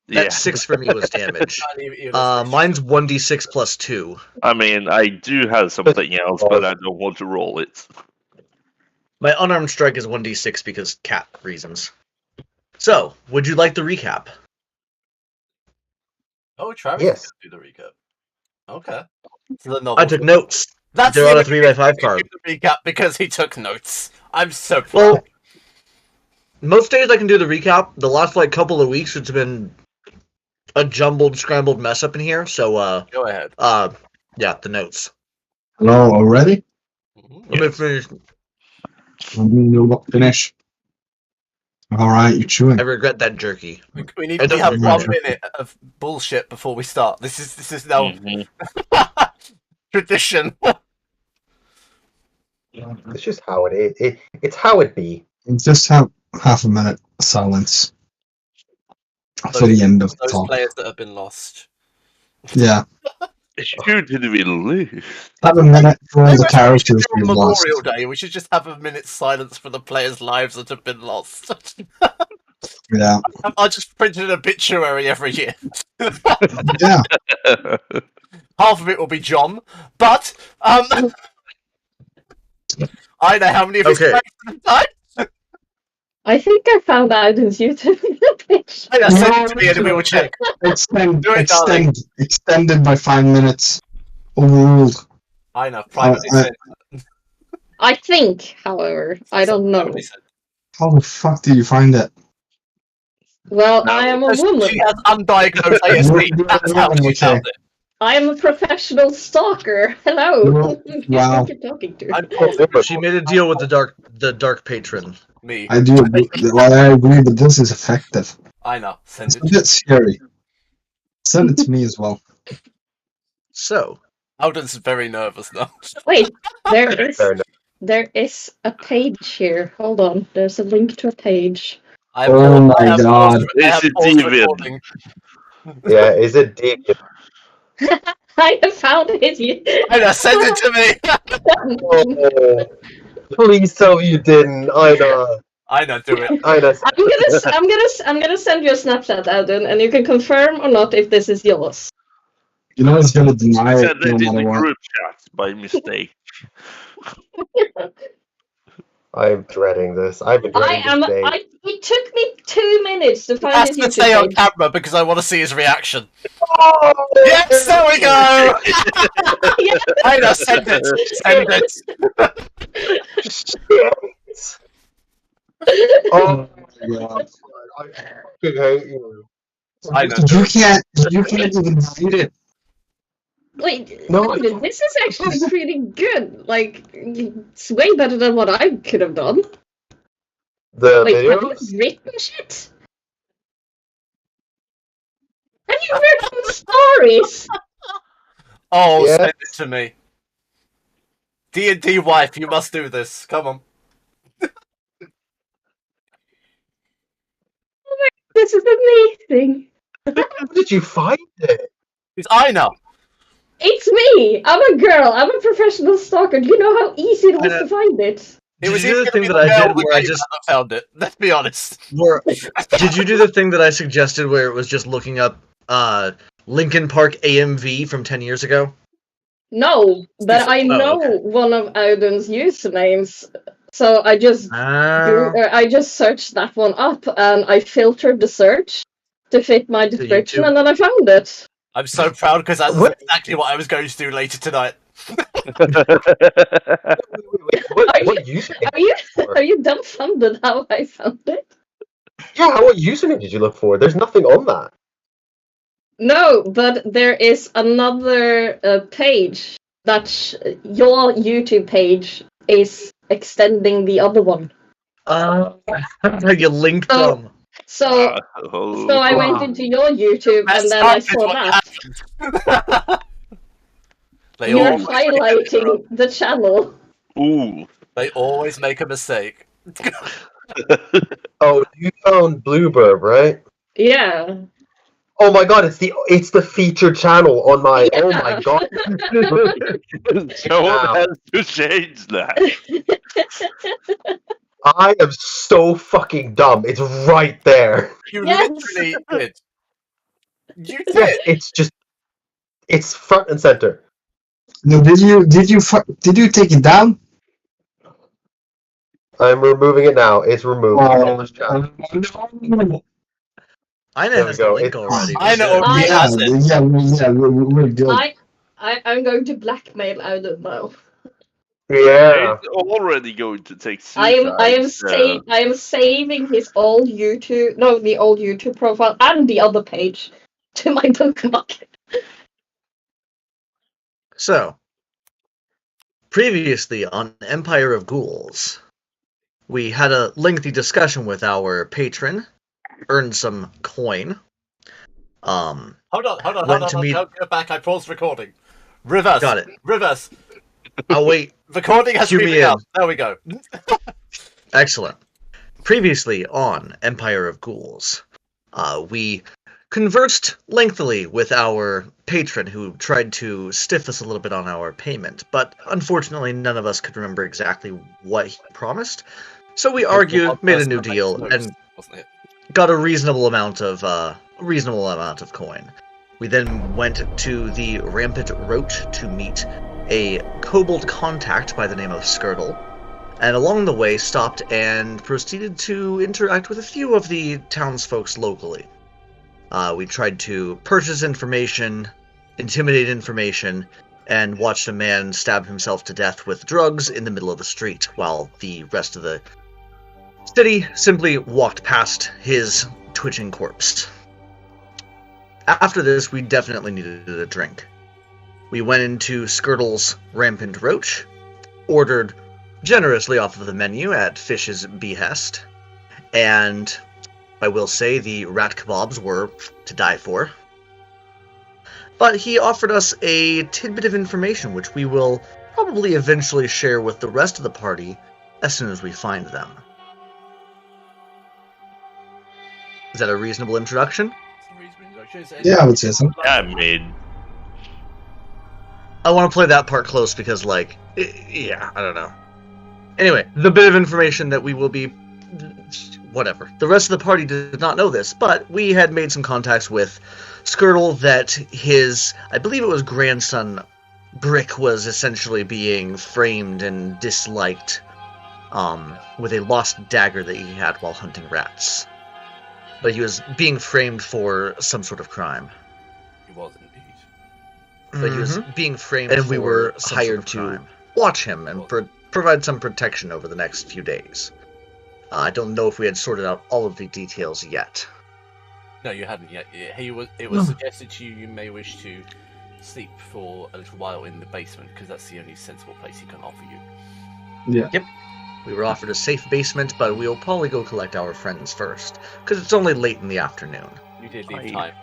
That 6 for me was damage. Mine's 1d6 plus 2. I mean, I do have something else, but I don't want to roll it. My unarmed strike is 1d6 because cat reasons. So, would you like the recap? Oh, Travis Yes. can do the recap. Okay. So I took notes. That's They're on a 3x5 card. The recap because he took notes. I'm so proud. Well, most days I can do the recap. The last couple of weeks it's been a jumbled, scrambled mess up in here. So go ahead. Yeah, the notes. Hello, already? Let me finish. You'll finish. Alright, you're chewing. I regret that jerky. We need to have 1 minute of bullshit before we start. This is now tradition. It's just how it is. It's how it be. Just have half a minute silence for the end of the those talk. players that have been lost. Yeah. Who did we lose? Have a minute for all the characters on we've lost. Memorial Day, we should just have a minute's silence for the players' lives that have been lost. Yeah. I just printed an obituary every year. Yeah. Half of it will be John, but I know how many of his players have died. I think I found out his YouTube page. I know, send it to me and we will check. Extended by 5 minutes. Overruled. I know, privately said. I think, however, I don't know. How the fuck did you find it? Well, I am a woman. She has undiagnosed ASD. That's how she found it. I am a professional stalker. Hello. Wow. Who you're talking to? She made a deal with the dark patron. Me. I do agree. Well, I agree, but this is effective. I know. Send It's it. a bit scary. Send it to me as well. So, Alden's very nervous now. Wait, there is a page here. Hold on. There's a link to a page. Oh my god. Is it David? Yeah, is it David? I have found it. I know, send it to me. Oh, please tell me you didn't. I know. I know, do it. I know. I'm gonna send you a snapshot, Alden, and you can confirm or not if this is yours. You know it's gonna deny it Send no it in matter the what. group chat by mistake. I'm dreading this. I've been dreading this day. It took me 2 minutes to find Has his to YouTube stay on page. camera because I want to see his reaction. Oh, Yes, there we go! I know, send it. Send it. Shit. Oh my god. I fucking hate you. I know. You can't even find it. Wait, No, Alden, this is actually pretty good. Like, it's way better than what I could have done. The Wait, have videos? you written shit? Have you written stories? Oh, Yeah. send it to me. D&D wife, you must do this. Come on. This is amazing. How did you find it? It's I know. It's me. I'm a girl. I'm a professional stalker. Do you know how easy it was to find it? It was Did you do even the thing gonna that be I the did girl where I that just found it. Let's be honest. did you do the thing that I suggested where it was just looking up Linkin Park AMV from 10 years ago? No, but I know one of Auden's usernames. So I just searched that one up and I filtered the search to fit my description and then I found it. I'm so proud because that's exactly what I was going to do later tonight. What username? Are you dumbfounded how I found it? Yeah, what username did you look for? There's nothing on that. No, but there is another page that your YouTube page is extending the other one. You linked them. So I went into your YouTube and then I saw that. You're highlighting the channel. Ooh. They always make a mistake. Oh, you found Bluebird, right? Yeah. Oh my god, it's the featured channel on my. Yeah. Oh my god. Someone has to change that. I am so fucking dumb. It's right there. You literally did. You Yeah, did. it's front and center. No, did you take it down? I'm removing it now. It's removed. Oh, Ina There we has the go. link It's- already. I We're know. good. He has it. yeah, we're good. I'm going to blackmail Audun now. Yeah. It's already going to take I am suicide, saving his old the old YouTube profile and the other page to my bookmark. So, previously on Empire of Ghouls, we had a lengthy discussion with our patron, earned some coin. Hold on. Went to meet- Don't go back. I paused recording. Reverse. Got it. Reverse. Oh wait, Recording has Cue me been out. in. There we go. excellent. Previously on Empire of Ghouls, we conversed lengthily with our patron who tried to stiff us a little bit on our payment, but unfortunately none of us could remember exactly what he promised. So we argued, made a new deal, and Wasn't it? got a reasonable amount of coin. We then went to the Rampant Roach to meet a kobold contact by the name of Skirtle, and along the way stopped and proceeded to interact with a few of the townsfolk locally. We tried to purchase information, intimidate information, and watched a man stab himself to death with drugs in the middle of the street, while the rest of the city simply walked past his twitching corpse. After this, we definitely needed a drink. We went into Skirtle's Rampant Roach, ordered generously off of the menu at Fish's behest, and I will say the rat kebabs were to die for. But he offered us a tidbit of information which we will probably eventually share with the rest of the party as soon as we find them. Is that a reasonable introduction? Yeah, I would say so. I mean, I want to play that part close because, yeah, I don't know. Anyway, the bit of information that we will be... whatever. The rest of the party did not know this, but we had made some contacts with Skirtle that his, I believe it was grandson, Brick, was essentially being framed and disliked with a lost dagger that he had while hunting rats. But he was being framed for some sort of crime. He was indeed. But he was being framed and we were hired to watch him and provide some protection over the next few days. I don't know if we had sorted out all of the details yet. No, you hadn't yet. It was suggested to you you may wish to sleep for a little while in the basement because that's the only sensible place he can offer you. Yeah. Yep. We were offered a safe basement, but we'll probably go collect our friends first, because it's only late in the afternoon. You did leave time.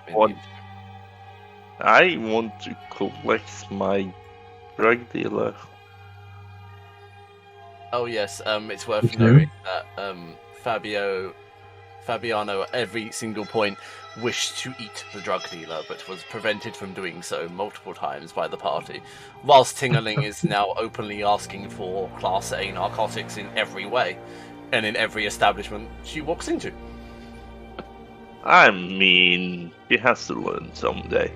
I want to collect my drug dealer. Oh yes, it's worth noting that Fabiano at every single point wished to eat the drug dealer, but was prevented from doing so multiple times by the party, whilst Tingerling is now openly asking for Class A narcotics in every way, and in every establishment she walks into. I mean, he has to learn someday.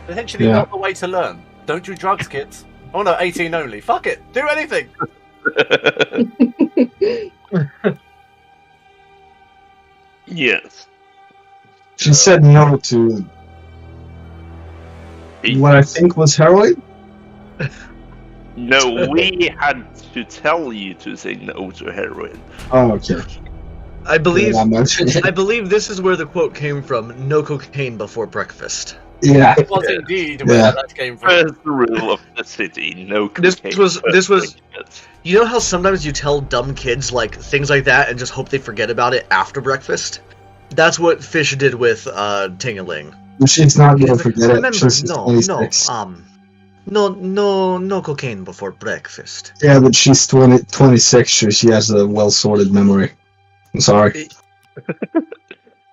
Potentially not the way to learn. Don't do drugs, kids. Oh no, 18 only. Fuck it. Do anything. Yes. She said no to what I think was heroin. No, we had to tell you to say no to heroin. Oh, okay. I believe Yeah, I believe this is where the quote came from, no cocaine before breakfast. Yeah. It was indeed where that came from. First rule of the city, no This cocaine. was you know how sometimes you tell dumb kids things like that and just hope they forget about it after breakfast? That's what Fish did with Tingaling. She's not gonna forget it. Remember, She's no 26. no cocaine before breakfast. Yeah, but she's 26, so she has a well-sorted memory. I'm sorry.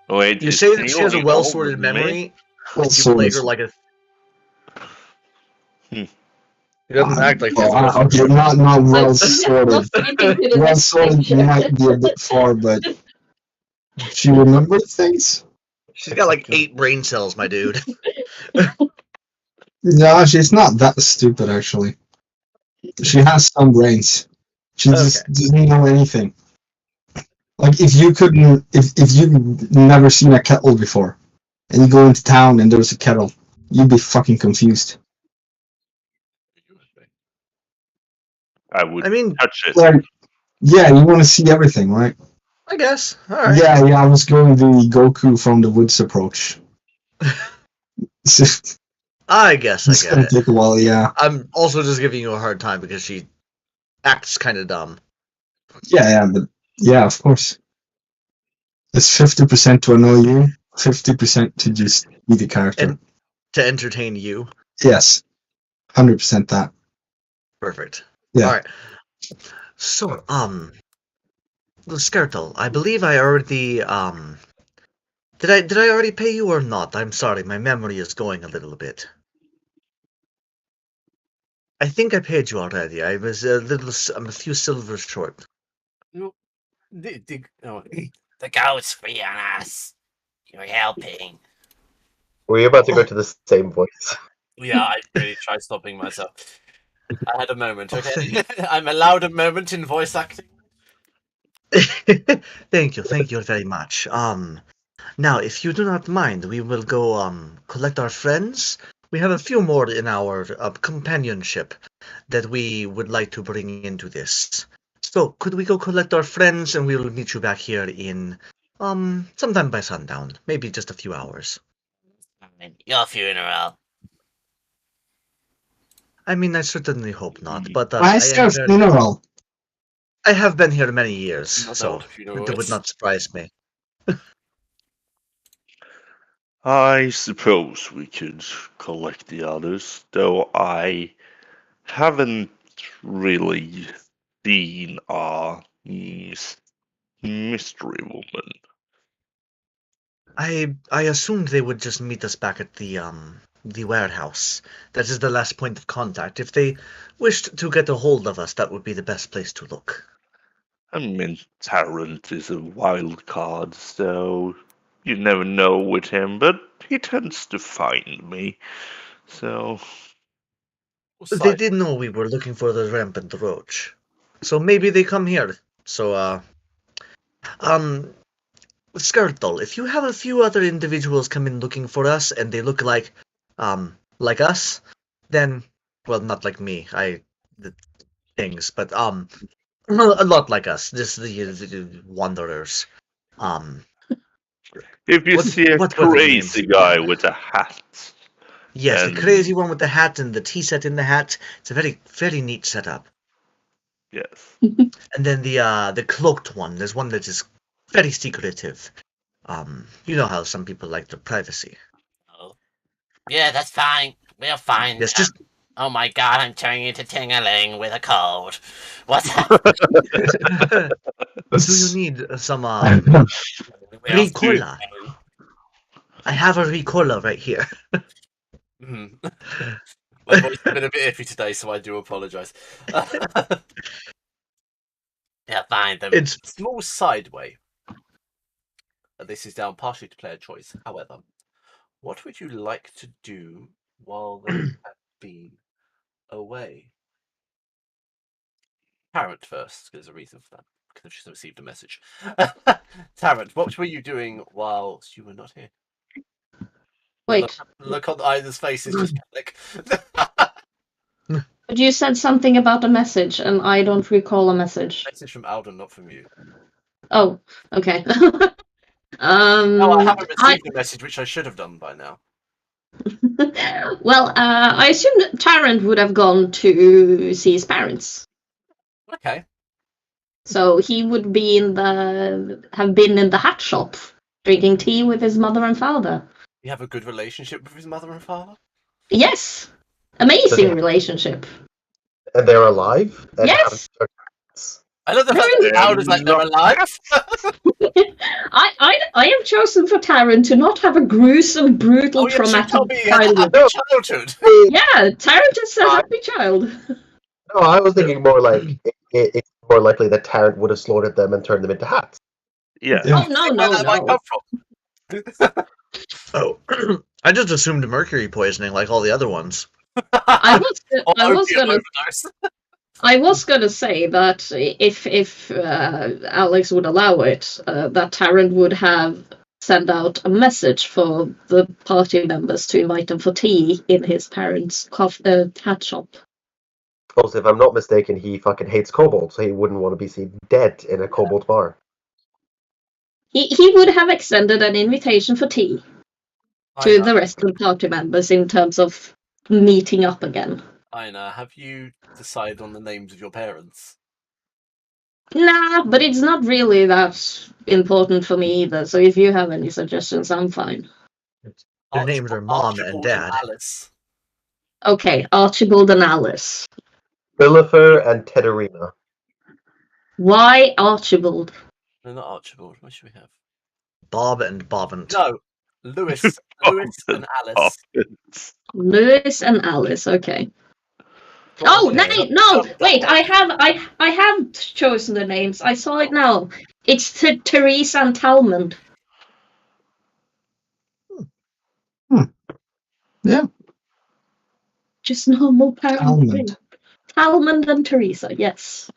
Wait, You say that she has a well-sorted memory, and you play her like a... Hmm. He doesn't act like this. Okay, not well-sorted. Not getting to the Well-sorted distinction. might be a bit far, but she remembered things? She's got like 8 brain cells, my dude. No, she's not that stupid, actually. She has some brains. She just doesn't know anything. Like, if you've never seen a kettle before, and you go into town and there's a kettle, you'd be fucking confused. I mean, touch it. Like, yeah, you want to see everything, right? I guess. All right. Yeah, I was going the Goku from the woods approach. I guess I It's get gonna it. take a while, yeah. I'm also just giving you a hard time because she acts kind of dumb. But of course. It's 50% to annoy you, 50% to just be the character. And to entertain you. Yes. 100% that. Perfect. Yeah. All right. So, Skirtle, I believe I already, did I already pay you or not? I'm sorry, my memory is going a little bit. I think I paid you already. I'm a few silvers short. No, the goat's free on us. You're helping. Were you about to go to the same voice? Yeah, I really tried stopping myself. I had a moment, okay? I'm allowed a moment in voice acting. Thank you very much. Now, if you do not mind, we will go, collect our friends. We have a few more in our companionship that we would like to bring into this. So, could we go collect our friends and we will meet you back here in, sometime by sundown. Maybe just a few hours. Your funeral. I mean, I certainly hope not, but Why is your funeral? I have been here many years, Not so it would not surprise me. I suppose we could collect the others, though I haven't really seen our mystery woman. I assumed they would just meet us back at the warehouse. That is the last point of contact. If they wished to get a hold of us, that would be the best place to look. I mean, Tarrant is a wild card, so you never know with him, but he tends to find me. So They did know we were looking for the rampant roach. So maybe they come here. So, Skirtle, if you have a few other individuals come in looking for us and they look like us, then, well, not like me, the things, but, a lot like us, just the wanderers. if you see a crazy guy with a hat. Yes, the crazy one with the hat and the tea set in the hat. It's a very, very neat setup. Yes. And then the cloaked one, there's one that is very secretive. You know how some people like their privacy. Oh. Yeah, that's fine. We're fine. Yes, just... Oh my god, I'm turning into Ting-a-ling with a cold. What's happening? Do you need some Ricola? I have a Ricola right here. My voice has been a bit iffy today, so I do apologise. Yeah, fine. Then. It's a small sideway. This is down partially to player choice. However, what would you like to do while they have been away? Tarrant first. There's a reason for that. Because I've just received a message. Tarrant, what were you doing whilst you were not here? Wait. Look on either's faces, just panic. But you said something about a message, and I don't recall a message. Message from Alden, not from you. Oh, okay. No, I haven't received a message, which I should have done by now. Well, I assume that Tarrant would have gone to see his parents. Okay. So he would have been in the hat shop, drinking tea with his mother and father. You have a good relationship with his mother and father? Yes. Amazing relationship. And they're alive? And yes. I love the fact that Tarrant is like, they're alive. I have chosen for Tarrant to not have a gruesome, brutal, traumatic childhood. Yeah, Tarrant is a happy child. No, I was thinking more like it's more likely that Tarrant would have slaughtered them and turned them into hats. Yeah. Oh no. Oh, I just assumed mercury poisoning like all the other ones. I was gonna say that if Alex would allow it, that Tarrant would have sent out a message for the party members to invite them for tea in his parents' hat shop. Also, if I'm not mistaken, he fucking hates kobolds, so he wouldn't want to be seen dead in a kobold bar. He would have extended an invitation for tea to the rest of the party members in terms of meeting up again. Aina, have you decided on the names of your parents? Nah, but it's not really that important for me either, so if you have any suggestions, I'm fine. Their names are Mom and Dad. Alice. Okay, Archibald and Alice. Bilifer and Tedderina. Why Archibald? No, not Archibald. What should we have? Bob and Bobbant. No, Lewis. Lewis and Alice. Lewis and Alice, okay. Oh, no, wait, I have chosen the names. I saw it now. It's Teresa and Talmud. Yeah. Just normal parents. Talmud and Teresa, yes.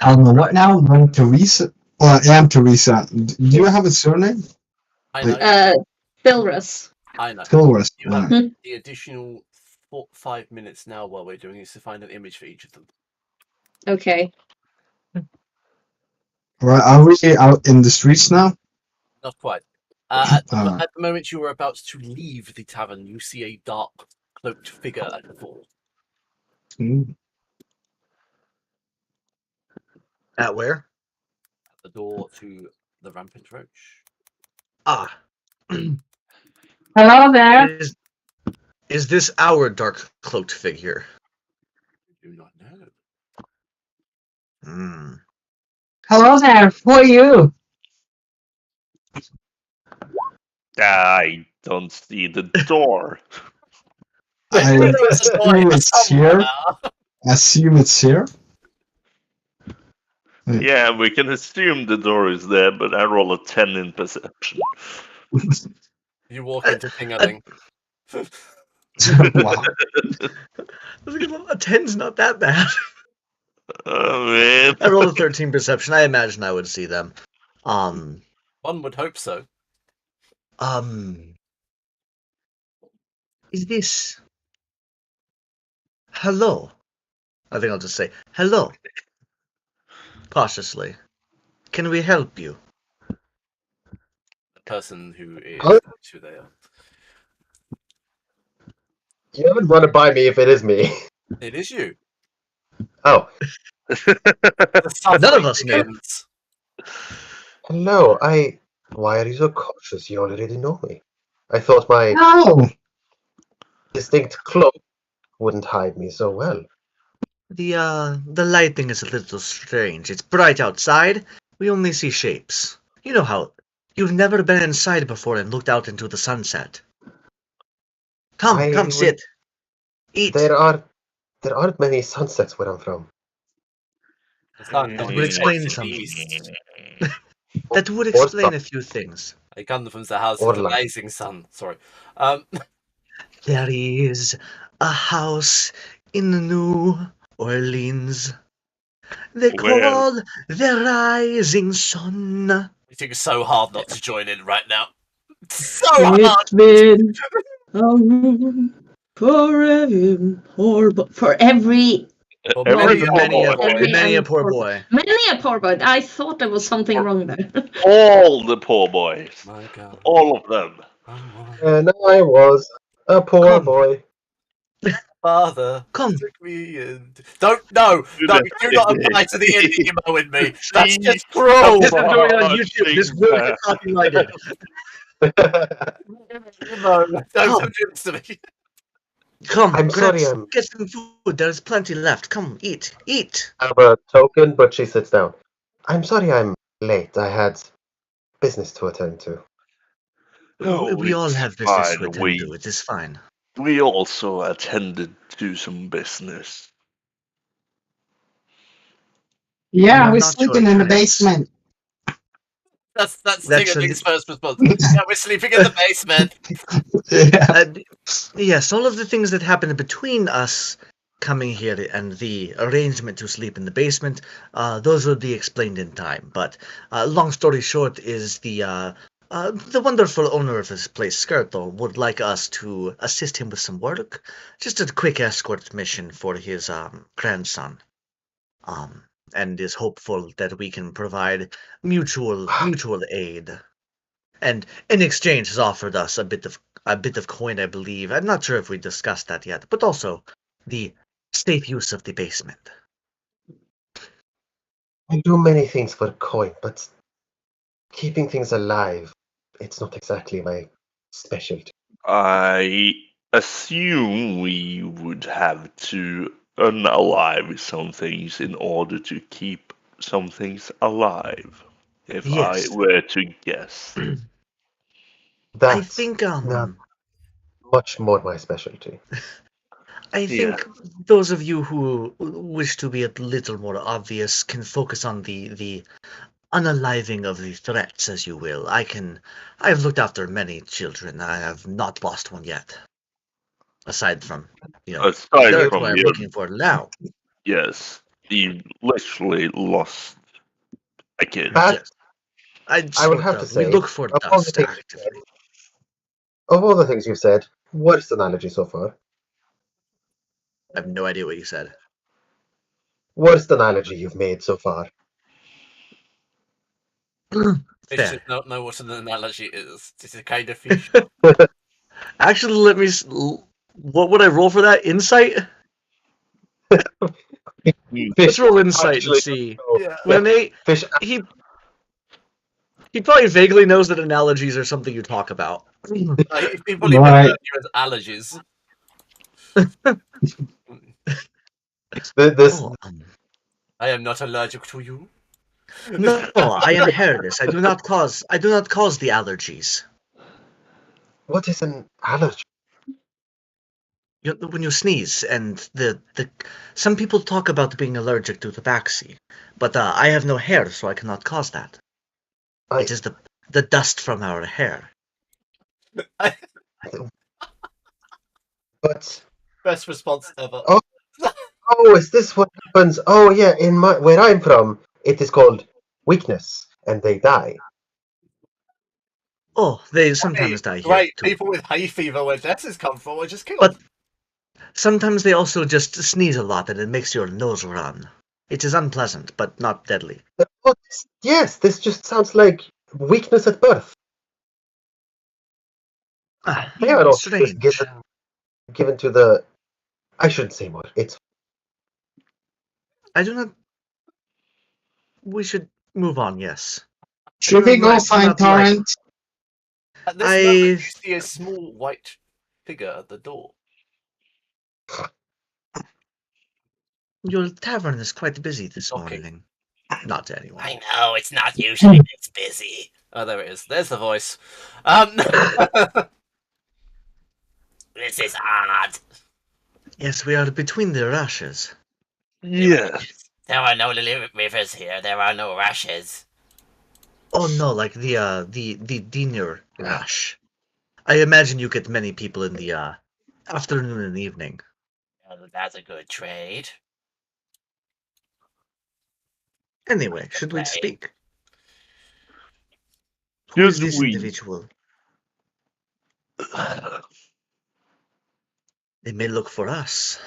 Talmud, what now? I'm Teresa? Well, I am Teresa. Do you have a surname? I know. Philrus. I know. Philrus. You have the additional 5 minutes now while we're doing this to find an image for each of them. Okay. Right, are we out in the streets now? Not quite. At the moment you are about to leave the tavern, you see a dark, cloaked figure at the door. At where? At the door to the Rampant Roach. Ah. Hello there. Is this our dark cloaked figure? I do not know. Hello there. Who are you? I don't see the door. I assume it's here. Assume it's here. Yeah, we can assume the door is there, but I roll a 10 in perception. You walk into Tingaling. Wow. A 10's not that bad. Oh, man. I rolled a 13 perception. I imagine I would see them. One would hope so. Is this... Hello? I think I'll just say, hello. Cautiously. Can we help you? The person who is who they are. You haven't run it by me if it is me. It is you. Oh. None of us knew. Hello, Why are you so cautious? You already know me. I thought my distinct cloak wouldn't hide me so well. The lighting is a little strange. It's bright outside. We only see shapes. You know how... You've never been inside before and looked out into the sunset. Come, sit. Eat. There aren't many sunsets where I'm from. That would explain something. That would explain a few things. I come from the house of the rising sun. Sorry. There is a house in New Orleans. They call the rising sun. You think it's so hard not to join in right now. So hard. Been for every many a poor boy. Many a poor boy. I thought there was something wrong there. All the poor boys. My God. All of them. And I was a poor boy. Father, come. Don't do not apply to the end emo with me. That's just cruel. This is going on YouTube. This will get copyrighted. Don't do this to me. Come, I'm sorry, get some food. There's plenty left. Come, eat. I have a token, but she sits down. I'm sorry I'm late. I had business to attend to. We all have business to attend to. It is fine. We also attended to some business. Yeah, we're sleeping in the basement. That's That's Tingling's first response. Yeah, we're sleeping in the basement. Yes, all of the things that happened between us coming here and the arrangement to sleep in the basement, those will be explained in time. But long story short is the wonderful owner of this place, Skirtle, would like us to assist him with some work. Just a quick escort mission for his grandson. And is hopeful that we can provide mutual aid. And in exchange has offered us a bit of coin, I believe. I'm not sure if we discussed that yet, but also the safe use of the basement. I do many things for coin, but keeping things alive, it's not exactly my specialty. I assume we would have to unalive some things in order to keep some things alive. If Yes. I were to guess. I That's think not much more my specialty. I think those of you who wish to be a little more obvious can focus on the unaliving of the threats, as you will. I've looked after many children. I have not lost one yet. Aside from, Aside that's from what I'm you, looking for now. yes, you literally lost a kid. But yes. I will have to say, we look for of all the dust things actively. of all the things you've said, worst analogy so far? I have no idea what you said. Worst analogy you've made so far? They should not know what an analogy is. It's a kind of fish. Actually, let me. What would I roll for that? Insight? Let's roll insight and see. Yeah. With an 8, Fish. he probably vaguely knows that analogies are something you talk about. People even refer to you as allergies. I am not allergic to you. No, I inherit this. I do not cause the allergies. What is an allergy? When you sneeze, and some people talk about being allergic to tabaxi, but I have no hair, so I cannot cause that. It is the dust from our hair. But best response ever. Oh, is this what happens? Oh, yeah. Where I'm from, it is called weakness, and they die. Oh, they sometimes die here Right, too. people with hay fever where deaths come from are just killed. But sometimes they also just sneeze a lot, and it makes your nose run. It is unpleasant, but not deadly. Yes, this just sounds like weakness at birth. They are also just given to the. I shouldn't say more. It's. I do not. We should move on. Yes. Should we go find Torrent? At this moment, you see a small white figure at the door. Your tavern is quite busy this morning. Not to anyone. I know, it's not usually this busy. Oh, there it is. There's the voice. This is odd. Yes, we are between the rushes. Yes. There are no rivers here. There are no rushes. Oh no, like the dinner rush. I imagine you get many people in the afternoon and evening. Well, that's a good trade. Anyway, should we speak? Who is this individual? They may look for us.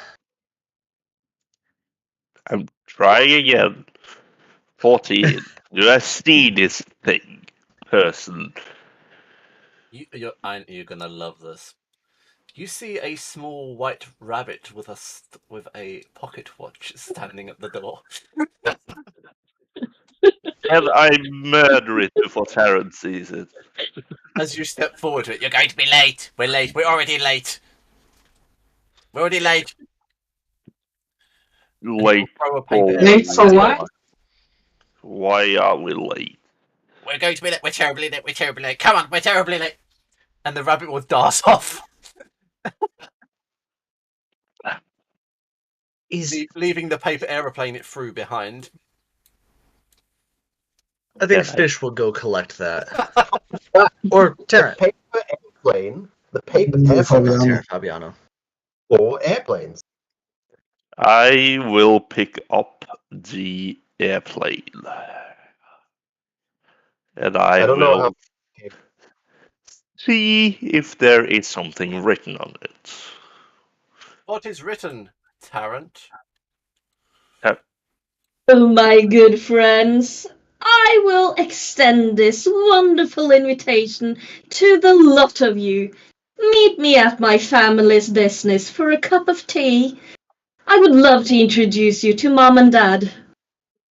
I'm trying again. 14. Do I see this thing? Person. You're gonna love this. You see a small white rabbit with a pocket watch standing at the door. And I murder it before Terrence sees it. As you step forward to it, you're going to be late. We're late. We're already late. We're already late. Late for what? Why are we late? We're going to be late. We're terribly late. We're terribly late. Come on, we're terribly late. And the rabbit will dart off. Leaving the paper aeroplane it flew behind. I think Fish will go collect that. Or Terran. The paper airplane. The paper Terran Fabiano. Or airplanes. I will pick up the airplane. And I don't will know see if there is something written on it. What is written, Tarrant? Oh, my good friends, I will extend this wonderful invitation to the lot of you. Meet me at my family's business for a cup of tea. I would love to introduce you to Mom and Dad.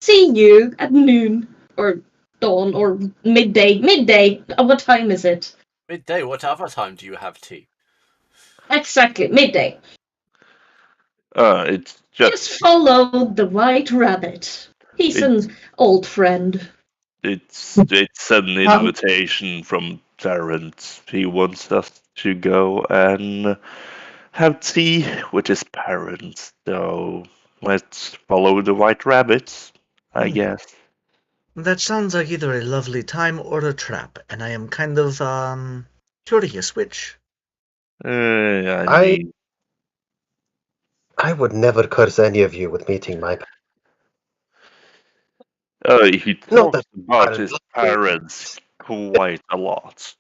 See you at noon, or dawn, or midday. Midday, what time is it? Midday, what other time do you have tea? Exactly, midday. It's just follow the White Rabbit. He's an old friend. It's an invitation from Tarrant. He wants us to go and have tea with his parents. So let's follow the White Rabbits, I guess. That sounds like either a lovely time or a trap, and I am kind of curious which. I would never curse any of you with meeting my he talks about his parents quite a lot.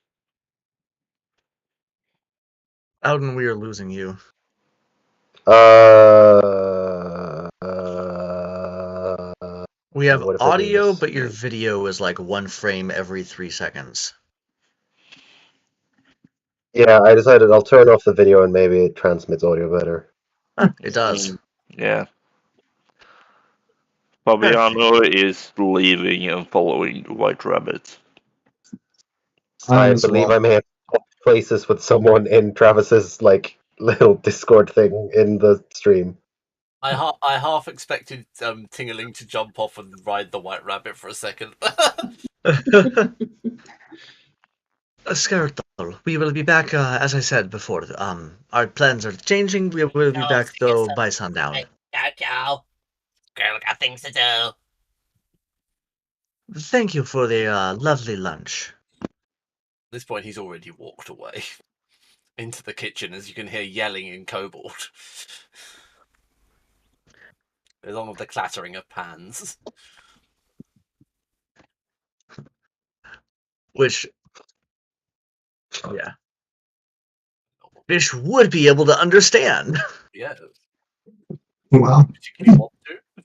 Alden, we are losing you. We have audio, but your video is like 1 frame every 3 seconds. Yeah, I decided I'll turn off the video and maybe it transmits audio better. It does. Yeah. Fabiano is leaving and following the White Rabbit. I believe I may have swapped places with someone in Travis's little Discord thing in the stream. I half expected Tingaling to jump off and ride the White Rabbit for a second. Skirtle, we will be back, as I said before. Our plans are changing. We will be back, though, by sundown. Ciao. Girl got things to do. Thank you for the lovely lunch. At this point, he's already walked away into the kitchen, as you can hear yelling in Kobold. Along with the clattering of pans. Which, yeah. Fish would be able to understand. Yeah. Wow. Can you want to?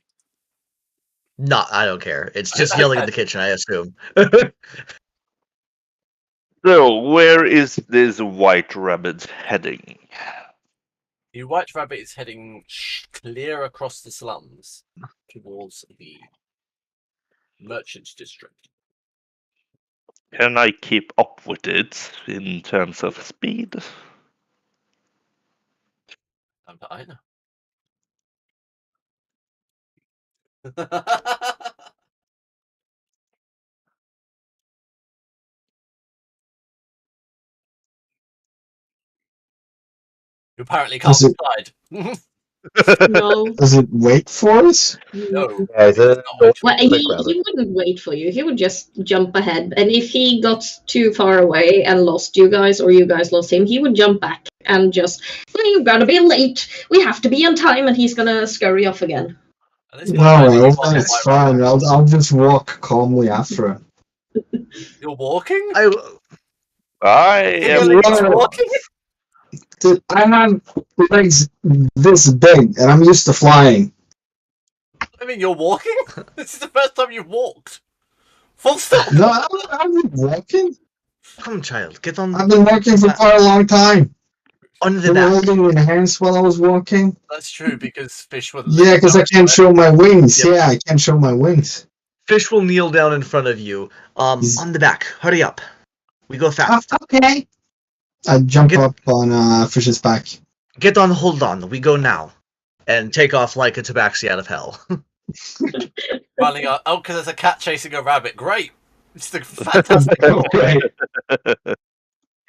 No, I don't care. It's just yelling in the kitchen, I assume. So, where is this White Rabbit heading? The White Rabbit is heading clear across the slums towards the merchant district. Can I keep up with it in terms of speed? I know. You apparently can't decide. No. Does it wait for us? No. Well, he wouldn't wait for you. He would just jump ahead. And if he got too far away and lost you guys, or you guys lost him, he would jump back and just, you're gonna be late. We have to be on time, and he's gonna scurry off again. No, it's fine. I'll just walk calmly after him. You're walking? I am walking. Dude, I have legs this big, and I'm used to flying. I mean, you're walking? This is the first time you've walked. Full stop. No, I'm walking. Come, child, get on. I've been walking for quite a long time. On the They were back. holding me in hands while I was walking. That's true, because Fish was... Yeah, because I can't show my wings. Yep. Yeah, I can't show my wings. Fish will kneel down in front of you. On the back. Hurry up. We go fast. Okay. I jump up on Fish's back. Get on, hold on. We go now. And take off like a tabaxi out of hell. Running up. Oh, because there's a cat chasing a rabbit. Great. It's a fantastic Okay.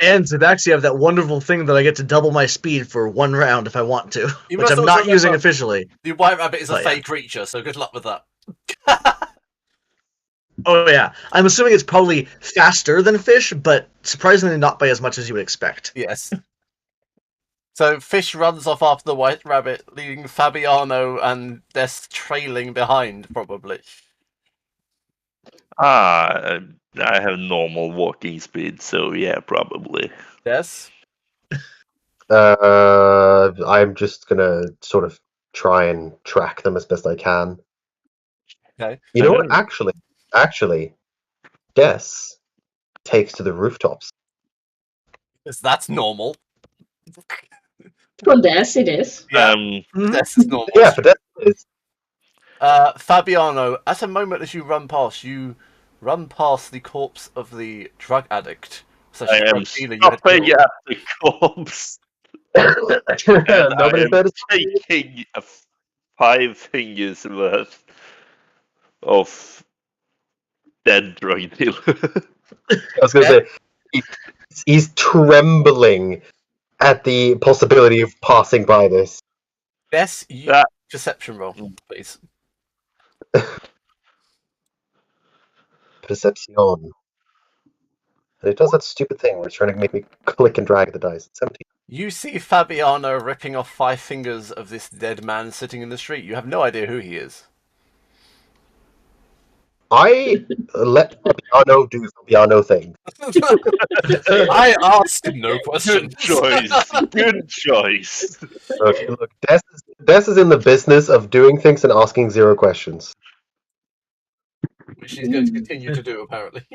And tabaxi have that wonderful thing that I get to double my speed for 1 round if I want to. You which must I'm also not using remember officially. The White Rabbit is a But, fake creature, so good luck with that. Oh yeah, I'm assuming it's probably faster than Fish, but surprisingly not by as much as you would expect. Yes. So Fish runs off after the white rabbit, leaving Fabiano and Des trailing behind, probably. I have normal walking speed, so yeah, probably. Yes. I'm just gonna sort of try and track them as best I can. Okay. You know what? Actually, Des takes to the rooftops. Because that's normal. For Des, it is. Yeah. Mhm. Des is normal. Yeah, for Des it is. Fabiano, at a moment as you run past the corpse of the drug addict. So I am stopping at the corpse. Nobody's there to taking 5 fingers worth of dead drug dealer. I was going to say, he's trembling at the possibility of passing by this. Yes, perception roll, please. Perception. And it does that stupid thing where it's trying to make me click and drag the dice. 17. You see Fabiano ripping off 5 fingers of this dead man sitting in the street. You have no idea who he is. I let Fabiano do Fabiano things. I ask no questions. Good choice. Look, Des is in the business of doing things and asking 0 questions. Which she's going to continue to do, apparently.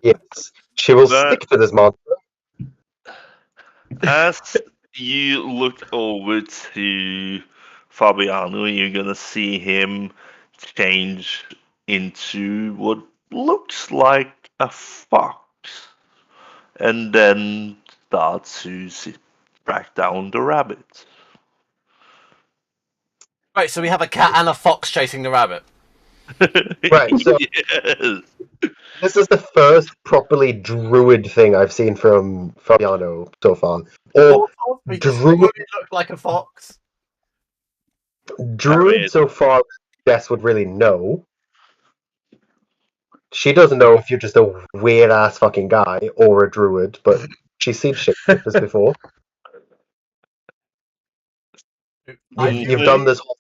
Yes, she will stick to this monster. As you look over to Fabiano, you're gonna see him change into what looks like a fox, and then start to track down the rabbit. Right, so we have a cat and a fox chasing the rabbit. Right, so yes. this is the first properly druid thing I've seen from Fabiano so far. Or druid look like a fox. Druid so far, Des would really know. She doesn't know if you're just a weird ass fucking guy or a druid, but she's seen shit like this before. You've done this whole.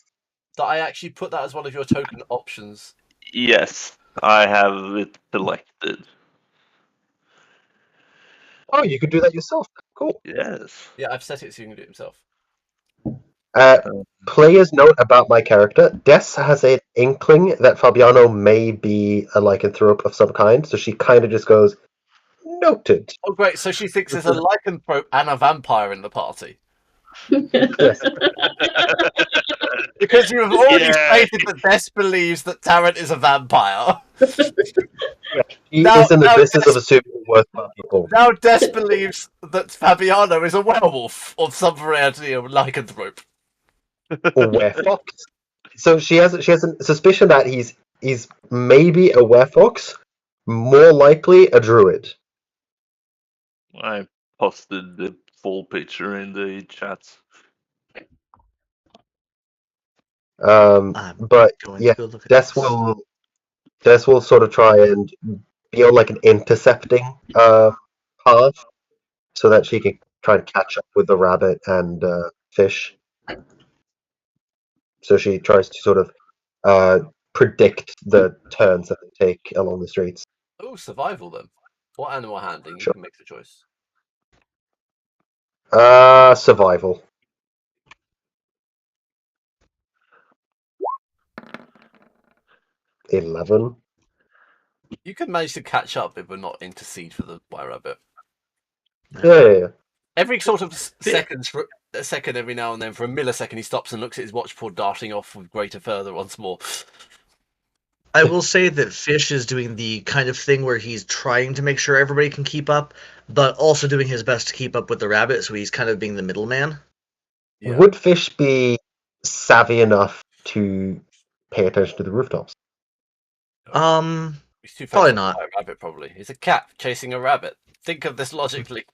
That I actually put that as one of your token options. Yes, I have it selected. Oh, you could do that yourself. Cool. Yes. Yeah, I've set it so you can do it himself. Player's note about my character. Des has an inkling that Fabiano may be a lycanthrope of some kind, so she kind of just goes, noted. Oh, great. So she thinks there's a lycanthrope and a vampire in the party. Yes. Because you have already stated that Des believes that Tarrant is a vampire. He is in the business of assuming worth people. Now Des believes that Fabiano is a werewolf of some variety of lycanthrope. Or werefox. So she has a suspicion that he's maybe a werefox, more likely a druid. I posted the full picture in the chat. But yeah, Des will sort of try and be on like an intercepting path, so that she can try and catch up with the rabbit and fish. So she tries to sort of predict the turns that they take along the streets. Oh, survival then. Or animal handling, Sure. You can make the choice. Survival. $11. You can manage to catch up if we're not intercede for the white rabbit. Yeah. Every sort of seconds, for a second every now and then, for a millisecond, he stops and looks at his watch before darting off with greater further once more. I will say that Fish is doing the kind of thing where he's trying to make sure everybody can keep up, but also doing his best to keep up with the rabbit, so he's kind of being the middleman. Yeah. Would Fish be savvy enough to pay attention to the rooftops? He's too probably fast not. by a rabbit, probably. He's a cat chasing a rabbit. Think of this logically.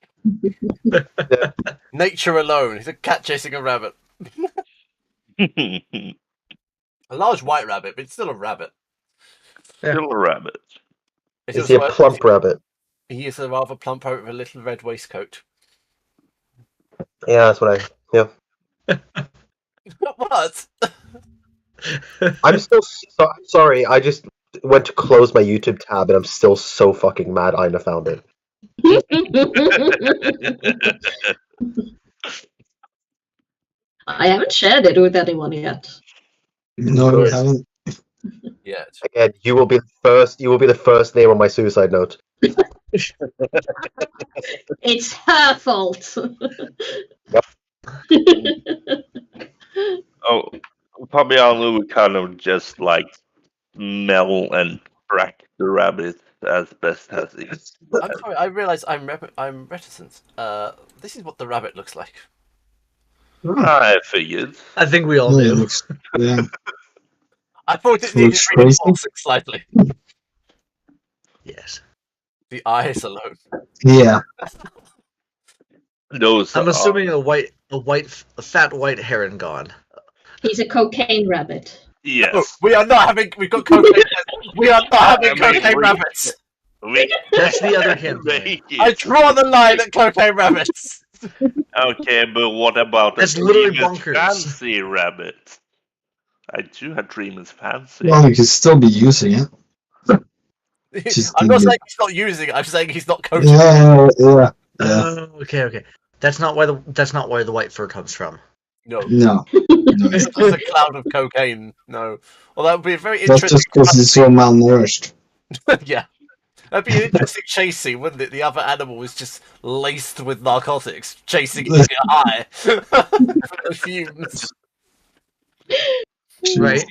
Nature alone. He's a cat chasing a rabbit. A large white rabbit, but it's still a rabbit. Still a rabbit. Is he a plump rabbit? He is a rather plump rabbit with a little red waistcoat. Yeah, that's what yeah. What? I'm still sorry. I just went to close my YouTube tab, and I'm still so fucking mad Ina found it. I haven't shared it with anyone yet. No, you haven't. Yeah. Again, you will be the first. You will be the first name on my suicide note. It's her fault. Oh, Fabiano would kind of just like smell and track the rabbit as best as he. I'm sorry, I realise I'm reticent. This is what the rabbit looks like. I figured. I think we all No, it do. looks- yeah. I thought it It needed looks reinforcing slightly. Yes. The eyes alone. Yeah. Those I'm are- assuming a fat white heron gone. He's a cocaine rabbit. Yes. Oh, we are not having. We've got cocaine. We are not having I mean, cocaine we- rabbits. That's the other campaign. Make it. I draw the line at cocaine rabbits. Okay, but what about That's a literally Dreamer's bonkers. fancy rabbit? I do have Dreamer's fancy. Well, you could still be using it. Just I'm not the- saying he's not using it. I'm saying he's not coaching. Yeah. Okay. That's not where the white fur comes from. No, No. it's just a cloud of cocaine. No, well, that would be a very That's interesting. just because he's so malnourished. Yeah, that'd be an interesting chase scene, wouldn't it? The other animal was just laced with narcotics, chasing it high. Fumes. Right?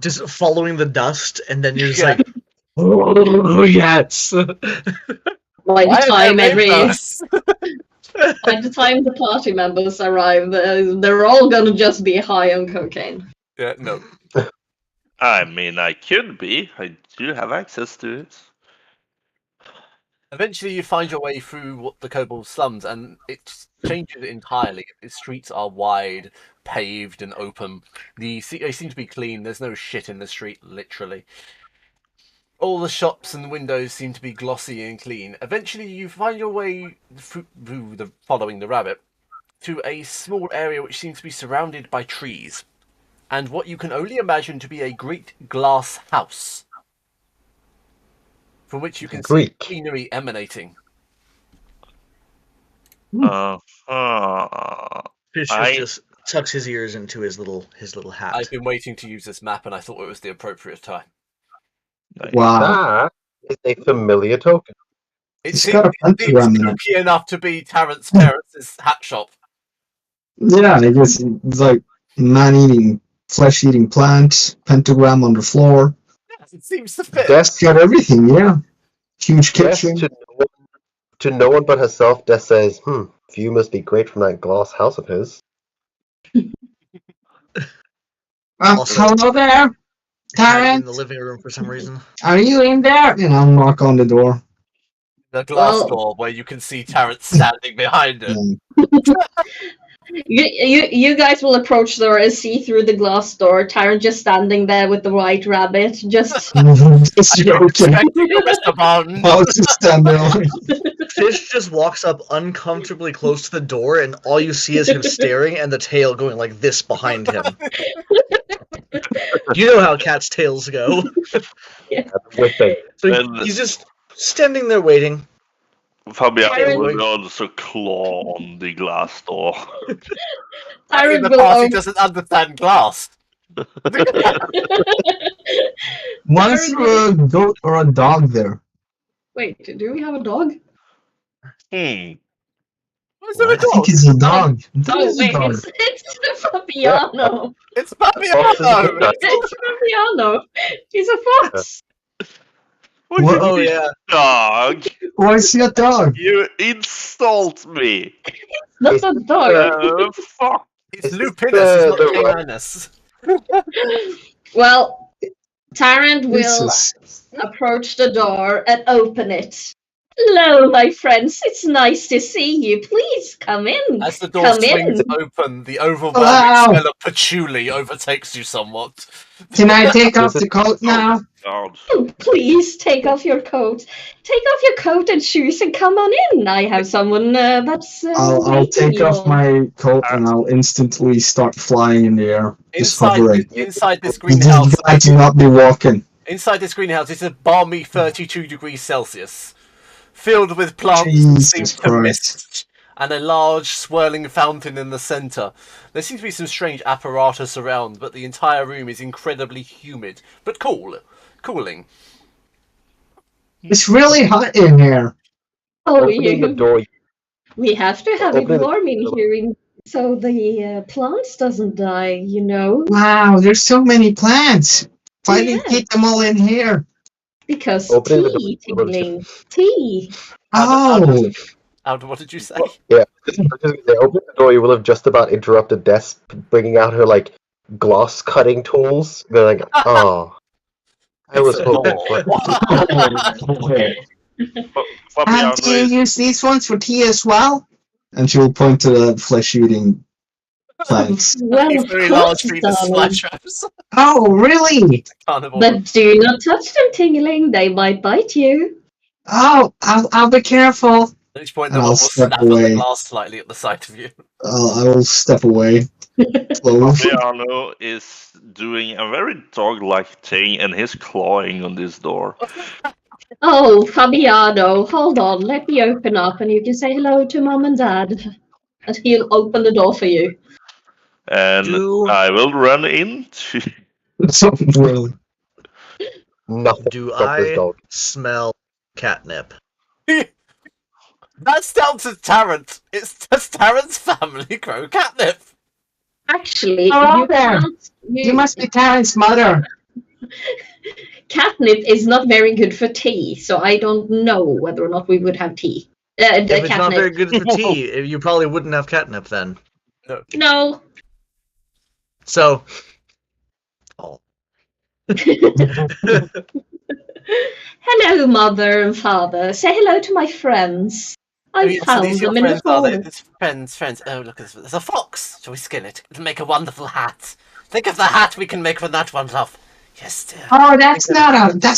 Just following the dust, and then you're just Yeah. like, oh yes. By Why the are time there every, rainbows? by the time the party members arrive, they're all gonna just be high on cocaine. Yeah, no. I mean, I could be. I do have access to it. Eventually, you find your way through the kobold slums, and it changes entirely. The streets are wide, paved, and open. They seem to be clean. There's no shit in the street, literally. All the shops and windows seem to be glossy and clean. Eventually, you find your way following the rabbit to a small area which seems to be surrounded by trees, and what you can only imagine to be a great glass house, from which you can see Greek. greenery emanating. Fish just tucks his ears into his little hat. I've been waiting to use this map, and I thought it was the appropriate time. Wow. That is a familiar token. It It's seems got a pentagram in it. spooky enough to be Terrence's parents' hat shop. Yeah, I guess it's like flesh-eating plant, pentagram on the floor. Yes, it seems to fit. It's got everything, yeah. Huge Yes, kitchen. to no one but herself, Des says, view must be great from that glass house of his. Also- Hello there, Hiding in the Terrence. living room for some reason. Are you in there? And I'll knock on the door. The glass Well- door where you can see Terrence standing behind it. You guys will approach the door and see through the glass door Tyron just standing there with the white rabbit. Just Just joking. Expecting you, Mr. Bond. I'll just stand there. Fish just walks up uncomfortably close to the door, and all you see is him staring and the tail going like this behind him. You know how cats' tails go. Whipping. So And- he's just standing there waiting. Fabian would also claw on the glass door. In Tyron the will party doesn't understand glass. Why is there a goat or a dog there? Wait, do we have a dog? What is there a What? I dog? think it's a dog. That Oh is a wait, dog. it's Fabiano. It's Fabiano! It's Fabiano. He's a fox. What? Oh yeah. Dog! Why is he a dog? You insult me! Not a dog. Fuck! It's Lupinus, it's not the- Caninus. Well, Tyrant will Jesus. approach the door and open it. Hello, my friends. It's nice to see you. Please come in. As the door Come swings in. open, the overwhelming Wow. smell of patchouli overtakes you somewhat. Can I take off the coat now? God. Oh, please take off your coat. Take off your coat and shoes and come on in. I have someone that's. I'll take off my coat and I'll instantly start flying in the air, just hovering. Inside this The greenhouse. guy cannot be walking. Inside this greenhouse, it's a balmy 32 degrees Celsius, filled with plants Jesus to Christ. mist, and a large swirling fountain in the center. There seems to be some strange apparatus around, but the entire room is incredibly humid, but cooling. It's really hot in here. Oh, Opening the door. we have to have it Open it. warm in here so the plants doesn't die, you know. Wow, there's so many plants. Why did you Yeah. keep them all in here? Because Opening the tea, door. Tingling. Tea. Oh, What did you say? Yeah. They opened the door. You will have just about interrupted Des bringing out her like gloss cutting tools. They're like, oh, I was hoping for. Fabiano do you is use these ones for tea as well? And she'll point to the flesh-eating plants. Well, These of very large course, Venus darling. flytraps. Oh, really? Carnivore. But do not touch them, Tingling. They might bite you. Oh, I'll be careful. At which point, And the I'll one will step snap on the away. glass slightly at the sight of you. I will step away. Slowly. Fabiano is doing a very dog-like thing, and he's clawing on this door. Oh, Fabiano, hold on. Let me open up and you can say hello to Mom and Dad. And he'll open the door for you. And I will run into. Something really. Nothing. Do Stop this I dog. smell catnip? That's down to Tarrant. Does Tarrant's family grow catnip? Actually, Hello you there. can't. You must be Terrence's mother. Catnip is not very good for tea, so I don't know whether or not we would have tea. If it's not Catnip. very good for tea, you probably wouldn't have catnip then. No. So, oh. Hello, Mother and Father. Say hello to my friends. I found them in the forest. Friends. Oh, look, there's a fox. Shall we skin it? It'll make a wonderful hat. Think of the hat we can make for that one, love. Yes, dear. Oh, that's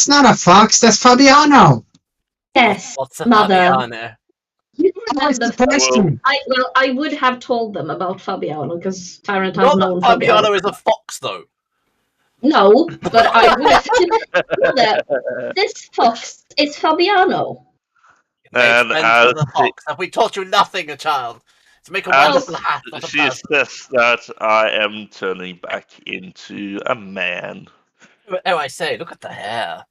not a fox. That's Fabiano. Yes, What's a Mother. Fabiano? You That's the remember? person. I would have told them about Fabiano because Tarrant has Not known that Fabiano is a fox, though. No, but I would have Mother, this fox is Fabiano. And The fox. Have we taught you nothing, a child? To make a wonderful hat, not a she person. says that I am turning back into a man. Oh, I say, look at the hair.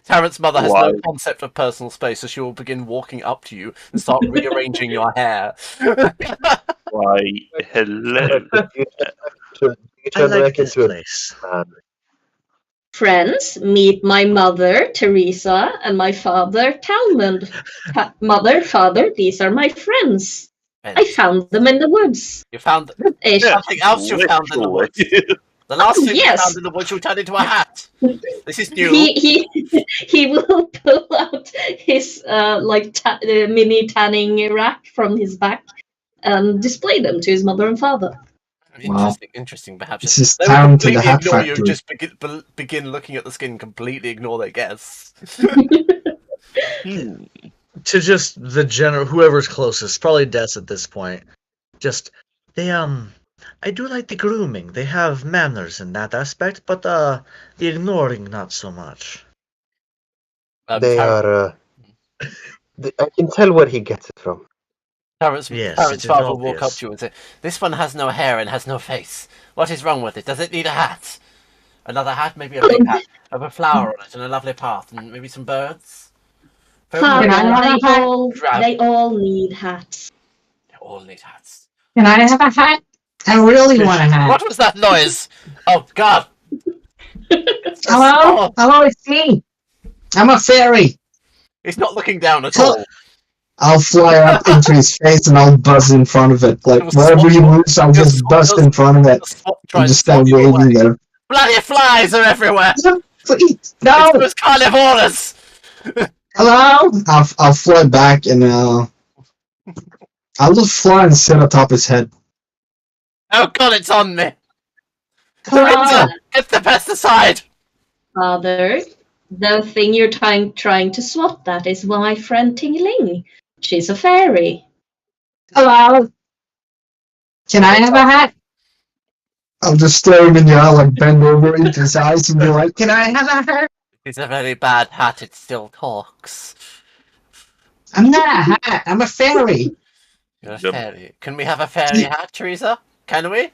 Tarrant's mother has no concept of personal space, so she will begin walking up to you and start rearranging your hair. Why, hello. I like this place. Friends, meet my mother, Teresa, and my father, Talmud. Mother, father, these are my friends. I found them in the woods. You found Ish. something else you found in the woods. The last thing you found in the woods you turned into a hat. This is new. He will pull out his mini tanning rack from his back and display them to his mother and father. Interesting. Perhaps This is they will down to the completely hat ignore you. factory. Just begin looking at the skin, completely ignore their guess. To just the general, whoever's closest, probably Des at this point. Just I do like the grooming. They have manners in that aspect, but the ignoring not so much. They are. I can tell where he gets it from. Tarrant's Yes, father will walk up to you and say, "This one has no hair and has no face. What is wrong with it? Does it need a hat? Another hat, maybe a big hat, with a flower on it and a lovely path, and maybe some birds." Father, they all need hats. They all need hats. Can I have a hat? I really want a hat. What was that noise? Oh God! Hello? Hello, it's me. I'm a fairy. He's not looking down at all. I'll fly up into his face and I'll buzz in front of it. Like, wherever he moves, I'll just buzz in front of it. And just stand waving there. Bloody flies are everywhere! Please, no! It was carnivores! Hello? I'll fly back and I'll just fly and sit atop his head. Oh God, it's on me! Hello? Get the pesticide! Father, the thing you're trying to swat at is my friend Tingling. She's a fairy. Hello. Can I have a hat? I'll just stare him in the eye, like bend over into his eyes and be like, "Can I have a hat?" It's a very bad hat, it still talks. I'm not a hat, I'm a fairy. You're a fairy. Can we have a fairy hat, Teresa? Can we?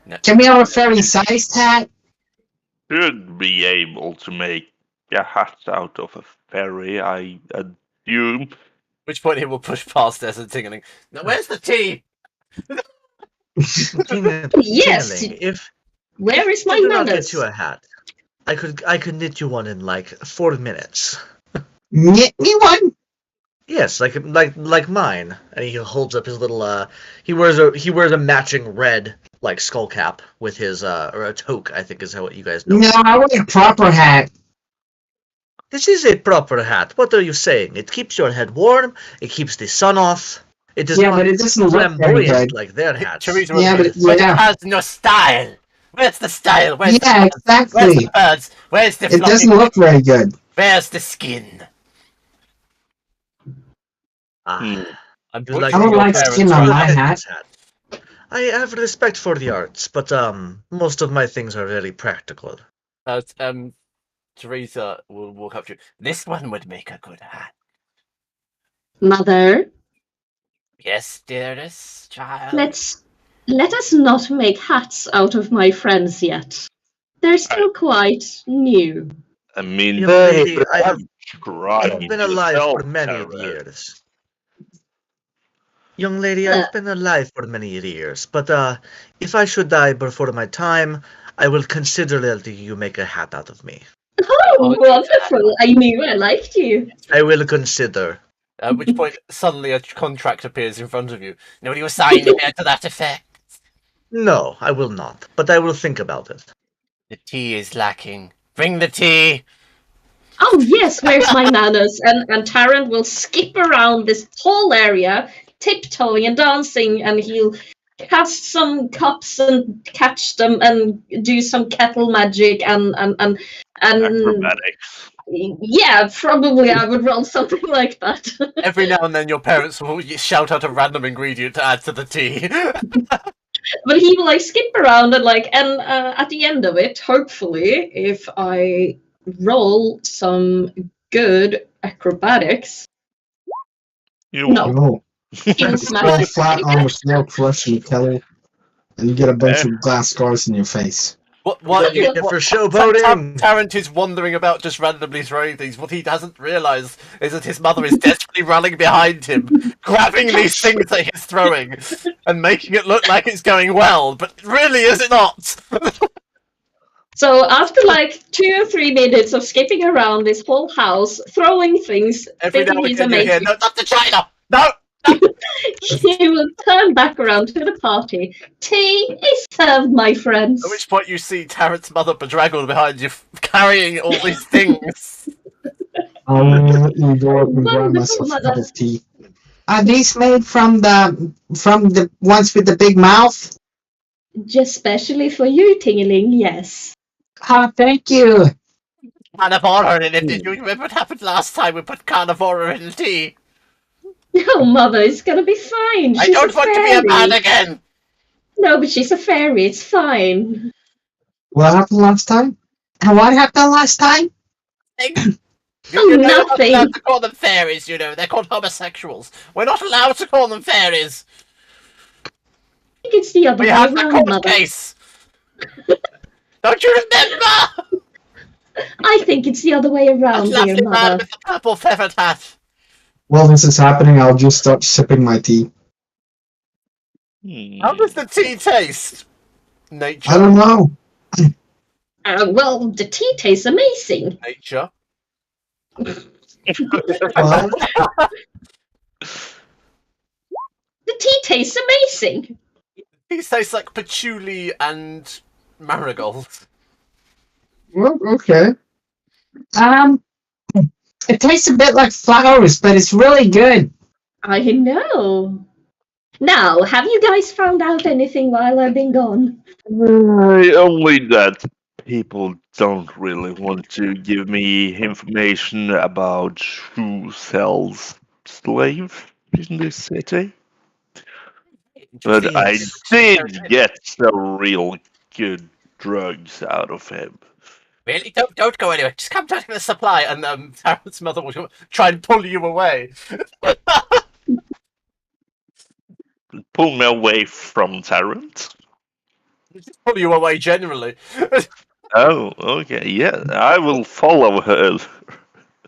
No. Can we have a fairy-sized hat? Should be able to make a hat out of a fairy, I assume. Which point he will push past Des and Tingling. Now, where's the tea? Yes. Where is my I'll manners? get you a hat. I could knit you one in like 4 minutes. Knit me one? Yes, like mine. And he holds up his little he wears a matching red like skull cap with his or a toque, I think is how you guys know. No, I want a proper hat. This is a proper hat. What are you saying? It keeps your head warm, it keeps the sun off. It does not but it doesn't look very flamboyant good. like their hats. Teresa But it has no style. Where's the style? Where's exactly. Where's the birds? Where's the It doesn't look very good. Where's the skin? I don't like skin on my hat. I have respect for the arts, but most of my things are very practical. Teresa will walk up to you. This one would make a good hat. Mother? Yes, dearest child? Let us not make hats out of my friends yet. They're still quite new. I mean, I've been alive for many years. Young lady, I've been alive for many years, but if I should die before my time, I will consider letting you make a hat out of me. Oh, wonderful! I knew I liked you. I will consider. At which point, suddenly a contract appears in front of you. Nobody was signing here to that effect. No, I will not, but I will think about it. The tea is lacking. Bring the tea! Oh yes, where's my manners? And Tarrant will skip around this whole area, tiptoeing and dancing, and he'll cast some cups and catch them and do some kettle magic and acrobatics. Yeah, probably I would roll something like that. Every now and then your parents will shout out a random ingredient to add to the tea. But he will skip around and at the end of it, hopefully, if I roll some good acrobatics. No. You fall flat on the floor, crushing Kelly, and you get a bunch of glass scars in your face. What for showboating? Tarrant is wandering about just randomly throwing things. What he doesn't realise is that his mother is desperately running behind him, grabbing these things that he's throwing, and making it look like it's going well, but really is it not? So after 2 or 3 minutes of skipping around this whole house, throwing things, every thinking now and he's then you amazing, hear, no, not the China! No! he will turn back around to the party. Tea is served, my friends. At which point you see Tarrant's mother bedraggled behind you, carrying all these things. I'll go up and grab myself a cup of tea. Are these made from the ones with the big mouth? Just specially for you, Tingling, yes. Ah, thank you. Carnivore in it. Did you remember what happened last time we put carnivore in the tea? No, Mother, it's gonna be fine. I don't want to be a man again. No, but she's a fairy. It's fine. What happened last time? And what happened last time? You're not Nothing. allowed to call them fairies, you know. They're called homosexuals. We're not allowed to call them fairies. I think it's the other We way have the around, court Mother. case. Don't you remember? I think it's the other way That around, lovely dear man Mother. with the purple feathered hat. While this is happening, I'll just start sipping my tea. How does the tea taste? Nature. I don't know. Well, the tea tastes amazing. Nature. Well, The tea tastes amazing. Tea tastes like patchouli and marigold. well, okay. It tastes a bit like flowers, but it's really good. I know. Now, have you guys found out anything while I've been gone? Only that people don't really want to give me information about who sells slaves in this city. But I did get some real good drugs out of him. Really? Don't go anywhere. Just come take the supply, and Taryn's mother will try and pull you away. Pull me away from Tarrant? Just pull you away generally. Oh, okay, yeah, I will follow her.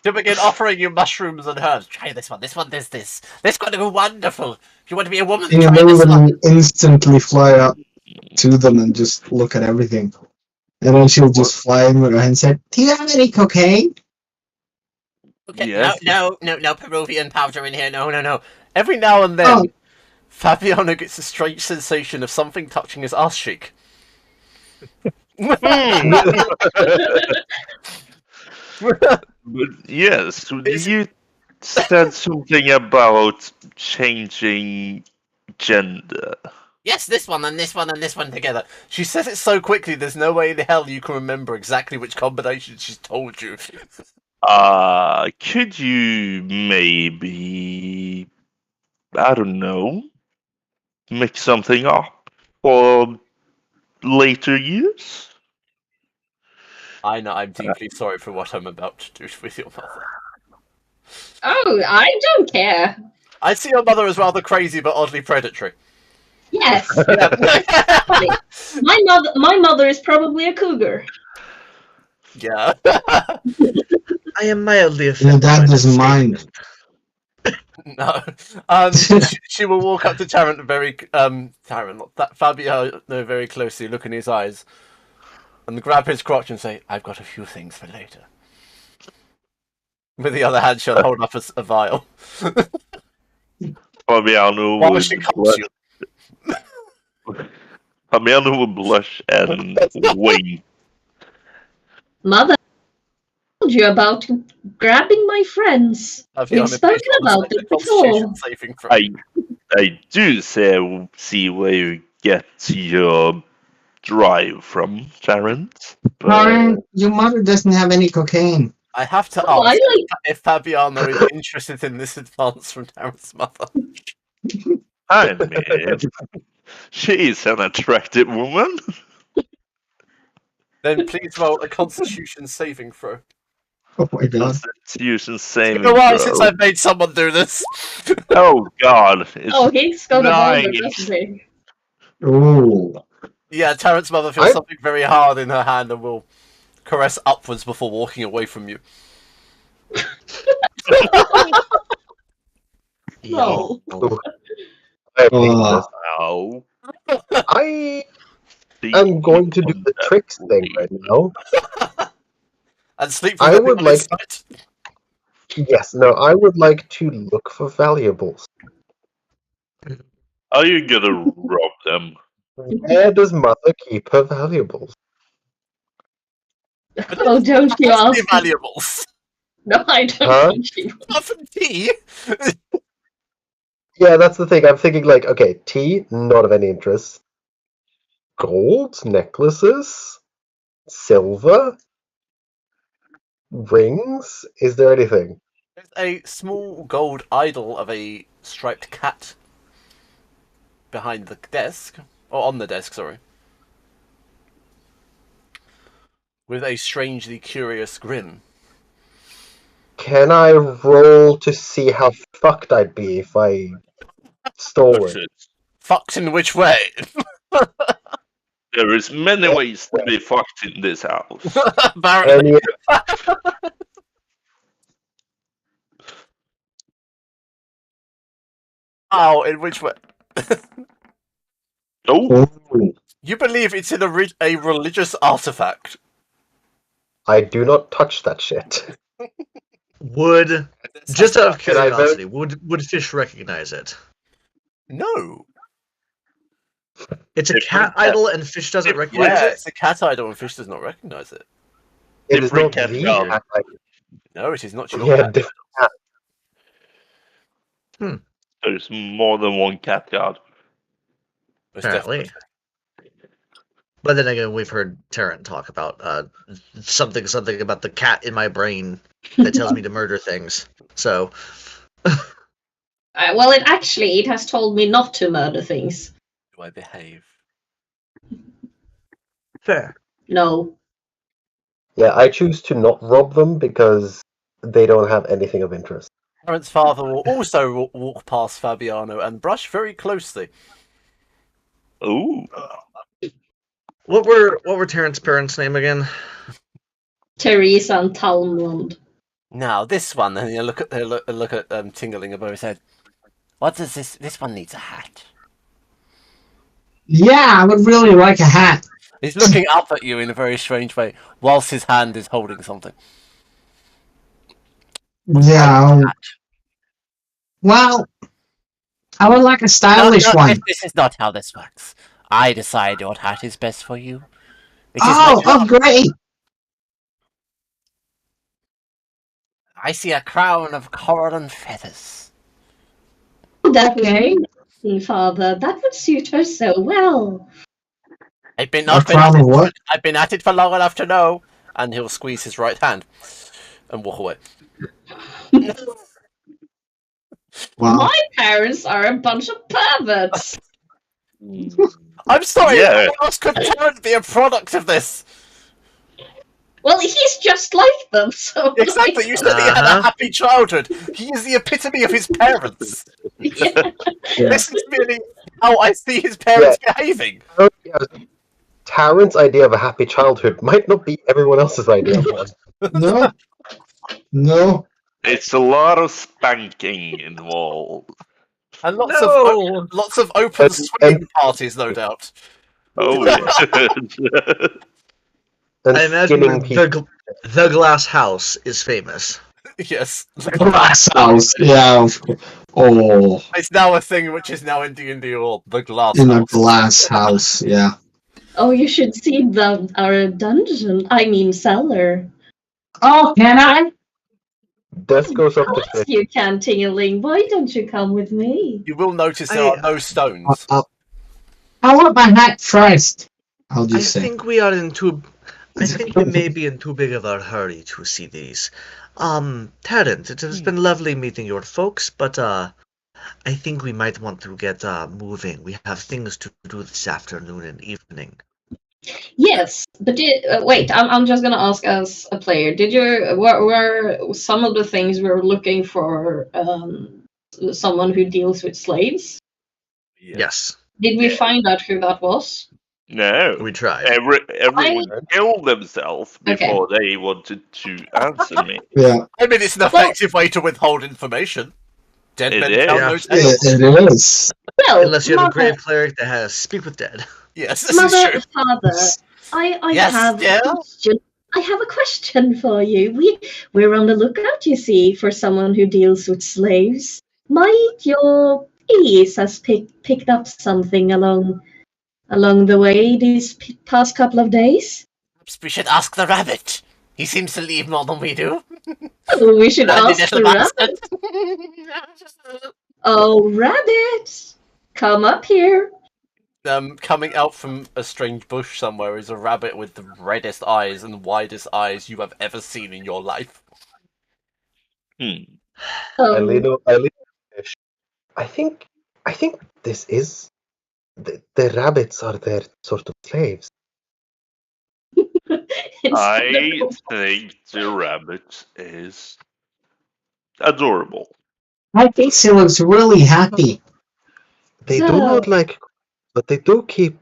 To begin offering you mushrooms and herbs. Try this one. This one does this. This one is wonderful. If you want to be a woman, You try move this one. and instantly fly up to them and just look at everything. And then she'll just fly in with her hand and say, "Do you have any cocaine?" Okay, Yes. no Peruvian powder in here. No. Every now and then, Fabiano gets a strange sensation of something touching his ass cheek. But yes, you said something about changing gender. Yes, this one and this one and this one together. She says it so quickly, there's no way in hell you can remember exactly which combination she's told you. Could you maybe, I don't know, mix something up for later years? I know, I'm deeply sorry for what I'm about to do with your mother. Oh, I don't care. I see your mother as rather crazy but oddly predatory. Yes. My mother is probably a cougar. Yeah. I am mildly Your offended. dad by doesn't that mind. statement. No. She will walk up to Tarrant Fabiano very closely, look in his eyes, and grab his crotch and say, "I've got a few things for later." With the other hand, she'll hold up a vial. Fabiano While would she calls you. Fabiano would blush and wink. Mother, I told you about grabbing my friends. We've spoken about it before. I do see where you get your drive from, Tarrant. Karen, your mother doesn't have any cocaine. I have to ask if Fabiano is interested in this advance from Tarrant's mother. I mean, she's an attractive woman. Then please roll a Constitution saving throw. Oh my god. Constitution saving It's been a while throw. since I've made someone do this. Oh god. It's he's got a boulder, nice. doesn't he? Oh. Yeah, Tarrant's mother feels something very hard in her hand and will caress upwards before walking away from you. No. I am going to do the tricks thing right now. And sleep I would like. Yes, no, I would like to look for valuables. Are you gonna rob them? Where does Mother keep her valuables? Oh, don't you ask? Valuables. No, I don't think you. Not from tea. Yeah, that's the thing. I'm thinking like, okay, tea, not of any interest. Gold, necklaces, silver, rings. Is there anything? There's a small gold idol of a striped cat behind the desk, or on the desk, sorry, with a strangely curious grin. Can I roll to see how fucked I'd be if I stole it? Fucked in which way? There is many ways to be fucked in this house. Apparently. How? In which way? Oh. You believe it's in a religious artifact? I do not touch that shit. Would, just out of curiosity, would Fish recognize it? No. It's a cat idol and Fish doesn't recognize it? It's a cat idol and Fish does not recognize it. It is not the cat idol. No, it is not your cat idol. There's more than one cat god. Apparently. But then again, we've heard Tarrant talk about something about the cat in my brain that tells me to murder things. So, well, it has told me not to murder things. Do I behave? fair. No. Yeah, I choose to not rob them because they don't have anything of interest. Tarrant's father will also walk past Fabiano and brush very closely. Ooh. What were Terrance's parents' name again? Teresa and Talmland. Now this one, and you look at Tingling above his head. What does this one needs a hat? Yeah, I would really like a hat. He's looking up at you in a very strange way, whilst his hand is holding something. Yeah. Well, I would like a stylish one. This is not how this works. I decide what hat is best for you. Great! I see a crown of coral and feathers. That way, Father. That would suit her so well. I've been at it for long enough to know. And he'll squeeze his right hand and walk away. Wow. My parents are a bunch of perverts. I'm sorry, Yeah. how else could Tarrant be a product of this? Well, he's just like them, so... Exactly, you said he had a happy childhood. He is the epitome of his parents. Yeah. This is merely how I see his parents behaving. Tarrant's idea of a happy childhood might not be everyone else's idea of one. No. It's a lot of spanking involved. And lots of open swinging parties, no doubt. Oh, yeah. And I imagine skinning people. the glass house is famous. Yes. Glass house. Yeah. Oh. It's now a thing which is now in D&D or the glass In house. a glass house, yeah. Oh, you should see our dungeon. I mean cellar. Oh, can I? Death goes up Of to course 50. you can, Tingling. Why don't you come with me? You will notice there are no stones. I want my hat first. I'll I just say. think we may be in too big of a hurry to see these. Tarrant, it has been lovely meeting your folks, but I think we might want to get moving. We have things to do this afternoon and evening. Yes, but wait. I'm just gonna ask as a player. Did you were some of the things we were looking for someone who deals with slaves? Yes. Did we find out who that was? No. We tried. Everyone killed themselves before they wanted to answer me. Yeah. I mean, it's an effective way to withhold information. Dead men tell no tales. It is. Well, Unless you're the grave cleric that has speak with dead. Yes, this is Mother, true. Father, I Yes, have dear? a question. I have a question for you. We're on the lookout, you see, for someone who deals with slaves. Might your ears has picked up something along the way these past couple of days? Perhaps we should ask the rabbit. He seems to leave more than we do. Oh, we should Handy ask little the rabbit. bastard. Oh, rabbit! Come up here. Coming out from a strange bush somewhere is a rabbit with the reddest eyes and widest eyes you have ever seen in your life. I lean over the fish. I think this is the rabbits are their sort of slaves. I think the rabbit is adorable. I think she looks really happy. They do not like, but they do keep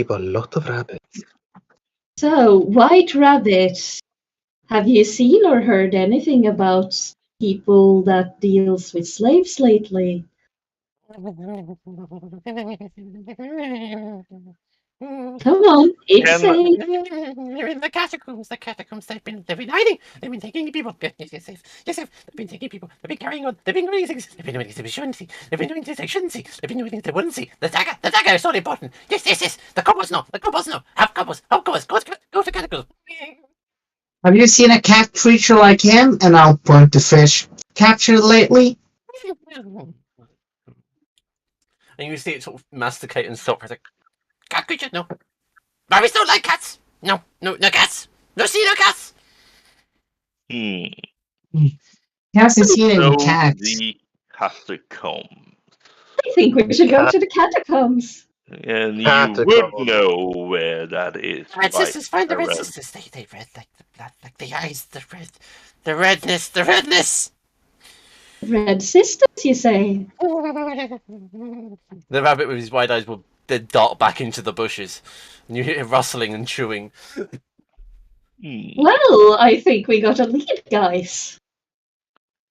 a lot of rabbits. So, White Rabbit, have you seen or heard anything about people that deals with slaves lately? Come on, it's safe. They're in the catacombs. The catacombs. They've been hiding. They've been taking people. Yes. They've been taking people. They've been carrying on. They've been doing things. They've been doing things they shouldn't see. They've been doing things they shouldn't see. They've been doing things they wouldn't see. The dagger is not important. Yes. The couples know. Have couples. Go to catacombs. Have you seen a cat creature like him? And I'll point to fish. Captured lately? And you see it sort of masticate and stop. It's like, cat creature? No. Rabbits don't like cats. No cats. No cats. Hasn't seen any cats. The catacombs. I think we should go to the catacombs. And you Catacombs. would know where that is. Red sisters, find the red sisters. They red like the blood, like the eyes, the redness. Red sisters, you say? The rabbit with his wide eyes will then dart back into the bushes, and you hear him rustling and chewing. Well, I think we got a lead, guys.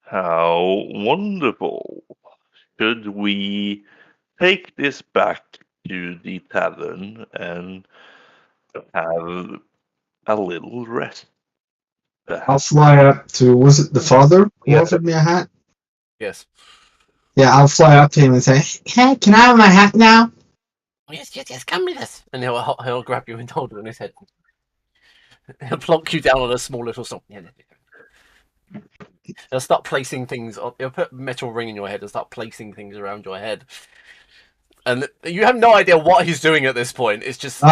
How wonderful. Should we take this back to the tavern and have a little rest? I'll fly up to, was it the father who offered me a hat? Yes. Yeah, I'll fly up to him and say, hey, can I have my hat now? Oh, yes, come with us. And he'll grab you and hold it on his head. He'll plonk you down on a small little stone. Yeah. He'll start placing things. He'll put a metal ring in your head and start placing things around your head. And you have no idea what he's doing at this point. It's just his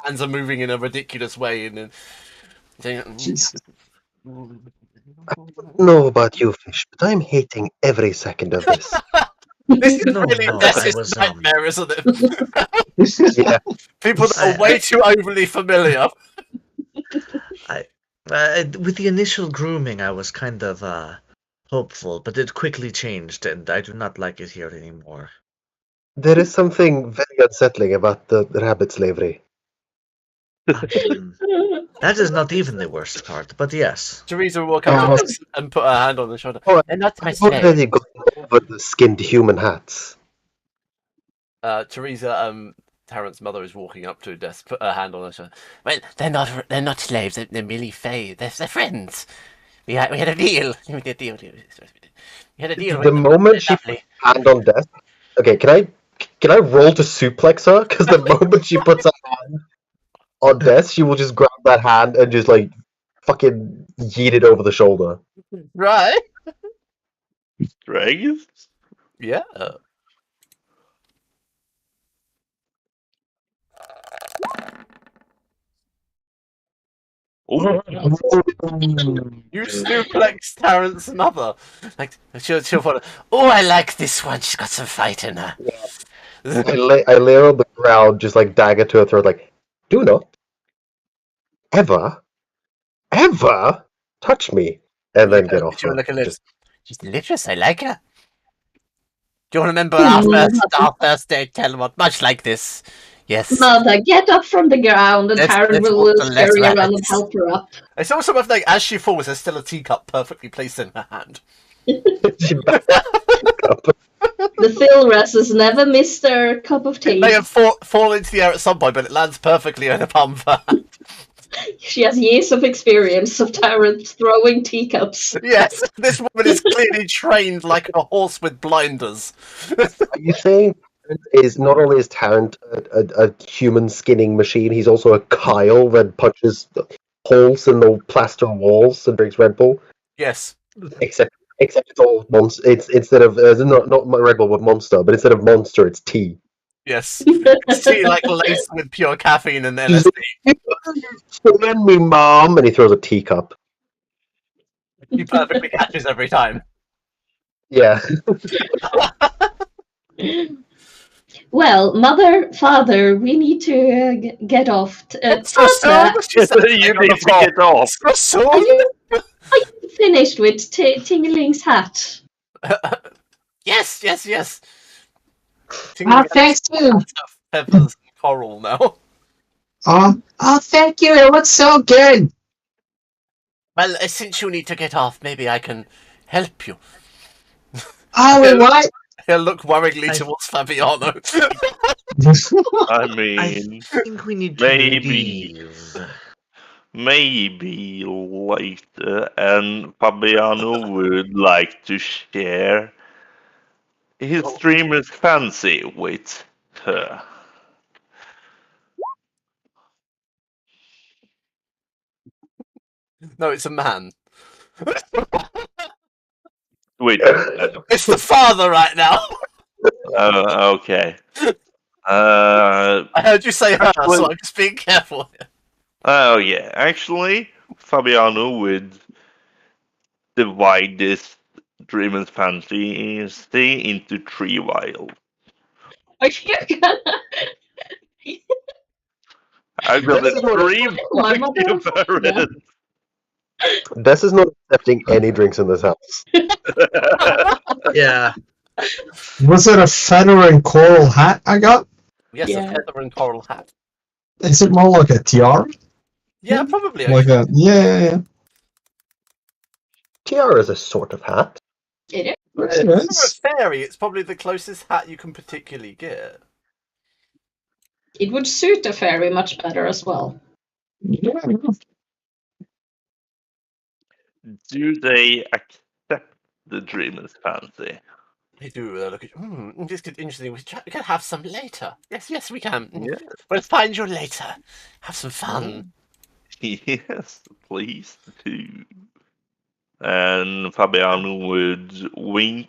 hands are moving in a ridiculous way, and then. I don't know about you, Fish, but I'm hating every second of this. This is his nightmare, isn't it? Yeah. People that are way too overly familiar. With the initial grooming, I was kind of hopeful, but it quickly changed, and I do not like it here anymore. There is something very unsettling about the rabbit slavery. That is not even the worst part, but yes. Teresa will walk up and put her hand on the shoulder. They're not my slave. I've already got over the skinned human hats. Teresa, Tarrant's mother is walking up to a desk, put her hand on her shoulder. Well, they're not slaves. They're merely fae. They're friends. We had a deal. We had a deal. The moment she puts her hand on desk, okay, can I roll to suplex her? Because the moment she puts her hand on desk, she will just grab that hand and just like fucking yeet it over the shoulder. Right? Dragons? Yeah. Oh. You suplex Tarrant's mother. Like she'll follow. Oh, I like this one. She's got some fight in her. Yeah. I lay her on the ground, just like dagger to her throat, like, do not ever touch me, and then get off. She's delicious. I like her. Do you want to remember our first date? Tell what much like this. Yes. Mother, get up from the ground, and Tarrant will carry around and help her up. It's also worth like as she falls, there's still a teacup perfectly placed in her hand. The Thilresses never miss their cup of tea. It may have fall into the air at some point, but it lands perfectly in a palm of her hand. She has years of experience of Tarrant throwing teacups. Yes, this woman is clearly trained like a horse with blinders. Are you saying is not only is Tarrant a human skinning machine, he's also a Kyle that punches holes in the plaster walls and drinks Red Bull? Yes. Except it's all monster. It's instead of not Red Bull but Monster, but instead of Monster, it's tea. Yes, it's tea like laced with pure caffeine and LSD. Send me, Mom, and he throws a teacup. He perfectly catches every time. Yeah. Well, Mother, Father, we need to get off. You need to get off. Are you finished with Tingling's hat? Yes. Thanks you. Peppers and coral now. Thank you. It looks so good. Well, since you need to get off, maybe I can help you. What? He'll look worriedly towards Fabiano. I mean, I think we need to leave. Maybe later, and Fabiano would like to share his dreamer's fancy with her. No, it's a man. Wait, it's the father right now. Okay. I heard you say her, actually- so I'm just being careful. Oh yeah, actually, Fabiano would divide this dream and fantasy into 3 vials. Are you gonna? I've got This is what- 3 My vials mother- of parents. Des is not accepting any drinks in this house. Yeah. Was it a feather and coral hat I got? Yes, Yeah. a feather and coral hat. Is it more like a tiara? Yeah, probably. Like actually. yeah. Tiara is a sort of hat. It is. It For a is. fairy, it's probably the closest hat you can particularly get. It would suit a fairy much better as well. Yeah. Do they accept the dream and fantasy? They do. Look at this could interesting. We can have some later. Yes, we can. Yeah. We'll find you later. Have some fun. Yes, please do. And Fabiano would wink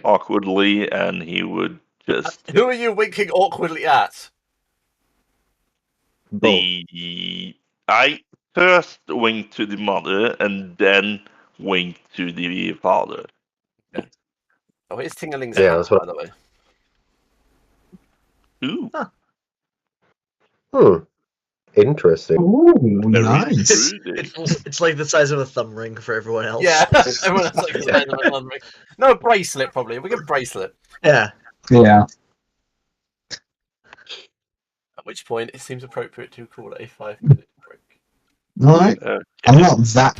awkwardly, and he would just Who are you winking awkwardly at? I first wink to the mother, and then wink to the father. Oh, it's Tingling's Yeah, hat, that's what- by the way. Ooh, Interesting. Ooh, very nice. intruding. It's like the size of a thumb ring for everyone else. Yeah, everyone else like no bracelet probably. We get bracelet. Yeah. Yeah. At which point it seems appropriate to call it a 5-minute break. Alright. I'm not that.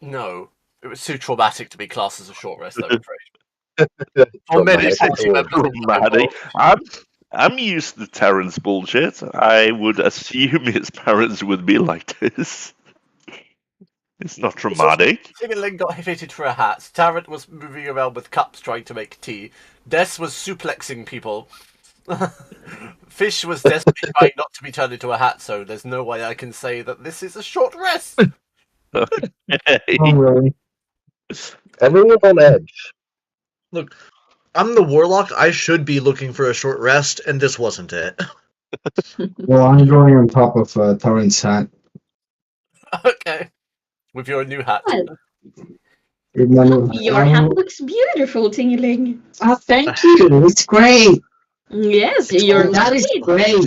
No. It was too traumatic to be classed as a short rest, I'm afraid. For many party members Dramatic. I'm used to Terran's bullshit. I would assume his parents would be like this. It's not dramatic. Tingaling got fitted for a hat. Tarrant was moving around with cups trying to make tea. Des was suplexing people. Fish was desperately trying not to be turned into a hat, so there's no way I can say that this is a short rest. Okay. Oh, really? Everyone's on edge. Look, I'm the warlock. I should be looking for a short rest, and this wasn't it. Well, I'm going on top of Torrent's hat. Okay. With your new hat. Your hat looks beautiful, Tingaling. Oh, thank you. It's great. Yes, your That is great.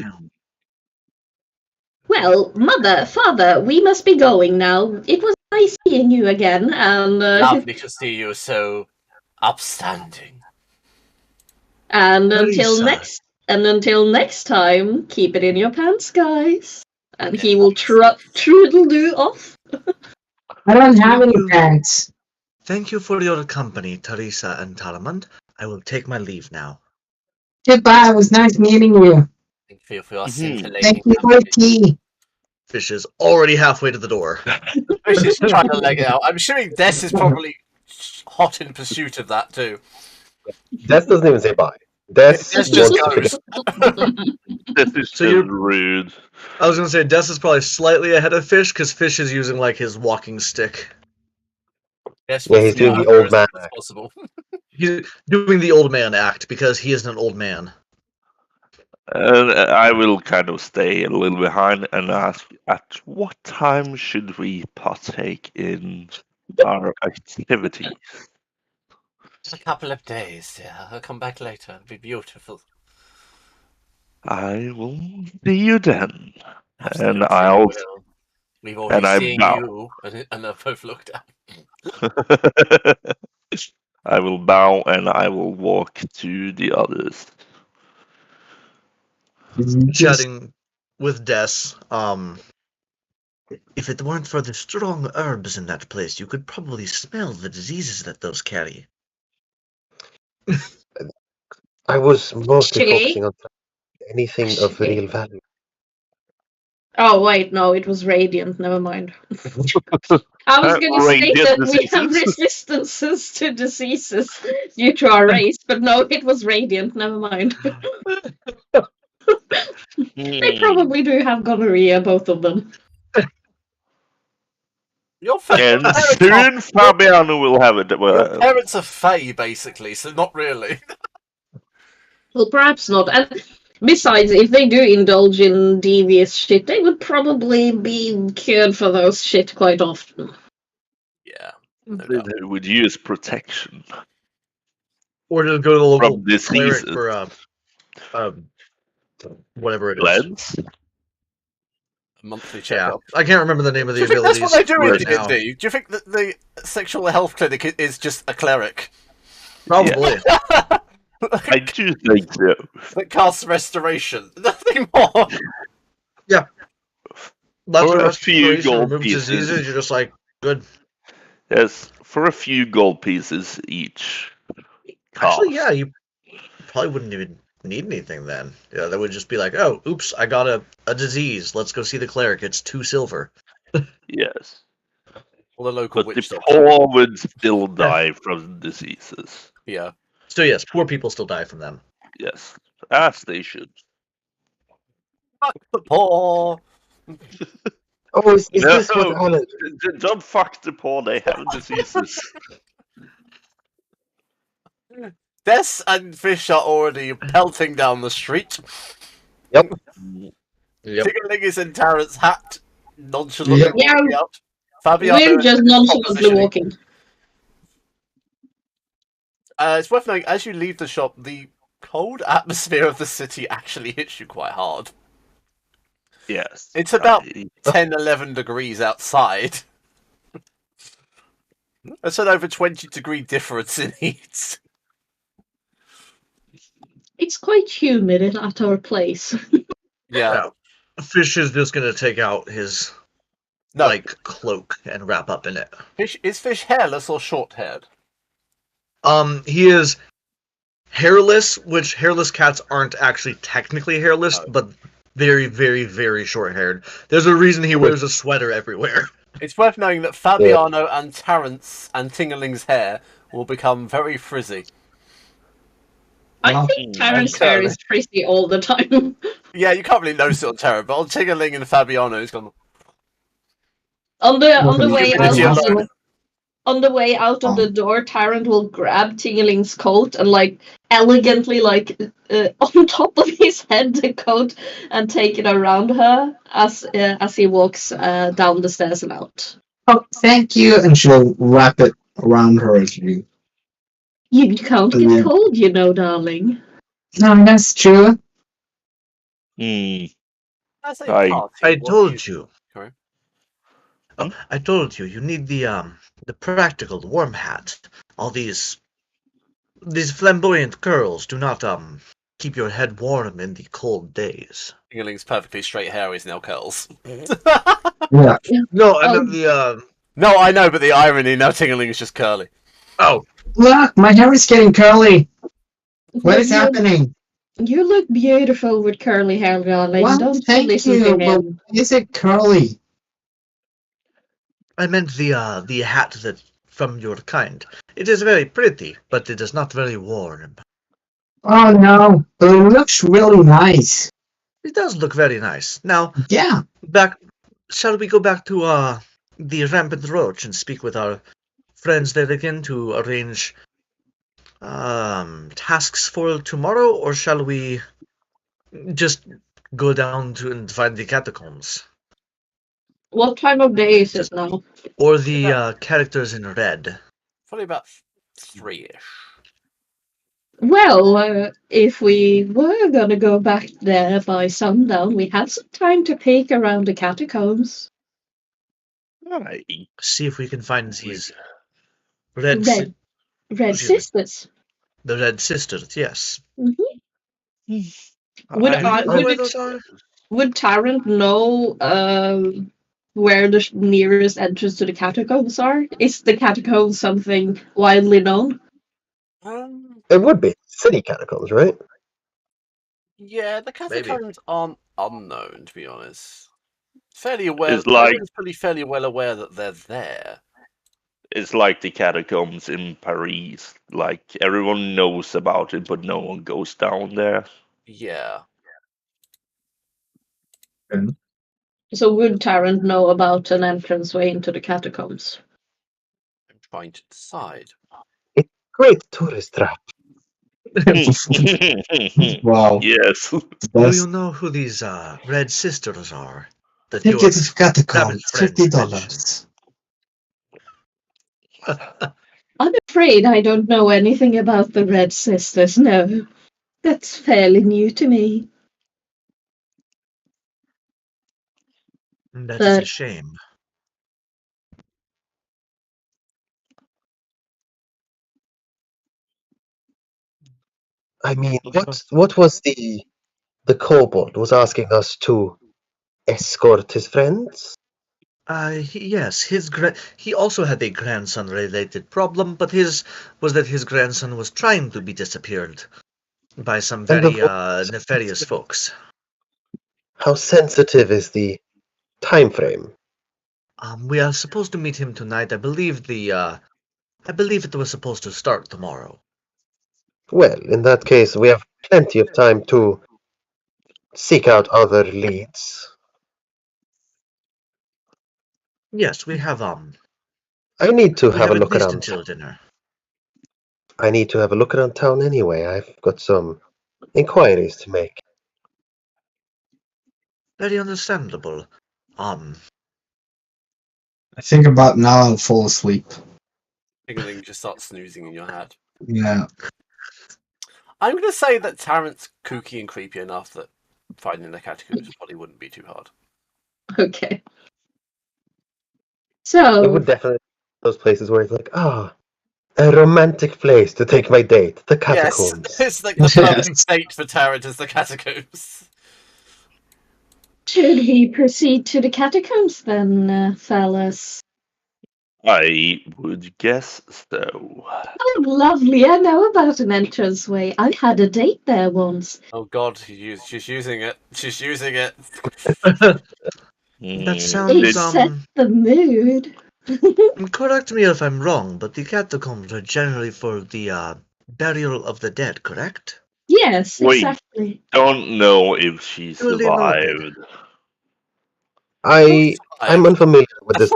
Well, Mother, Father, we must be going now. It was nice seeing you again, and Lovely to see you so upstanding. and until Lisa. next time, keep it in your pants, guys. And he will trudle off. I don't have any pants. Thank you for your company, Teresa and Taramund. I will take my leave now. Goodbye. It was nice meeting you. Thank you for your Thank scintillating you for tea. Fish is already halfway to the door. Fish is trying to leg it out. I'm assuming Des is probably hot in pursuit of that too. Des doesn't even say bye. Des Des just wants goes. This is So so you're- rude. I was going to say, Des is probably slightly ahead of Fish, because Fish is using, like, his walking stick. Des Yeah, wants he's to be doing the under old as man much as act. possible. He's doing the old man act, because he isn't an old man. I will kind of stay a little behind and ask, at what time should we partake in our activity? A couple of days, yeah. I'll come back later. It'll be beautiful. I will see you then. Absolutely I'll- will. We've already I seen bow. you, and I both looked at. I will bow and I will walk to the others. Chatting with Des, if it weren't for the strong herbs in that place, you could probably smell the diseases that those carry. I was mostly Chili? focusing on anything of Chili. real value. Oh wait, no, it was radiant. Never mind. I was going to say Radiant that we have diseases. resistances to diseases due to our race, but no, it was radiant. Never mind. They probably do have gonorrhea, both of them. Your And parents soon Fabiano will have it. Your parents are Fae, basically, so not really. Well, perhaps not. And besides, if they do indulge in devious shit, they would probably be cured for those shit quite often. Yeah. They would use protection Or just go to the local from diseases. cleric for whatever it is. Blends? A monthly Yeah, checkup. I can't remember the name of Do the you think that's abilities what they do in right now. D&D? Do you think that the sexual health clinic is just a cleric Probably. I do think so. that casts restoration? Nothing more. Lots For of a few restoration, gold remove pieces. diseases. You're just like, good. Yes, for a few gold pieces each. Actually, cost. yeah, you probably wouldn't even need anything then. Yeah, that would just be like, oh, oops, I got a disease. Let's go see the cleric. It's 2 silver. Yes. Or the local But witch the doctor. poor would still die from diseases. Yeah. So yes, poor people still die from them. Yes. As they should. Fuck the poor. Oh, is No. this what Alan? Don't fuck the poor, they have diseases. Des and Fish are already pelting down the street. Yep. Tiggerling is in Tarrant's hat, nonchalantly Yeah. walking out. Fabiano We're is just nonchalantly propositioning. walking. It's worth noting, as you leave the shop, the cold atmosphere of the city actually hits you quite hard. Yes. It's about 10, 11 degrees outside. That's an over 20-degree difference in heat. It's quite humid at our place. Yeah. Fish is just gonna take out his cloak and wrap up in it. Is Fish hairless or short-haired? He is hairless, which hairless cats aren't actually technically hairless, but very, very, very short-haired. There's a reason he wears a sweater everywhere. It's worth knowing that Fabiano and Terrence and Tingerling's hair will become very frizzy. I think Terrence's hair is frizzy all the time. Yeah, you can't really notice it on Terra, but on Tingerling and Fabiano, it's gone. On the way out of the door, Tyrant will grab Tingerling's coat and elegantly on top of his head the coat and take it around her as he walks down the stairs and out. Oh, thank you, and she'll wrap it around her as you. You can't get cold, darling. No, that's true. I told you. Sorry. I told you need the practical warm hat. All these flamboyant curls do not keep your head warm in the cold days. Tingerling's perfectly straight hair is now curls. Yeah. No, I meant the No, I know, but the irony now Tingerling is just curly. Oh. Look, my hair is getting curly. What is happening? You look beautiful with curly hair, darling. Well, Don't thank listen you. to But him. is it curly? I meant the hat that from your kind. It is very pretty, but it is not very warm. Oh no, but it looks really nice. It does look very nice. Now, yeah. Shall we go back to the Rampant Roach and speak with our friends there again to arrange tasks for tomorrow, or shall we just go down to and find the catacombs? What time of day is it now? Or the characters in red? Probably about 3-ish. Well, if we were gonna go back there by sundown, we have some time to peek around the catacombs. See if we can find these Red sisters. The Red Sisters, yes. Mm-hmm. Would Tyrant know where the nearest entrance to the catacombs are? Is the catacombs something widely known? It would be city catacombs, right? Yeah, the catacombs aren't unknown, to be honest. Fairly aware. It's like fairly well aware that they're there. It's like the catacombs in Paris. Like everyone knows about it, but no one goes down there. Yeah. So would Tyrant know about an entranceway into the catacombs? I'm trying to decide. It's a great tourist trap. Wow. Yes. Do you know who these Red Sisters are? Ticket to catacombs, $50. I'm afraid I don't know anything about the Red Sisters, no. That's fairly new to me. That's a shame. I mean, what was the kobold was asking us to escort his friends? Yes, he also had a grandson-related problem, but his was that his grandson was trying to be disappeared by some very nefarious folks. How sensitive is the time frame? We are supposed to meet him tonight. I believe it was supposed to start tomorrow. Well, in that case, we have plenty of time to seek out other leads. Yes, we have I need to have a look around until dinner. I need to have a look around town anyway. I've got some inquiries to make. Very understandable. I think about now I'll fall asleep. Tingling just starts snoozing in your head. Yeah. I'm going to say that Tarrant's kooky and creepy enough that finding the catacombs probably wouldn't be too hard. Okay. So it would definitely be those places where it's like, a romantic place to take my date, the catacombs. Yes, it's like the perfect date for Tarrant is the catacombs. Should we proceed to the catacombs then, fellas? I would guess so. Oh, lovely. I know about an entranceway. I had a date there once. Oh god, she's using it. She's using it. That It sounds, set the mood. correct me if I'm wrong, but the catacombs are generally for the burial of the dead, correct? Yes, Wait. exactly. Don't know if she Duly noted. survived. I'm unfamiliar with this.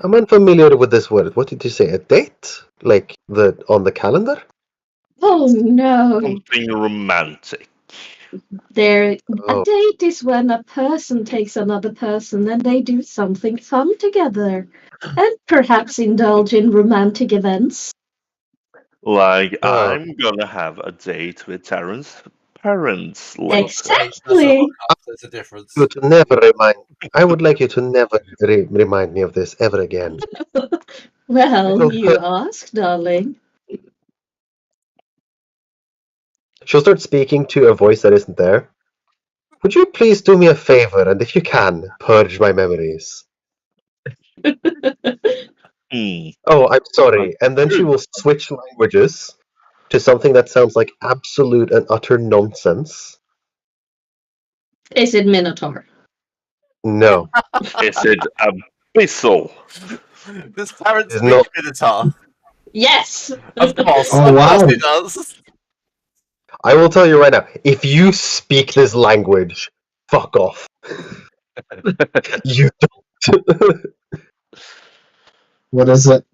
I'm unfamiliar with this word. What did you say? A date? Like on the calendar? Oh no. Something romantic. A Oh. date is when a person takes another person and they do something fun together. And perhaps indulge in romantic events. Like, Oh. I'm gonna have a date with Terrence's parents later. Exactly. There's a difference. You to never I would like you to never remind me of this ever again. Well, you asked, darling. She'll start speaking to a voice that isn't there. Would you please do me a favor, and if you can, purge my memories? Oh, I'm sorry. And then she will switch languages to something that sounds like absolute and utter nonsense. Is it Minotaur? No. Is it Abyssal? Does Terrence It's speak not- Minotaur? Yes! Of course. Oh, Of wow. course he does. I will tell you right now, if you speak this language, fuck off. You don't. What is it?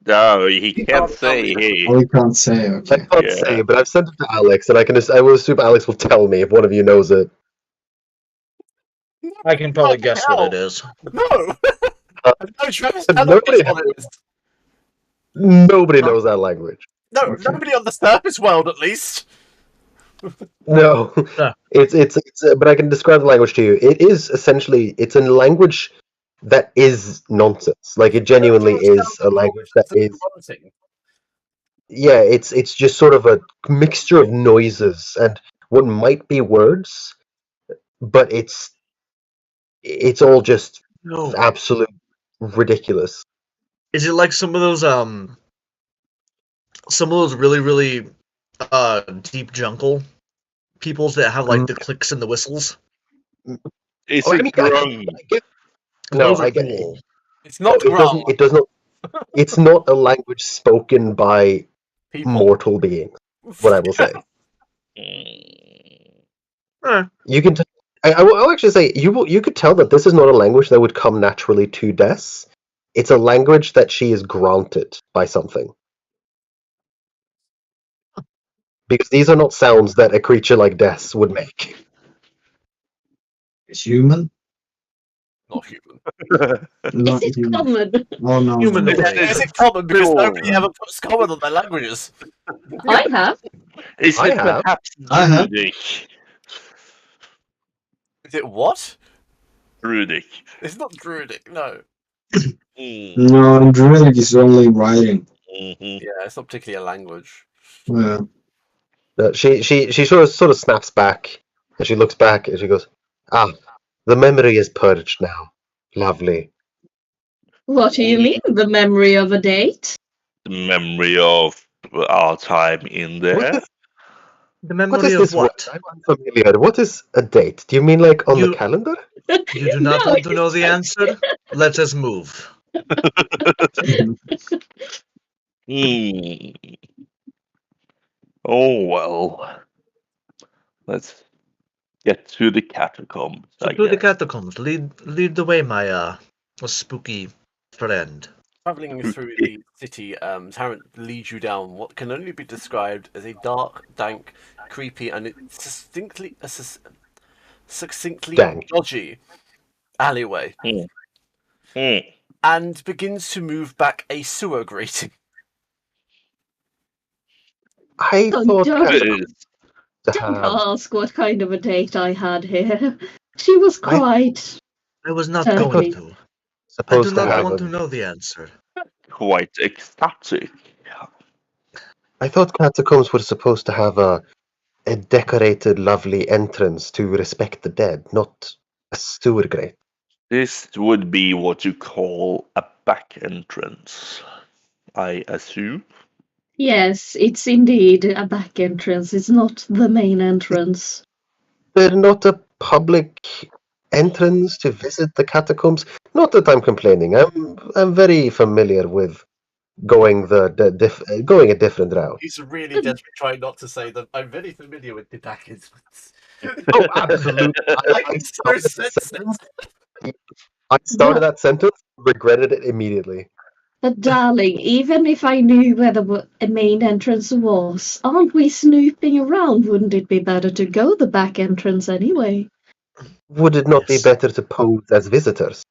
No, he can't say he. Oh, we can't say. I Okay. can't Yeah. say, but I've sent it to Alex, and I will assume Alex will tell me if one of you knows it. I can probably guess what it is. No! No, Travis Nobody cannot guess what it is. Nobody knows that language. No, Okay. nobody on the surface world, at least. No, Yeah. it's but I can describe the language to you. It is essentially it's a language that is nonsense. Like it genuinely is a language that is. Yeah, it's just sort of a mixture of noises and what might be words, but it's all just No. absolute ridiculous. Is it like some of those really, really deep jungle peoples that have like the clicks and the whistles? Is Oh, I it mean, grung? No, Those are I get cool. It's not it doesn't. It does not. It's not a language spoken by people. mortal beings. What I will say. You can. I'll actually say you could tell that this is not a language that would come naturally to Des. It's a language that she is granted by something. Because these are not sounds that a creature like Des would make. It's human? Not human. Not Is it human. common? Oh no. Human no. noise. Is it common? Because Cool. nobody ever puts common on their languages. I have. Is I it have. perhaps I have. Druidic? Is it what? Druidic. It's not druidic, no. No, Druidic is only writing. Mhm. Yeah, it's not particularly a language. Yeah. She sort of snaps back and she looks back and she goes, "Ah, the memory is purged now. Lovely." What do you mean, the memory of a date? The memory of our time in there. The What memory is of this what? word? I'm unfamiliar. What is a date? Do you mean like on the You- calendar? You do not No, want to know the answer? Let us move. Hmm. Oh well. Let's get to the catacombs. So I to the guess. catacombs. Lead the way, my spooky friend. Traveling through the city, Tarrant leads you down what can only be described as a dark, dank, creepy, and succinctly Dank. dodgy alleyway, and begins to move back a sewer grating. I Oh, thought don't- catacombs to Don't have. ask what kind of a date I had here. She was quite... I was not Tell going me. to. I do Supposed to not have want a- to know the answer. Quite ecstatic. I thought catacombs were supposed to have a a decorated, lovely entrance to respect the dead, not a sewer grate. This would be what you call a back entrance, I assume. Yes, it's indeed a back entrance. It's not the main entrance. There's not a public entrance to visit the catacombs. Not that I'm complaining. I'm very familiar with going going a different route. He's really desperately trying not to say that I'm very familiar with the back entrance. Oh, absolutely. I started that sentence, regretted it immediately. But darling, even if I knew where the main entrance was, aren't we snooping around? Wouldn't it be better to go the back entrance anyway? Would it not be better to pose as visitors?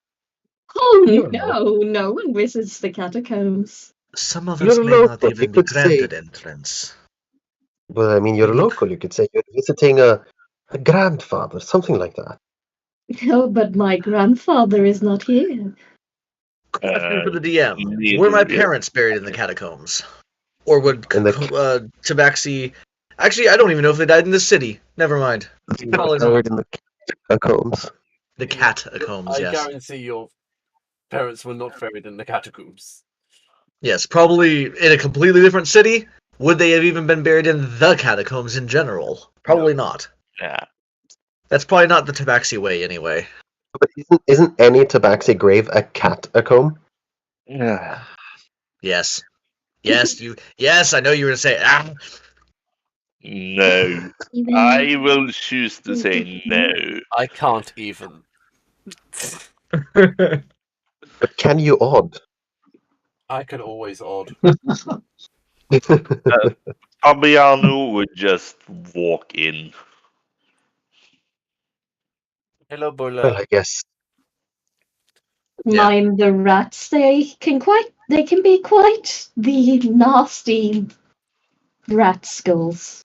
Oh no one visits the catacombs. Some of us may not even be granted entrance. Well, I mean, you're local. You could say you're visiting a grandfather, something like that. No, but my grandfather is not here. Question for the DM. Were my parents buried in the catacombs? Or would Tabaxi... Actually, I don't even know if they died in the city. Never mind. Probably not. In the catacombs. The catacombs, yes. I guarantee your parents were not buried in the catacombs. Yes, probably in a completely different city. Would they have even been buried in the catacombs in general? Probably not. Yeah. That's probably not the Tabaxi way, anyway. But isn't any Tabaxi grave a catacomb? Yeah. Yes. Yes, I know you were going to say, No. I will choose to say no. I can't even. But can you odd? I can always odd. Fabiano would just walk in. Hello, Bola. Well, I guess. Mind the rats, they can be quite the nasty rat skulls.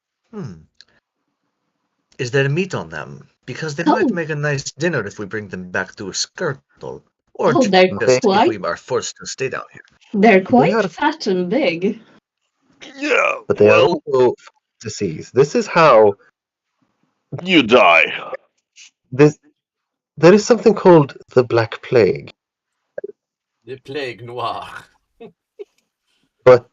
Is there meat on them? Because they might make a nice dinner if we bring them back to a skirtle. Or if we are forced to stay down here. They're quite fat and big. Yeah. But they are also disease. This is how you die. There is something called the Black Plague. The Plague Noir. But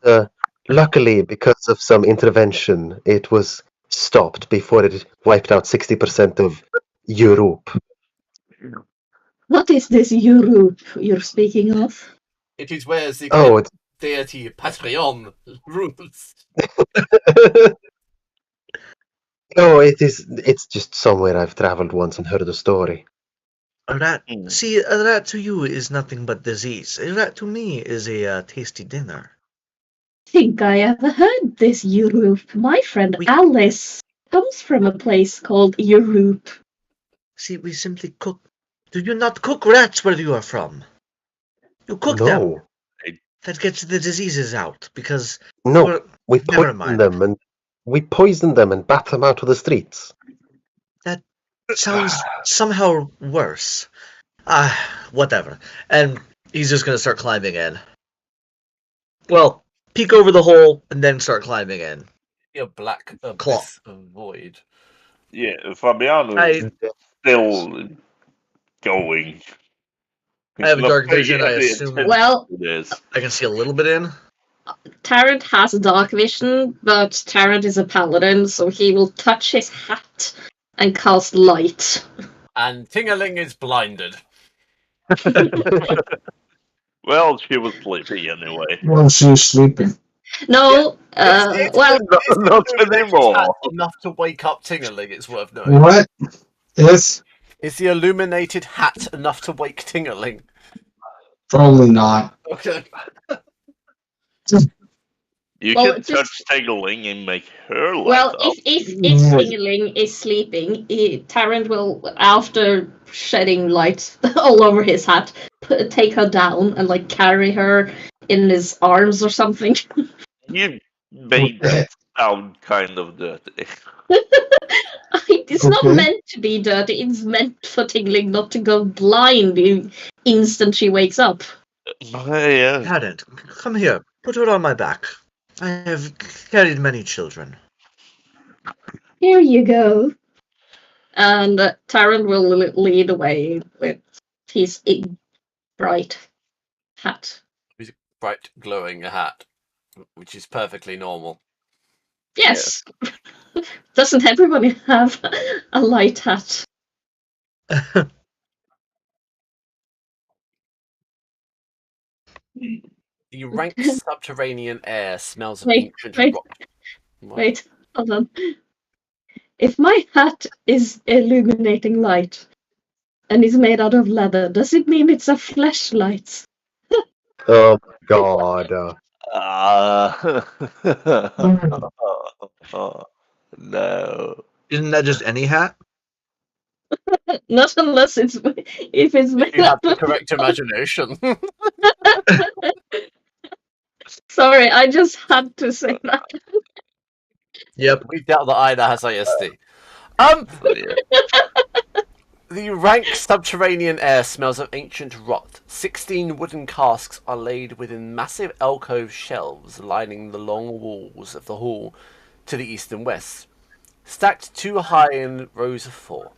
luckily, because of some intervention, it was stopped before it wiped out 60% of Europe. What is this Europe you're speaking of? It is where the deity Patreon rules. It's just somewhere I've traveled once and heard the story. A rat to you is nothing but disease. A rat to me is a tasty dinner. Think I ever heard this Europe. My friend Alice comes from a place called Europe. See, we simply cook. Do you not cook rats where you are from? You cook them. That gets the diseases out because we poison them and bat them out of the streets. That sounds somehow worse. Whatever. And he's just gonna start climbing in. Well, peek over the hole and then start climbing in. A black abyss of void. Yeah, Fabiano is still going. I have a dark vision, I assume. Well, I can see a little bit in. Tarrant has dark vision, but Tarrant is a paladin, so he will touch his hat and cast light. And Tingaling is blinded. Well, she was sleepy anyway. Well, she's sleeping. No, it's not anymore. Enough to wake up Tingaling, it's worth knowing. What? Yes? Is the illuminated hat enough to wake Tingaling? Probably not. Okay. You can touch Tingaling and make her light up. If Tingaling is sleeping, Tarrant will, after shedding light all over his hat, take her down and carry her in his arms or something. You made that sound kind of dirty. It's not meant to be dirty. It's meant for Tingaling not to go blind the instant she wakes up. Yeah. Tarrant, come here. Put her on my back. I have carried many children. Here you go. And Taran will lead away with his bright hat. His bright glowing hat, which is perfectly normal. Yes. Yeah. Doesn't everybody have a light hat? The rank subterranean air smells of ancient rock. Wait, hold on. If my hat is illuminating light and is made out of leather, does it mean it's a flashlight? Oh God. No. Isn't that just any hat? Not unless it's if it's made you have the correct imagination. Sorry, I just had to say that. Yep. We doubt that Ida has ISD. The rank subterranean air smells of ancient rot. 16 wooden casks are laid within massive alcove shelves lining the long walls of the hall to the east and west, stacked 2 high in rows of 4.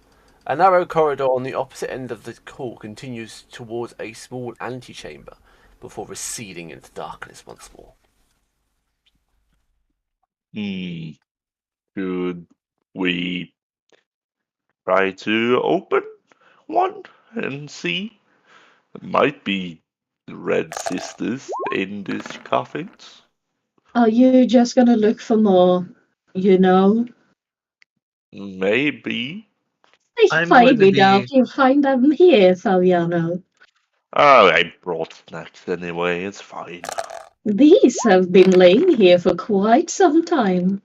A narrow corridor on the opposite end of the hall continues towards a small antechamber before receding into darkness once more. Should we try to open one and see? It might be the Red Sisters in these coffins. Are you just gonna look for more, Maybe. I highly doubt you'll find them here, Fabiano. Oh, I brought snacks anyway, it's fine. These have been laying here for quite some time.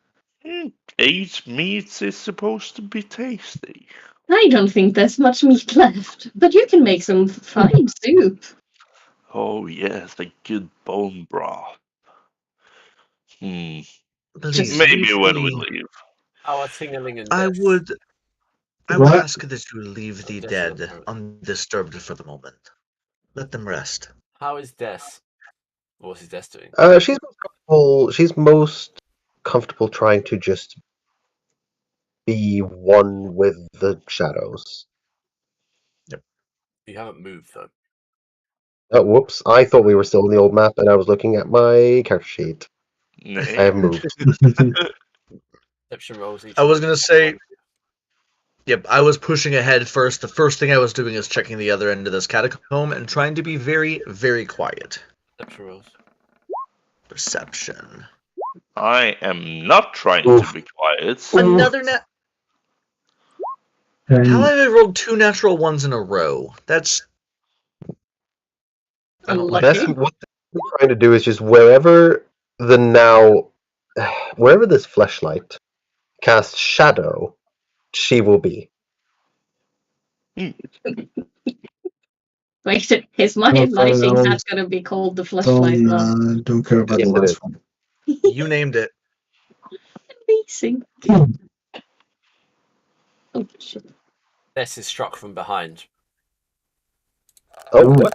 Aged meat is supposed to be tasty. I don't think there's much meat left, but you can make some fine soup. Oh yes, a good bone broth. Please, maybe when we leave. Our tingling and I would ask that you leave the dead undisturbed for the moment. Let them rest. How is Des? What's his Des doing? She's most comfortable. She's most comfortable trying to just be one with the shadows. Yep. You haven't moved though. Oh, whoops! I thought we were still in the old map, and I was looking at my character sheet. I have moved. Perception rolls each. I was gonna say. Yep, I was pushing ahead first. The first thing I was doing is checking the other end of this catacomb and trying to be very, very quiet. Perception rolls. Perception. I am not trying to be quiet. Another net. How have I rolled 2 natural ones in a row? That's. I don't like That's that. what we're trying to do is just wherever this fleshlight casts shadow, she will be. Wait, is my lighting hat gonna be called the flashlight? Don't care about the last one. You named it. Amazing. Oh shit. This is struck from behind. Oh, what?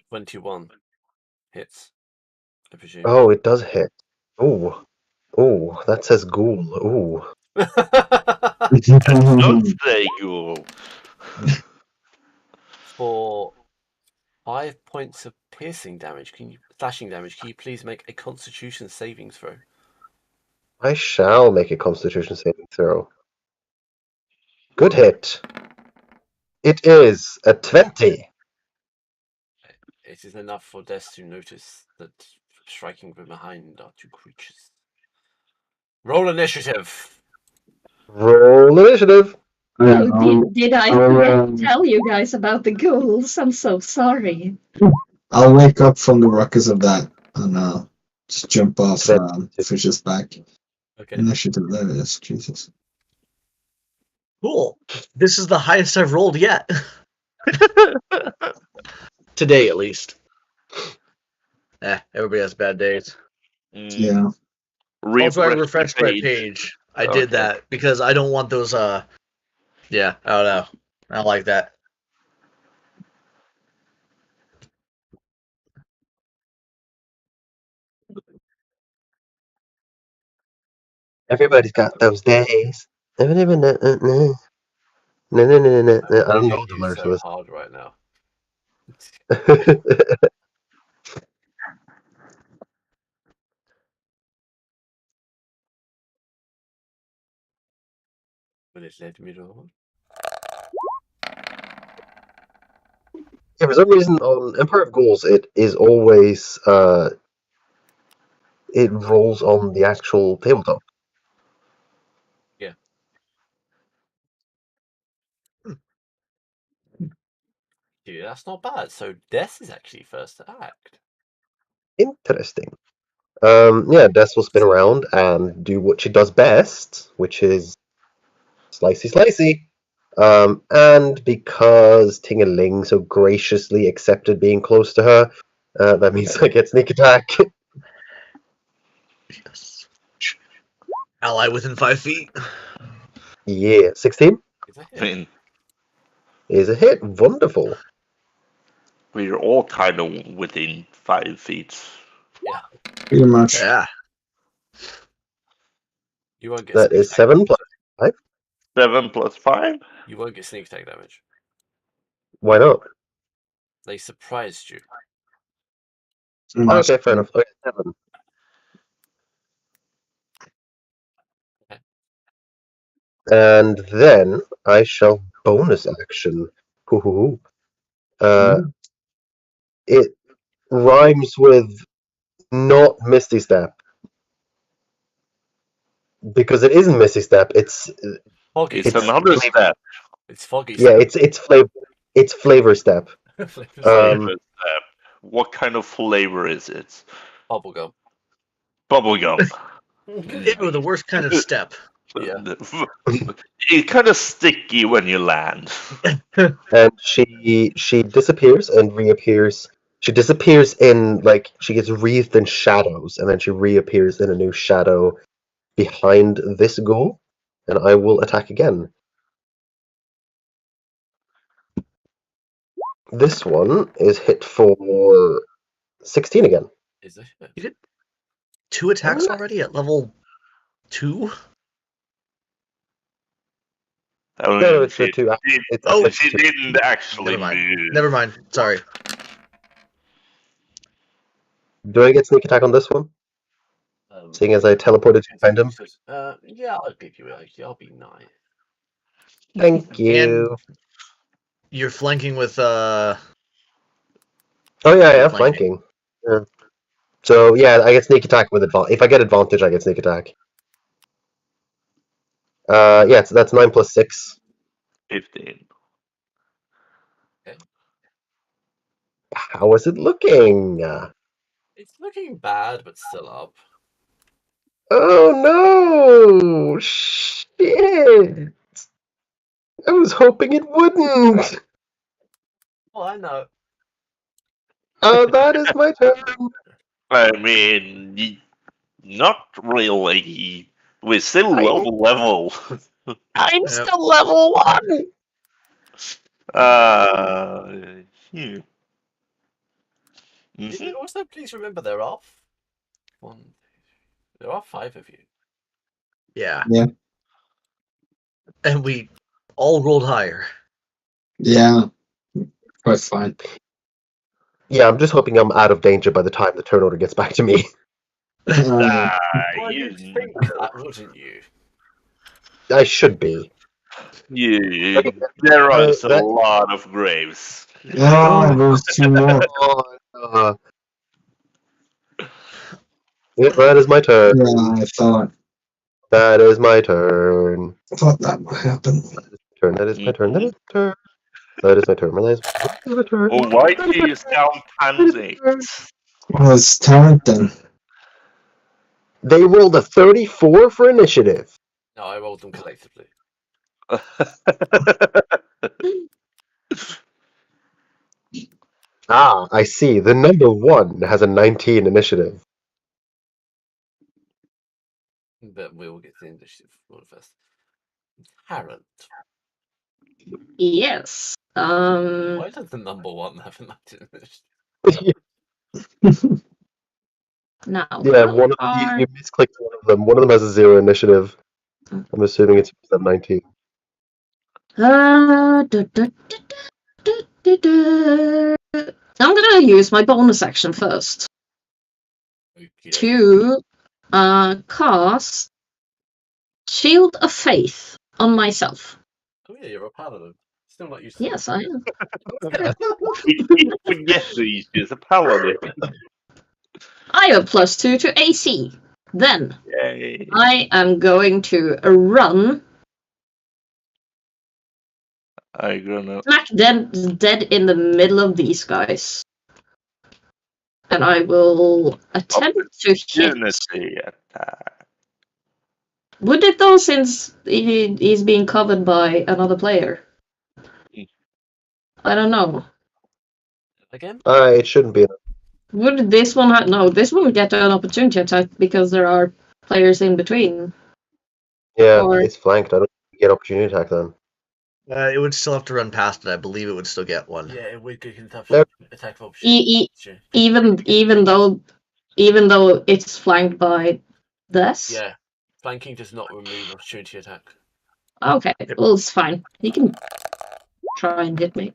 21 hits, I presume. Oh, it does hit. Oh, that says ghoul. Ooh. Don't say ghoul. For 5 points of slashing damage, can you please make a Constitution saving throw? I shall make a Constitution saving throw. Good hit. It is a 20. It is enough for Des to notice that striking from behind are 2 creatures. Roll initiative. Roll initiative. Oh, did I tell you guys about the ghouls? I'm so sorry. I'll wake up from the ruckus of that and just jump off Fish's back. Okay. Initiative, there it is. Jesus. Cool. This is the highest I've rolled yet. Today, at least. Everybody has bad days. Yeah. Also, I refreshed my page. I did that because I don't want those, yeah, I don't know. I don't like that. Everybody's got those days. I don't know the lyrics so to this. hard right now. Will it let me roll? Yeah, for some reason on Empire of Ghouls, it is always it rolls on the actual tabletop. Yeah. Dude, that's not bad. So Death is actually first to act. Interesting. Yeah, Des will spin around and do what she does best, which is slicey. And because Ting-a-Ling so graciously accepted being close to her, that means I get sneak attack. Yes. Ally within 5 feet. Yeah, 16 is a hit. Wonderful. We're all kind of within 5 feet. Yeah. Pretty much. Yeah. You won't get That sneak is attack 7 damage. plus 5. 7 plus 5? You won't get sneak attack damage. Why not? They surprised you. Okay, fair enough. Okay, 7. Okay. And then I shall bonus action. Hoo-hoo-hoo. It rhymes with not Misty Step. Because it isn't Misty Step, it's Foggy It's step. another step. It's foggy yeah, step. it's flavor step. Flavor step. What kind of flavor is it? Bubblegum. Bubblegum. Ew, the worst kind of step. Yeah. It's kind of sticky when you land. And she disappears and reappears. She disappears in, like, she gets wreathed in shadows, and then she reappears in a new shadow behind this ghoul, and I will attack again. This one is hit for 16 again. Is it? You did 2 attacks already at level 2? No, it's a 2. She didn't actually Never mind. move. Never mind. Sorry. Do I get sneak attack on this one? Seeing as I teleported behind him? Yeah, I'll give you it. I'll be nice. Thank you. You're flanking with Oh yeah, flanking. Yeah. So yeah, I get sneak attack with advantage. If I get advantage, I get sneak attack. Yeah, so that's 9 plus 6. 15. Okay. How is it looking? It's looking bad, but still up. Oh no! Shit! I was hoping it wouldn't. Oh, I know. That is my turn. I mean, not really. We're still low level. I'm still level 1. Also, please remember there are there are 5 of you. Yeah. Yeah. And we all rolled higher. Yeah. Quite fine. Yeah, I'm just hoping I'm out of danger by the time the turn order gets back to me. You'd think that, wouldn't you? I should be. There are a lot of graves. Oh, there's 2 more. Yeah, that is my turn. Yeah, I thought. That is my turn. I thought that would happen. That is my turn. That is my turn. That is my turn. That is my turn. Oh, why do you sound panicked? Well, it's talent then. They rolled a 34 for initiative. No, I rolled them collectively. I see. The number 1 has a 19 initiative. But we'll get the initiative first. Harrod. Yes. Why does the number 1 have a 19 initiative? Now, Yeah, you misclicked one of them. One of them has a 0 initiative. I'm assuming it's 19. I'm gonna use my bonus action first to cast Shield of Faith on myself. Oh yeah, you're a paladin. Still not used to Yes, I am. We forget that she's a paladin. I have +2 to AC. Then Yay. I am going to run I'm gonna smack dead in the middle of these guys. And I will attempt to hit. opportunity attack. Would it though, since he's being covered by another player? I don't know. Again? It shouldn't be. Would this one no, this one would get an opportunity attack because there are players in between. Yeah, Or- it's flanked. I don't get opportunity attack then. It would still have to run past it. I believe it would still get one. Yeah, it would get an Nope. attack of opportunity. Even though it's flanked by this? Yeah. Flanking does not remove opportunity attack. Okay, well it's fine. He can try and hit me.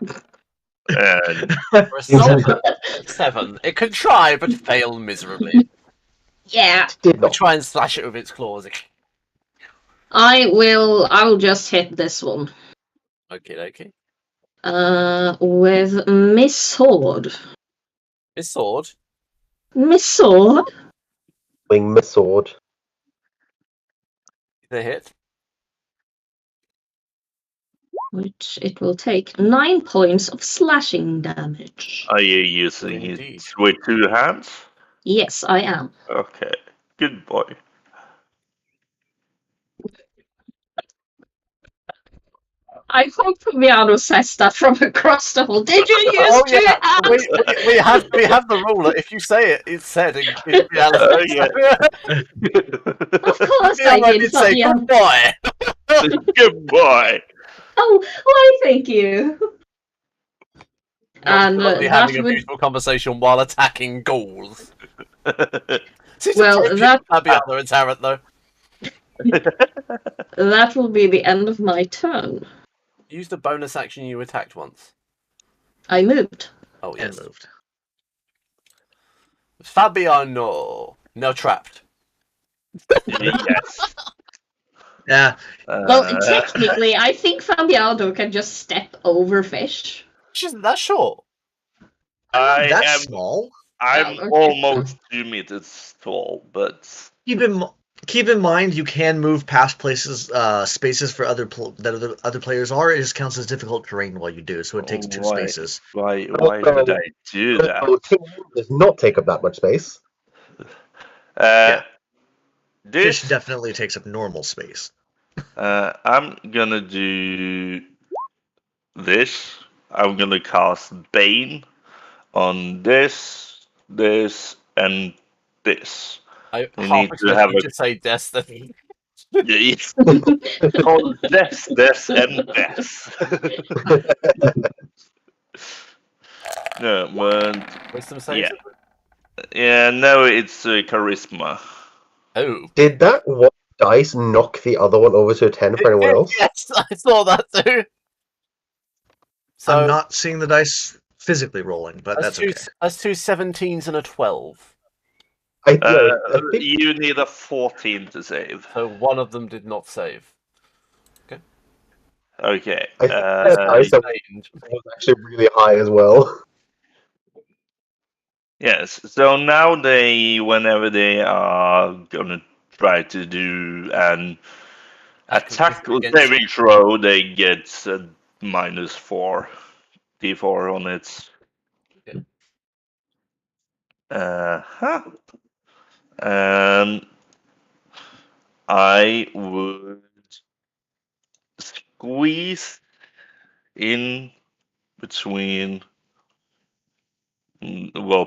And For a solid 7, it can try but fail miserably. Yeah. Did It not. try and slash it with its claws. I'll just hit this one. Okay. With Miss Sword. His sword. Miss Sword? Wing miss sword. The hit. Which it will take 9 points of slashing damage. are you using Indeed. it with 2 hands? Yes, I am. Okay, good boy. I hope Miano says that from across the hall. Did you use two hands? We have the rule that if you say it, it's said in reality. Oh, yeah. Of course I I did. did say Fabian. good boy. Good boy. Oh, why thank you. And Lovely that having a would beautiful conversation while attacking ghouls. Well, that- That'd be other Tarrant though. that will be the end of my turn. Use the bonus action you attacked once. I moved. Oh And yes. moved. Fabiano. No trapped. Yes. Yeah. Well, technically, I think Fabiano can just step over fish. Which isn't that short. That's small. I'm Oh, okay. almost 2 meters tall, but Keep in mind, you can move past places, spaces for other players are. It just counts as difficult terrain while you do, so it takes 2 spaces. Why did I do that? So Ting does not take up that much space. Fish This definitely takes up normal space. I'm gonna do this. I'm gonna cast Bane on this, and this. I You half need to expected have you a- to say destiny. Yeah, it's called this, and this. No, but Wisdom save. yeah, no, it's charisma. Oh. Did that one dice knock the other one over to a 10 for anyone else? Yes, I saw that too. So I'm not seeing the dice physically rolling, but that's okay. That's 2 17s and a 12. I think You need a 14 to save. So one of them did not save. Okay. I think that dice was actually really high as well. Yes. So now whenever they are gonna try to do an attack or Against- saving throw, they get a -4 d4 on it. Okay. And I would squeeze in between,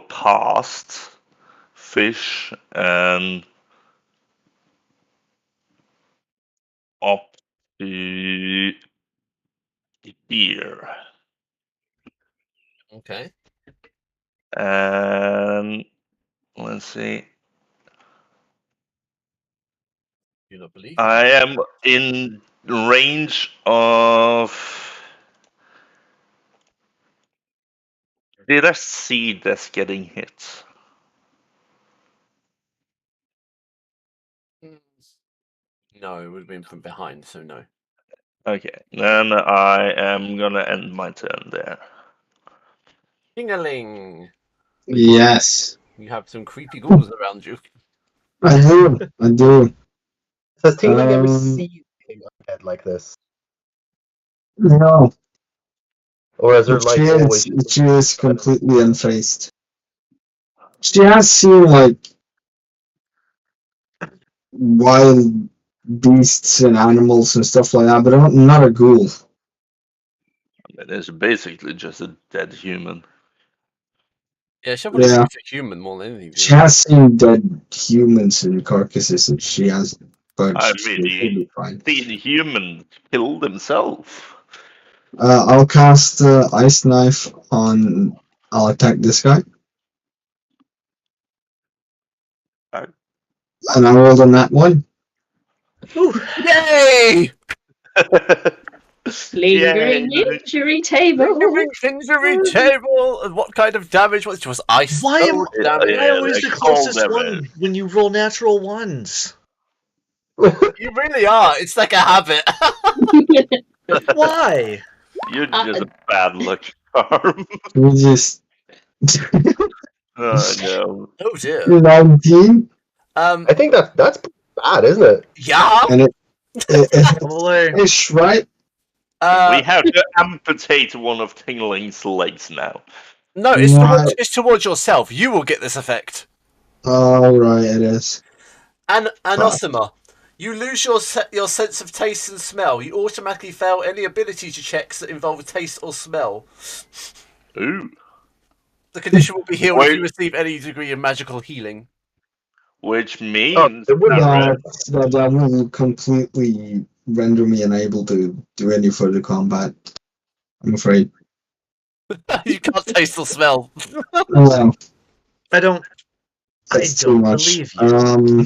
past fish and up to here. Okay. And let's see. You not believe? I am in range of. Did I see this getting hit? No, it would have been from behind, so no. Okay, then I am gonna end my turn there. Ding-a-ling! Yes. You have some creepy ghouls around you. I do. Has Tingling ever seen anything undead like this? No. Or has her life always... She is completely unfazed. She has seen, like, wild beasts and animals and stuff like that, but not a ghoul. I mean, it's basically just a dead human. Yeah, she probably Yeah. a human more than anything. She has seen dead humans and carcasses, and she has, but I she's mean, fine. the human killed himself. I'll cast Ice Knife on. I'll attack this guy. Alright. And I rolled on that one. Yay! Lingering injury table. Lingering injury table. And what kind of damage was it? Was ice? Why am damage? I always they the call closest them one when you roll natural ones? You really are. It's like a habit. Why? You're just a bad luck charm. We just. Oh no. Oh dear. 19. I think that's pretty bad, isn't it? Yeah. And Probably. it's right. We have to amputate one of Tingling's legs now. No, it's towards yourself. You will get this effect. Oh, right, it is. And Anosima, you lose your sense of taste and smell. You automatically fail any ability checks that involve taste or smell. Ooh. The condition will be healed if you receive any degree of magical healing. Which means that will completely render me unable to do any further combat. I'm afraid. You can't taste or smell. No, I don't too much. believe you. No.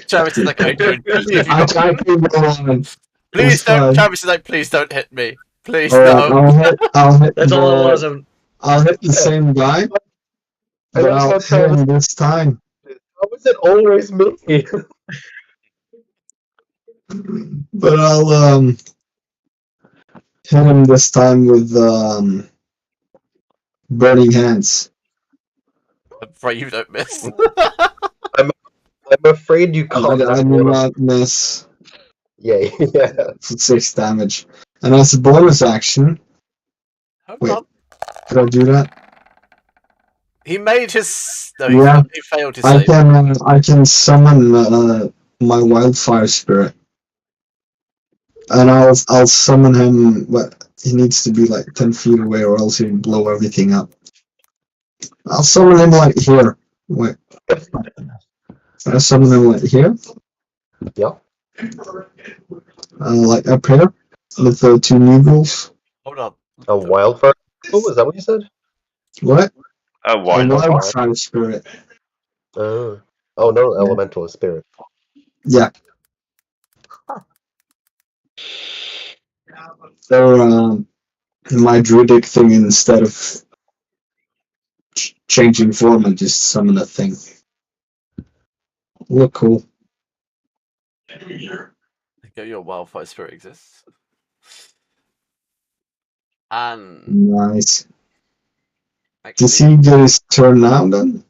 Travis is like, I don't believe you. I can't keep going. Please It's don't. fine. Travis is like, please don't hit me. Please All no. right, I'll hit. That's all it was. I'll hit the same guy, but I'll hit him this time. How is it always me? But I'll hit him this time with burning hands. I'm afraid you don't miss. I'm afraid you can't. I will not miss. Yay! Yeah. For 6 damage, and as a bonus action. Wait, did I do that? He made his. No, he failed his I save. I can summon my wildfire spirit, and I'll summon him. But he needs to be like 10 feet away, or else he'll blow everything up. I'll summon him like here. Wait, I'll summon him like here. Yeah. Like up here with the 2 new ghouls. Hold on. A wildfire? Oh, is that what you said? What? A wildfire spirit. Oh, no, elemental is spirit. Yeah. So, my druidic thing, instead of changing form, and just summon a thing. Look cool. Your wildfire spirit exists. And Nice. actually, Does he get his turn now then?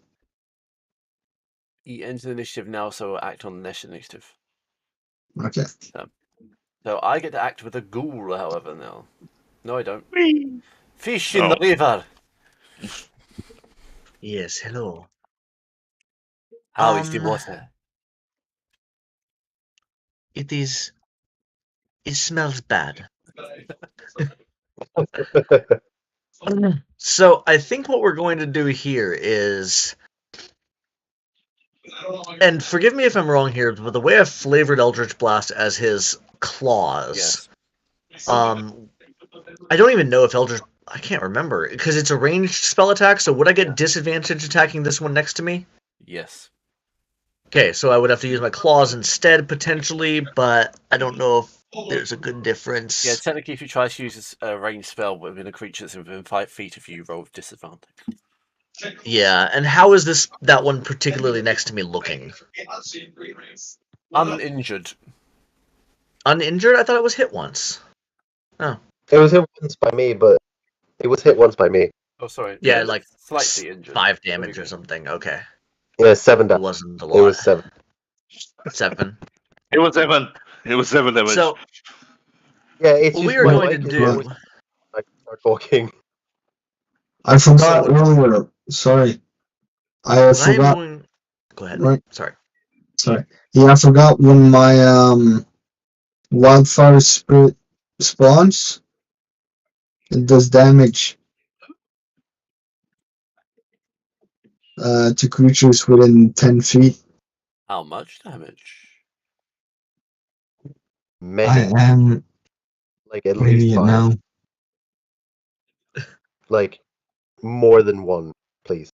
he ends the initiative now, so we'll act on the next initiative. Okay. So I get to act with a ghoul, however, now. No, I don't. Fish in the river. Yes, hello. How is the water? It smells bad. So I think what we're going to do here is, and forgive me if I'm wrong here, but the way I've flavored Eldritch Blast as his claws, I don't even know if I can't remember, because it's a ranged spell attack, so would I get disadvantage attacking this one next to me? Yes. Okay, so I would have to use my claws instead, potentially, but I don't know if there's a good difference. Yeah, technically, if you try to use a ranged spell within a creature that's within 5 feet of you, roll with disadvantage. Yeah, and how is that one particularly next to me looking? Uninjured. Uninjured? I thought it was hit once. Oh. It was hit once by me, but it was hit once by me. Oh, sorry. Yeah, like slightly injured. 5 damage or something. Okay. Yeah, 7 damage. It wasn't a lot. It was 7. 7. It was 7. It was 7 damage. So, yeah, it's what just we are my going mic to is do. always- I start talking. I forgot earlier. Sorry. I forgot. Go ahead. Right. Sorry. Yeah, I forgot when my wildfire spirit spawns. It does damage to creatures within 10 feet. How much damage? Many. I am Like at reading least it 5. now. Like more than 1, please.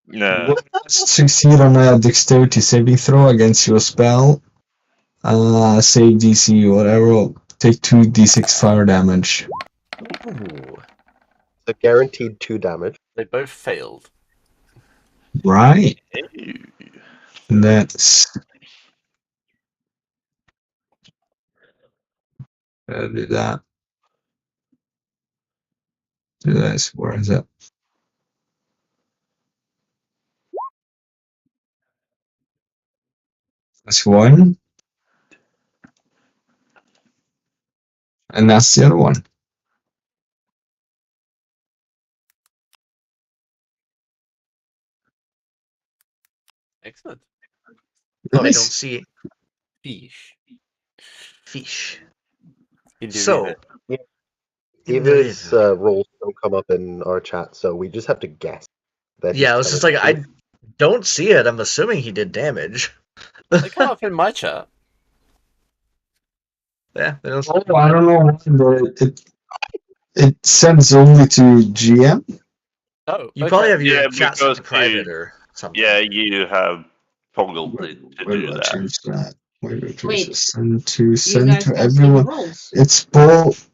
No. Succeed on a dexterity saving throw against your spell. Save DC, whatever. Take 2d6 fire damage. Ooh. So guaranteed 2 damage. They both failed. Right. That's. Do that. Do this. Where is it? That's 1. And that's the other one. Excellent. I don't Nice. see Fish. fish. So, Eva's rolls don't come up in our chat, so we just have to guess. Yeah, I was just like, I don't see it. I'm assuming he did damage. They come up in my chat. Yeah, they don't. Oh, I don't know why, but it sends only to GM. Oh, You probably have your Yeah, chat set because to private or something. Yeah, you have toggled it to Where do do I that. change that? Where do I change Wait, this? Send to guys can see the everyone. rolls. It's both.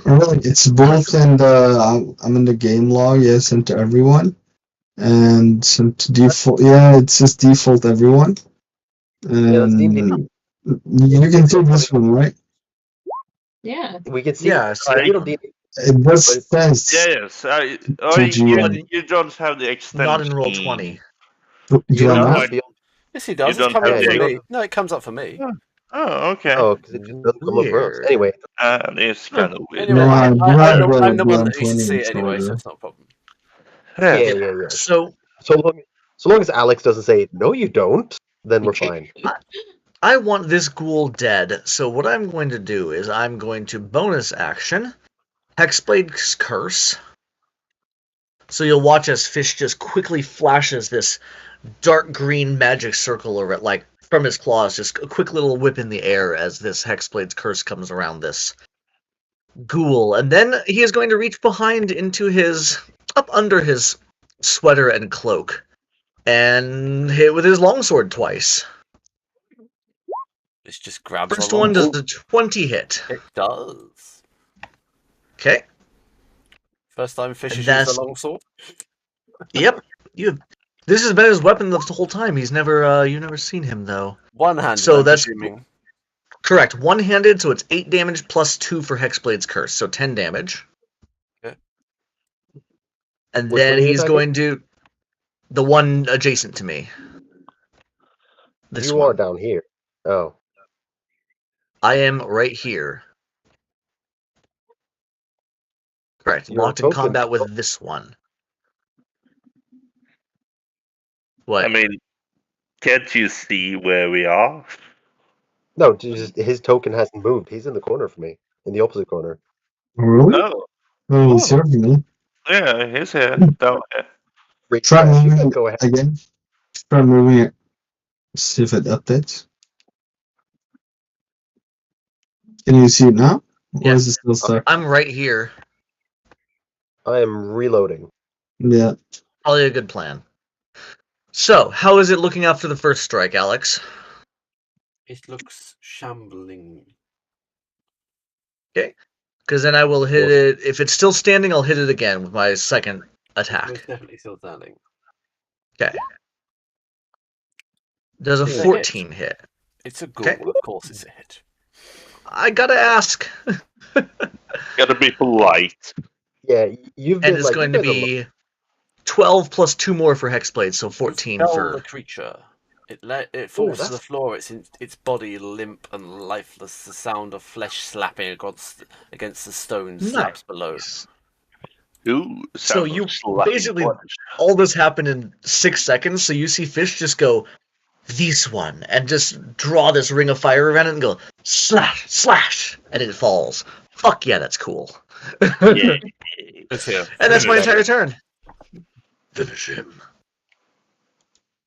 Really, it's both in the. I'm in the game log. Yeah, sent to everyone, and sent to default. Yeah, it's just default everyone. And D&D. you can see this one, right? Yeah. We can see. Yeah, It just says Yes, GM. you don't have the extension. Not in roll 20. Do you No, want I- that? Yes, he does. You It's don't coming have up for the- me. No, it comes up for me. Oh, okay. Oh, because it just doesn't come up for us. Weird. Anyway, It's kind of weird. Anyway, No, I'm the one that needs to 20 see it is anyway, so order. it's not a problem. yeah. So So long as Alex doesn't say no, you don't, then we're fine. I want this ghoul dead. So what I'm going to do is I'm going to bonus action Hexblade's Curse. So you'll watch as Fish just quickly flashes this dark green magic circle over it, like from his claws, just a quick little whip in the air as this Hexblade's Curse comes around this ghoul. And then he is going to reach behind into up under his sweater and cloak, and hit with his longsword twice. It just grabs First the one does longsword. a 20 hit. It does. Okay. First time Fish has That's- used a longsword. Yep. This has been his weapon the whole time. He's never you've never seen him though. One-handed, So I'm that's presuming. correct. One-handed, so it's 8 damage plus 2 for Hexblade's Curse, so 10 damage. Okay. And Which then one are you he's attacking? going to the one adjacent to me. This You one. are down here. Oh. I am right here. Correct. You're Locked in token. combat with this one. What? I mean, can't you see where we are? No, just his token hasn't moved. He's in the corner for me, in the opposite corner. Really? Oh, Oh, he's serving me. yeah, he's here. Down here. Try Refresh. moving Go ahead. it again. Try moving it. See if it updates. Can you see it now? Or Yeah. is it still stuck? I'm right here. I am reloading. Yeah. Probably a good plan. So, how is it looking after the first strike, Alex? It looks shambling. Okay. Because then I will hit it. If it's still standing, I'll hit it again with my second attack. It's definitely still standing. Okay. Does a 14 hit? It's a ghoul. Okay. Of course it's a hit. I gotta ask. Gotta be polite. Yeah, you've been and it's going to be 12 plus 2 more for Hexblade, so 14 for the creature. It falls to the floor. Its body limp and lifeless. The sound of flesh slapping against the stone slaps below. Ooh, so you basically all this happened in 6 seconds. So you see Fish just go this one and just draw this ring of fire around it and go slash slash, and it falls. Fuck yeah, that's cool. Yeah. And that's my entire turn. Finish him.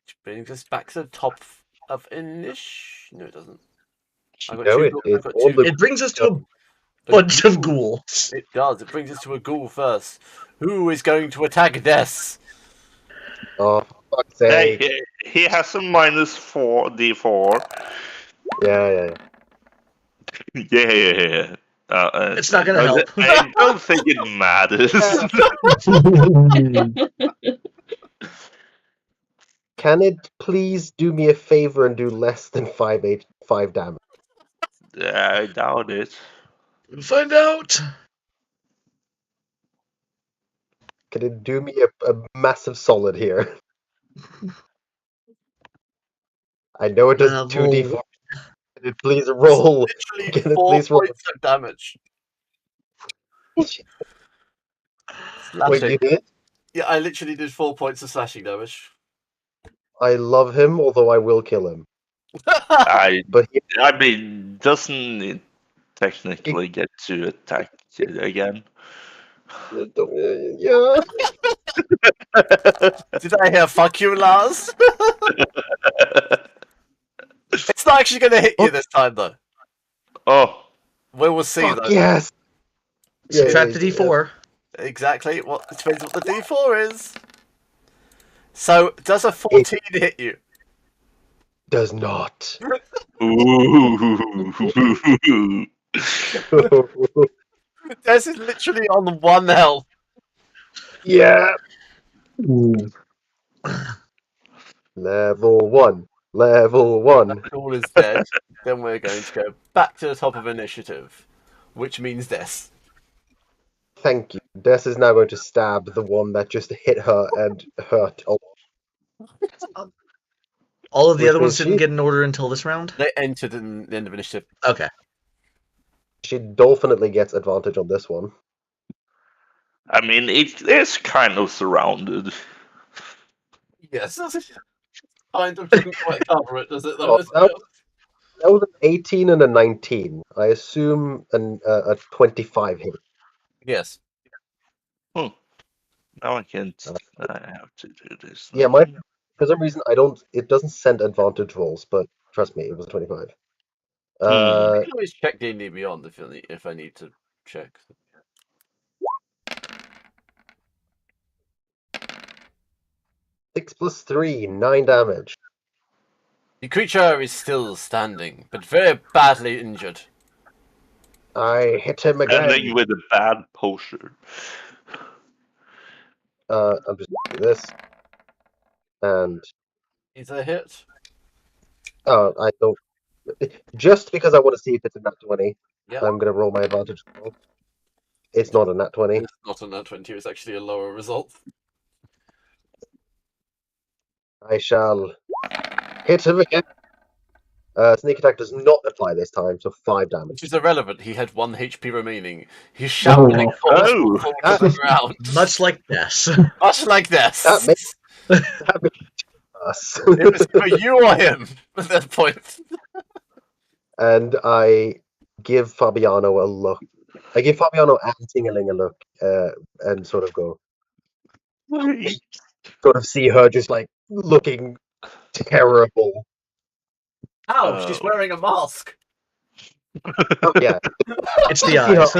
Which brings us back to the top of Inish. No, it doesn't. It brings us to a bunch of ghouls. It does. It brings us to a ghoul first. Who is going to attack Des? Oh, fuck's sake. Hey, he has a -4 D4. Yeah. Yeah. It's not gonna help. I don't think it matters. Can it please do me a favor and do less than 5 damage? I doubt it. Find out. Can it do me a massive solid here? I know it does 2d4. Can it please roll? It's literally 4 points of damage. Wait, you did? Yeah, I literally did 4 points of slashing damage. I love him, although I will kill him. I mean, doesn't it technically get to attack again? Yeah. Did I hear fuck you, Lars? It's not actually going to hit you this time, though. Oh. We will see, though. Yes. Subtract the D4. Exactly. It depends what the D4 is. So, does a 14 hit you? Does not. Ooh. This is literally on 1 health. Yeah. Level 1. Level 1. The ghoul is dead. Then we're going to go back to the top of initiative, which means this. Thank you. Des is now going to stab the one that just hit her and hurt a lot. All of the other ones didn't get an order until this round? They entered in the end of initiative. Okay. She definitely gets advantage on this one. I mean, it is kind of surrounded. Yes. Kind of doesn't quite cover it, does it? Though, that was an 18 and a 19. I assume a 25 hit. Yes. Now I can't. I have to do this. Yeah, for some reason it doesn't send advantage rolls, but trust me, it was a 25. You can always check D&D Beyond if I need to check. 6 plus 3, 9 damage. The creature is still standing, but very badly injured. I hit him again. Ending with a bad potion. I'm just doing this. And Is a hit? I don't. Just because I want to see if it's a nat 20, yep. I'm going to roll my advantage roll. It's not a nat 20. It's not a nat 20, it's actually a lower result. I shall hit him again. Sneak attack does not apply this time, so 5 damage. Which is irrelevant. He had 1 HP remaining. He's shouting to the ground. Much like this. Much like this. That makes us. It was for you or him at that point. And I give Fabiano a look. I give Fabiano and Tingaling a look, and sort of go. Sort of see her just like looking terrible. Ow, she's wearing a mask. Oh, yeah. It's the eyes.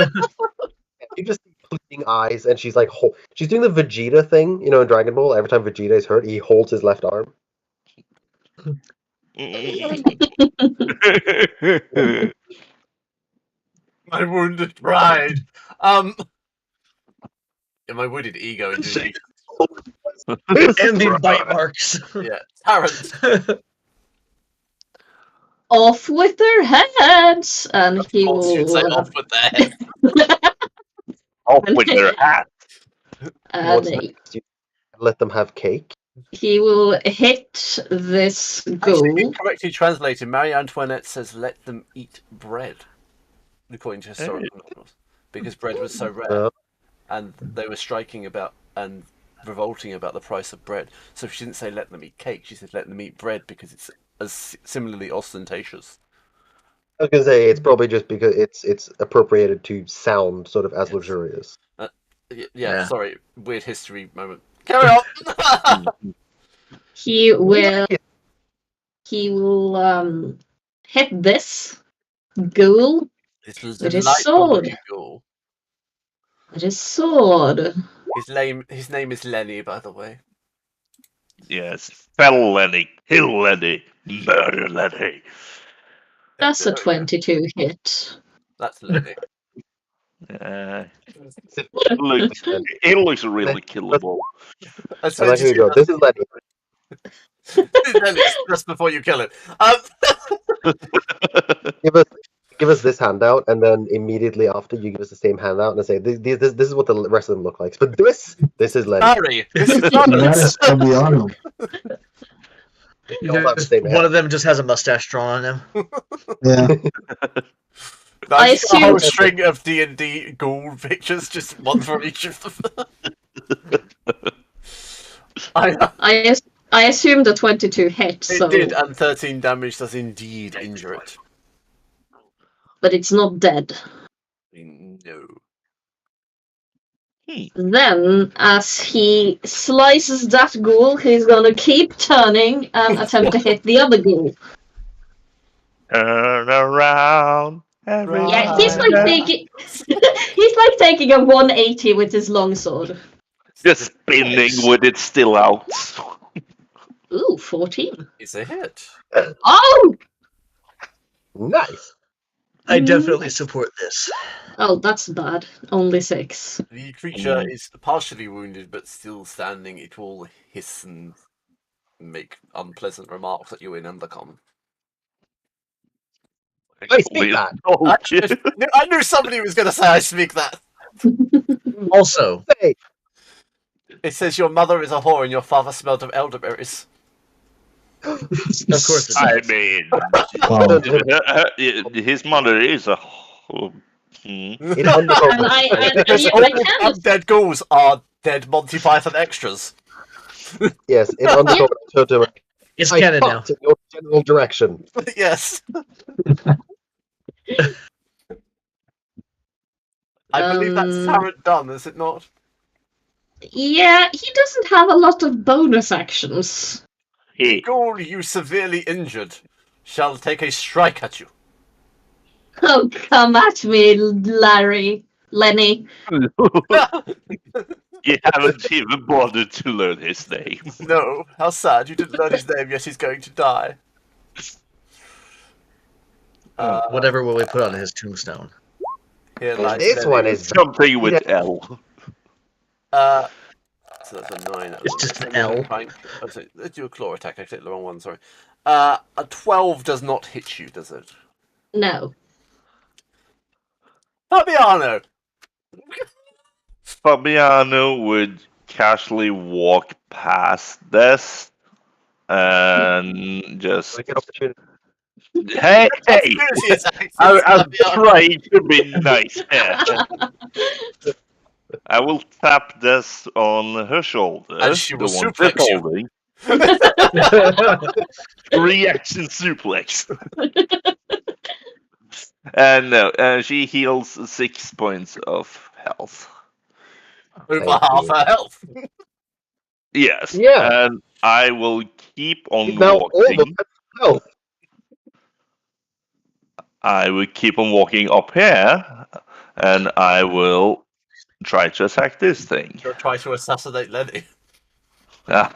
You just see bleeding eyes, and she's like, she's doing the Vegeta thing, in Dragon Ball. Every time Vegeta is hurt, he holds his left arm. My wounded pride. My wounded ego, indeed. And the bite marks. Yeah, Tarrant. Off with their heads, and Of he course, you'd say will. off with their head. Off with their hat. What's And next? You let them have cake. he will hit this ghoul. Actually, correctly translated, Marie Antoinette says, "Let them eat bread," according to historical novels, because bread was so rare, and they were striking about and revolting about the price of bread. So she didn't say let them eat cake; she said let them eat bread because it's as similarly ostentatious. I was gonna say it's probably just because it's appropriated to sound sort of as luxurious. Yeah, sorry, weird history moment. Carry on. He will hit this ghoul This was with his delightful sword. ghoul. With his sword. His name is Lenny, by the way. Yes, fell Lenny, kill Lenny, murder Lenny. That's a 22 hit. That's Lenny. It looks really killable. That's I like how you go. This is Lenny. Lenny, just before you kill it. Give us this handout, and then immediately after you give us the same handout and say this is what the rest of them look like. But this is Lenny. Sorry, this is That is Fabiano. One of them just has a mustache drawn on him. Yeah. I just a whole assume- string of D&D ghoul pictures, just one for each of them. I assume the 22 hit, It so did, and 13 damage does indeed injure it. but it's not dead. No. Then, as he slices that ghoul, he's gonna keep turning and attempt to hit the other ghoul. Turn around. Yeah, he's like taking a 180 with his longsword. Just spinning with it still out. Ooh, 14. It's a hit. Oh! Nice. I definitely support this. Oh, that's bad. Only 6. The creature is partially wounded, but still standing. It will hiss and make unpleasant remarks at you in Undercommon. I speak that. I knew somebody was going to say I speak that. Also, Hey, It says your mother is a whore and your father smelled of elderberries. of course, it I does. mean, Wow. his mother is a. in And Underbelly, I can Undead ghouls are dead Monty Python extras. yes, in Underbelly, I told him, It's I canon now. talked in your general direction. Yes. I believe that's Tarrant done, is it not? Yeah, he doesn't have a lot of bonus actions. The ghoul you severely injured shall take a strike at you. Oh, come at me, Lenny. You haven't even bothered to learn his name. No, how sad. You didn't learn his name, yet he's going to die. Whatever will we put on his tombstone? Here lies This Lenny. one is Something with L. So that's a 9. It's just an L. Oh, sorry, let's do a claw attack. I clicked the wrong one, sorry. A 12 does not hit you, does it? No. Fabiano! Fabiano would casually walk past this and just. Like an opportunity. Hey! Opportunity attack, I'm Fabiano. trying to be nice here. I will tap this on her shoulder. And she will the one suplex she's you. holding. Reaction suplex. And no, she heals 6 points of health. Over Thank half you. her health. Yes. Yeah. And I will keep on Now walking. almost at health. I will keep on walking up here, and I will try to attack this thing. You'll try to assassinate Lenny. Ah,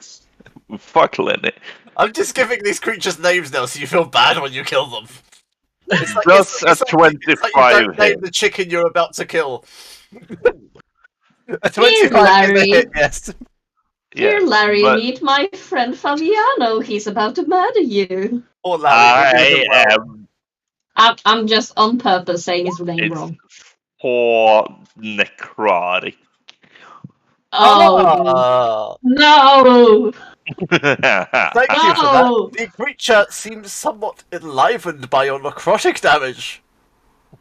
fuck Lenny. I'm just giving these creatures names now, so you feel bad when you kill them. It's like, Just a it's like you 25 don't name hit. the chicken you're about to kill. A 25 Here, is a Larry. hit, yes. Here, Yeah, Larry, but meet my friend Fabiano. He's about to murder you. Or Larry. we'll do I them well. am I'm just on purpose saying his name It's wrong. 4 necrotic. Oh, Ah, no! thank you for No! that. The creature seems somewhat enlivened by your necrotic damage.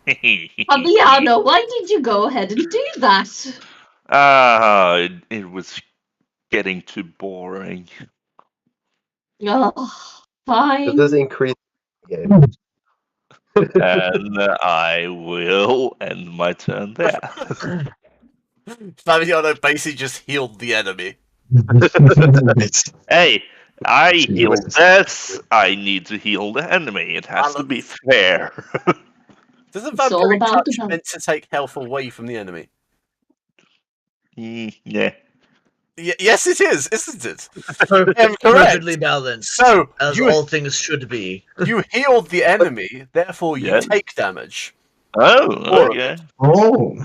Fabiano, why did you go ahead and do that? It was getting too boring. Oh, Does fine. this increase the game? And I will end my turn there. Fabiano basically just healed the enemy. Hey, I Jesus. healed this. I need to heal the enemy. It has to be fair. Doesn't It's all vampiric about touch the meant to take health away from the enemy? Yeah. Yes, it is, isn't it? Perfectly correct. balanced, So, as you, all things should be. you healed the enemy, therefore you Yeah. take damage. Oh, Or- okay. Oh,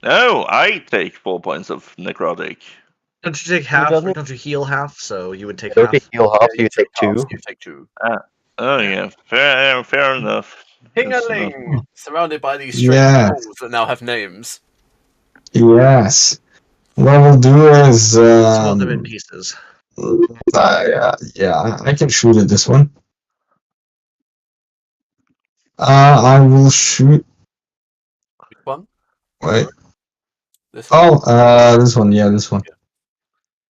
Oh, I take 4 points of necrotic. Don't you take half, doesn't? or don't you heal half? So you would take Don't you half. heal half, Yeah, you take half, 2. so you take 2. Oh, yeah. Fair enough. Hingaling! Surrounded by these strange Yeah. ghouls that now have names. yes. What we'll do is, Split them in pieces. yeah, I can shoot at this one. I will shoot. Which one? Wait. This one? Oh, this one. Yeah, this one.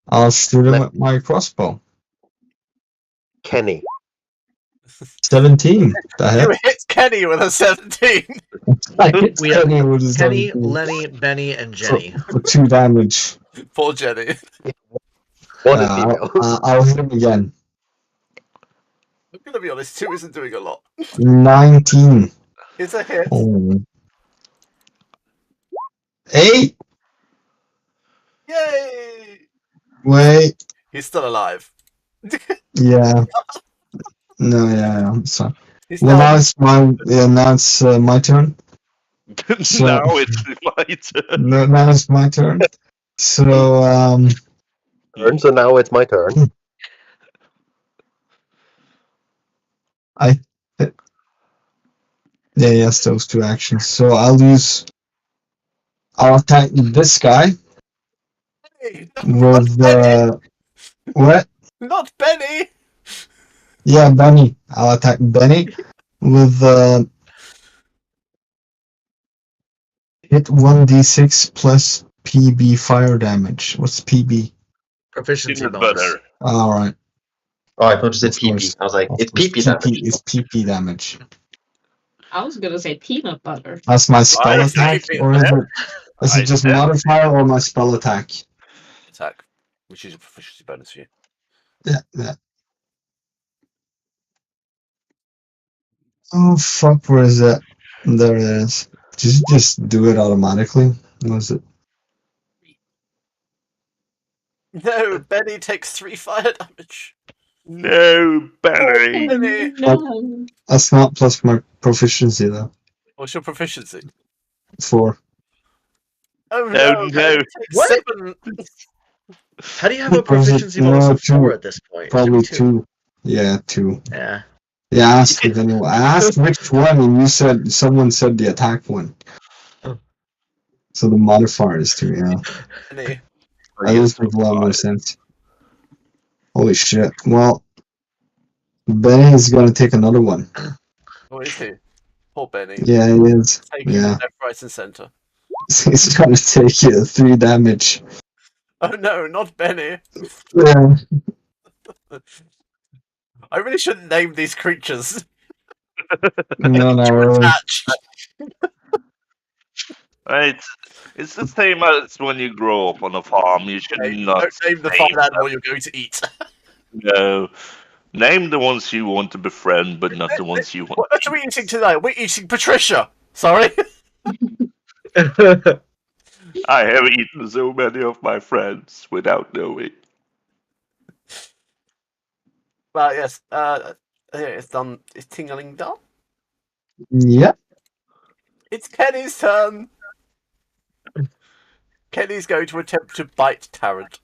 I'll shoot him with my crossbow. Kenny. 17. The heck? You hit Kenny with a 17! I hit We have Kenny with his Kenny, 17 Lenny, Benny, and Jenny. for 2 damage. Poor Jenny. One is female. I'll hit him again. I'm gonna be honest, 2 isn't doing a lot. 19. It's a hit. Oh. 8. Yay! Wait. He's still alive. Yeah. No, yeah. So, He's well, now now it's my turn. So- Now it's my turn. No, now it's my turn. So, Turn, so now it's my turn. yeah, yes, those 2 actions. So I'll attack this guy Hey, with Benny! what? Not Benny! Yeah, Benny. I'll attack Benny with hit 1d6 plus PB fire damage. What's PB? Proficiency Peanut bonus. butter. All right. Oh, I thought you said Of course. PP. I was like, it's Of course, PP damage. It's PP damage. I was gonna say peanut butter. That's my spell I attack, see or is it I just said- modifier or my spell attack? Attack, which is a proficiency bonus for you. Yeah. Oh fuck! Where is it? There it is. Just do it automatically. Was it? No, Benny takes 3 fire damage. No, Benny. Benny! No. That's not plus my proficiency though. What's your proficiency? 4. Oh Oh, no! no. Benny takes What? 7. How do you have a Was it- proficiency no, bonus of 2. 4 at this point? Probably Should be 2. Yeah, 2. Yeah. Yeah, I asked if anyone. I asked which one, and you said someone said the attack one. Oh. So the modifier is 2. Yeah, Benny. that does make a lot more sense. Holy shit! Well, Benny is gonna take another one. What is he? Poor Benny. Yeah, he is. Taking Yeah, left, right, and centre. he's gonna take 3 damage. Oh no, not Benny! Yeah. I really shouldn't name these creatures. No, really. Attached. Right. It's the same as when you grow up on a farm. You should not Don't name the farm animal you're going to eat. No. Name the ones you want to befriend, but not the ones you want. What are we eating tonight? We're eating Patricia. Sorry. I have eaten so many of my friends without knowing. Well, yes. It's done. Is Tingling done? Yeah. It's Kenny's turn. Kenny's going to attempt to bite Tarrant.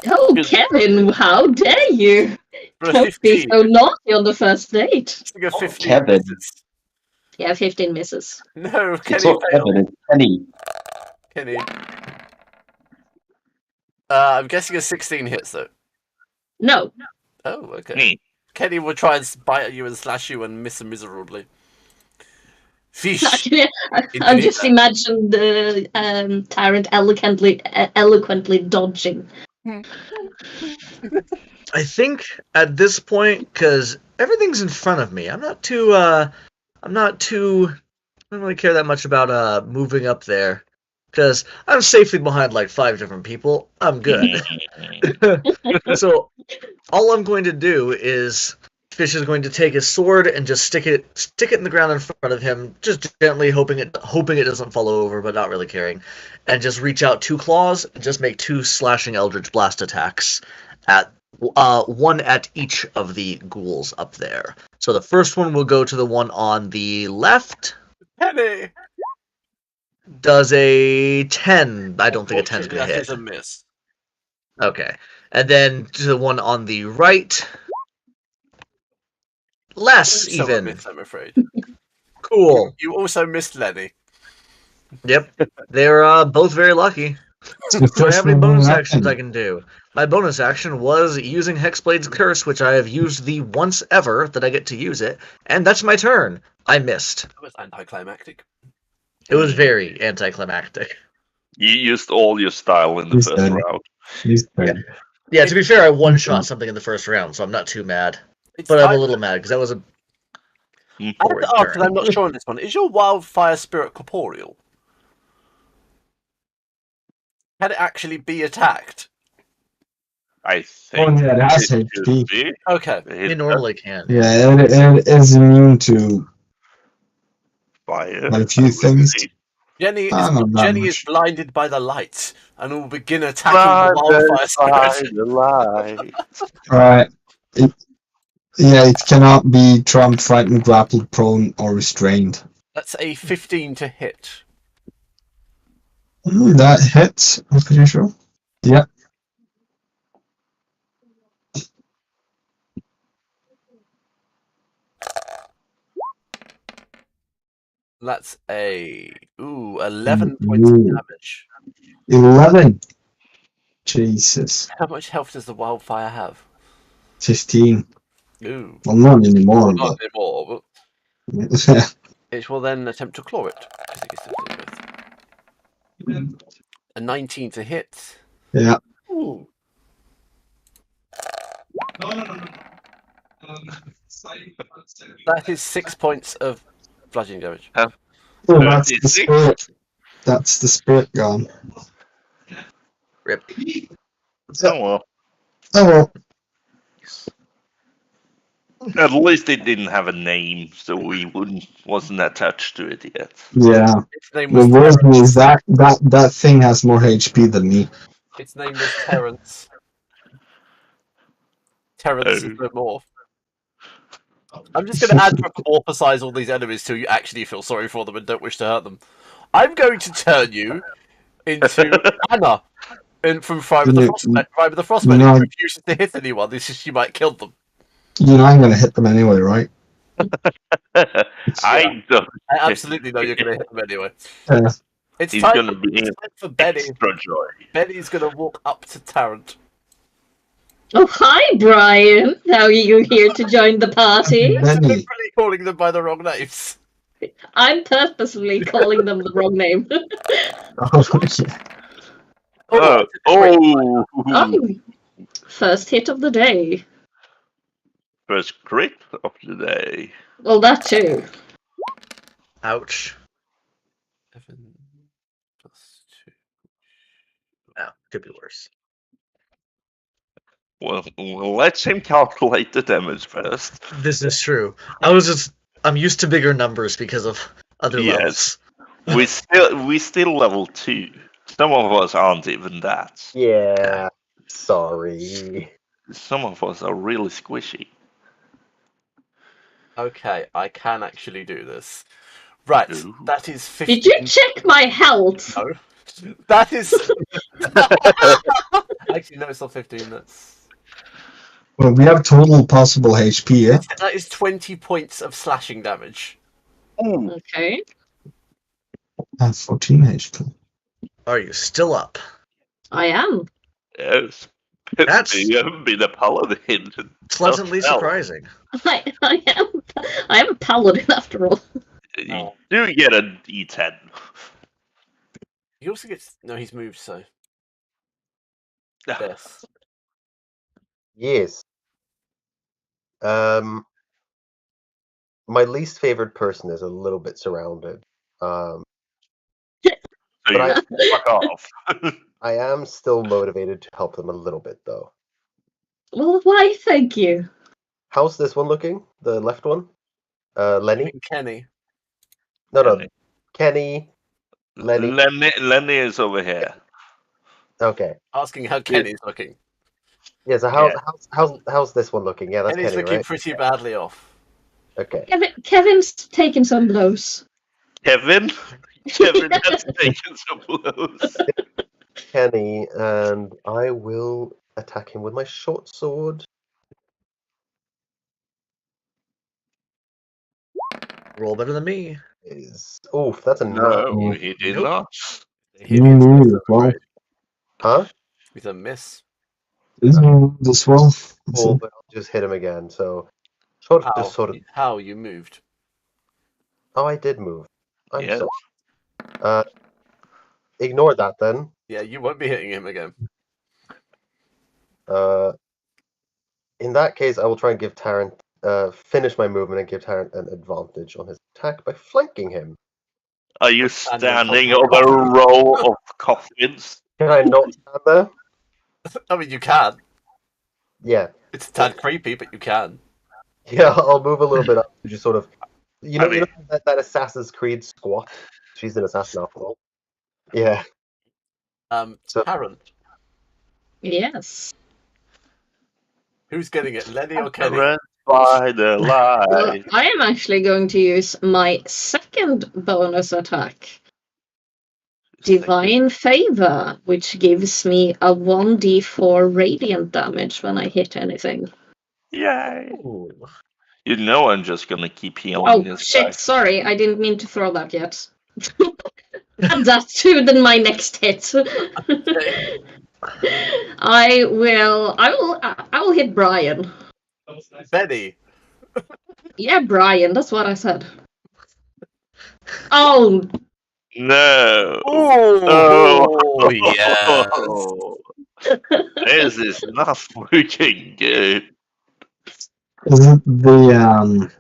Oh, Kevin, how dare you? For a Don't be 15. so naughty on the first date. A 15 Kevin. misses. Yeah, 15 misses. No, It's Kenny not failed. Kevin, it's Penny. Kenny. I'm guessing a 16 hits though. No. Oh, okay. Kenny will try and bite at you and slash you and miss miserably. Fish. I just imagined the Tyrant eloquently dodging. I think at this point, because everything's in front of me, I don't really care that much about moving up there. Because I'm safely behind like 5 different people. I'm good. So all I'm going to do is Fish is going to take his sword and just stick it in the ground in front of him, just gently hoping it doesn't fall over, but not really caring, and just reach out 2 claws and just make 2 slashing Eldritch Blast attacks at one at each of the ghouls up there. So the first one will go to the one on the left. Kenny does a 10. I don't think a 10 is going to hit. That is a miss. Okay. And then to the one on the right. Less, Also even. a miss, I'm afraid. Cool. You also missed Lenny. Yep. They're both very lucky. Do I have any bonus actions I can do? My bonus action was using Hexblade's Curse, which I have used the once ever that I get to use it, and that's my turn. I missed. That was anticlimactic. It was very anticlimactic. You used all your style in the first round. Yeah, to be fair, I one-shot something in the first round, so I'm not too mad. But I'm a little mad, because that was a... I have to ask, because I'm not sure on this one. Is your wildfire spirit corporeal? Can it actually be attacked? I think. Oh, yeah, that's HP. Okay. It normally can. Yeah, it is immune to fire. Like a few things. Jenny is blinded by the light and will begin attacking the wildfire spirit. Right. It cannot be trumped, frightened, grappled, prone, or restrained. That's a 15 to hit. That hits, I'm pretty sure. Yep. That's a 11 points of damage. 11. Jesus. How much health does the wildfire have? 15. Ooh. Well, not anymore. Not anymore, but... it will then attempt to claw it. A 19 to hit. Yeah. Ooh. That is 6 points of bludgeoning damage. Oh, that's the spirit. That's the spirit gone. Rip. Oh well. Oh well. At least it didn't have a name, so we wasn't attached to it yet. Yeah. Its name was the worst thing is that thing has more HP than me. Its name was Terrence. Terrence is no more. I'm just going to anthropomorphize all these enemies till you actually feel sorry for them and don't wish to hurt them. I'm going to turn you into Anna from Five the Frostbite. Who refuses to hit anyone. This is she might kill them. You know I'm going to hit them anyway, right? I don't. I absolutely know you're going to hit them anyway. It's He's time going to be for Benny. Extra joy. Benny's going to walk up to Tarrant. Oh, hi, Brian. How are you here to join the party? Deliberately calling them by the wrong names. I'm purposefully calling them the wrong name. First hit of the day. First crit of the day. Well, that too. Ouch. 7 plus 2. No, could be worse. Well, let's him calculate the damage first. This is true. I'm used to bigger numbers because of other levels. We still level 2. Some of us aren't even that. Yeah, sorry. Some of us are really squishy. Okay, I can actually do this. Right, Ooh. that is 15. Did you check my health? No. That is... Actually, no, it's not 15. That's... Well, we have total possible HP, yeah? That is 20 points of slashing damage. Okay. 14 HP. Are you still up? I am. Yes. That's- You haven't been a paladin. Pleasantly Oh, hell. surprising. I am a paladin after all. You do get a D10. He also gets... No, he's moved, so... Yes. Yes. My least favorite person is a little bit surrounded. So But you fuck off. I am still motivated to help them a little bit, though. Well, why, thank you. How's this one looking? The left one? Lenny? Kenny. No. Kenny. Lenny. Lenny is over here. Okay. Asking how Kenny's looking. Yeah. So how's this one looking? Yeah, that's Kenny's Kenny, looking right? pretty badly off. Okay. Kevin's taken some blows. Kevin has taken some blows. Kenny, and I will attack him with my short sword. Roll better than me. Oof, that's a No, he did Nope. not. Well, Huh? With a miss. this well. Oh, but I'll just hit him again. So, sort of. How you moved? Oh, I did move. I'm Yes. sorry. Ignore that then. Yeah, you won't be hitting him again. In that case, I will try and give Tarrant finish my movement and give Tarrant an advantage on his attack by flanking him. Are you standing over a row of coffins? Can I not stand there? I mean, you can. Yeah. It's a tad creepy, but you can. Yeah, I'll move a little bit up. Just sort of, you know that Assassin's Creed squat. She's an assassin after all. Yeah. Tarrant. Yes. Who's getting it, Lenny or Kenny? By the light. Well, I am actually going to use my second bonus attack. Divine Favor, which gives me a 1d4 radiant damage when I hit anything. Yay! Ooh. You know I'm just gonna keep healing Oh, this shit, guy. sorry, I didn't mean to throw that yet. Add that to my next hit. I will hit Brian. Benny. Yeah, Brian, that's what I said. Oh, No! Oh, yes. This is not looking good. Is it the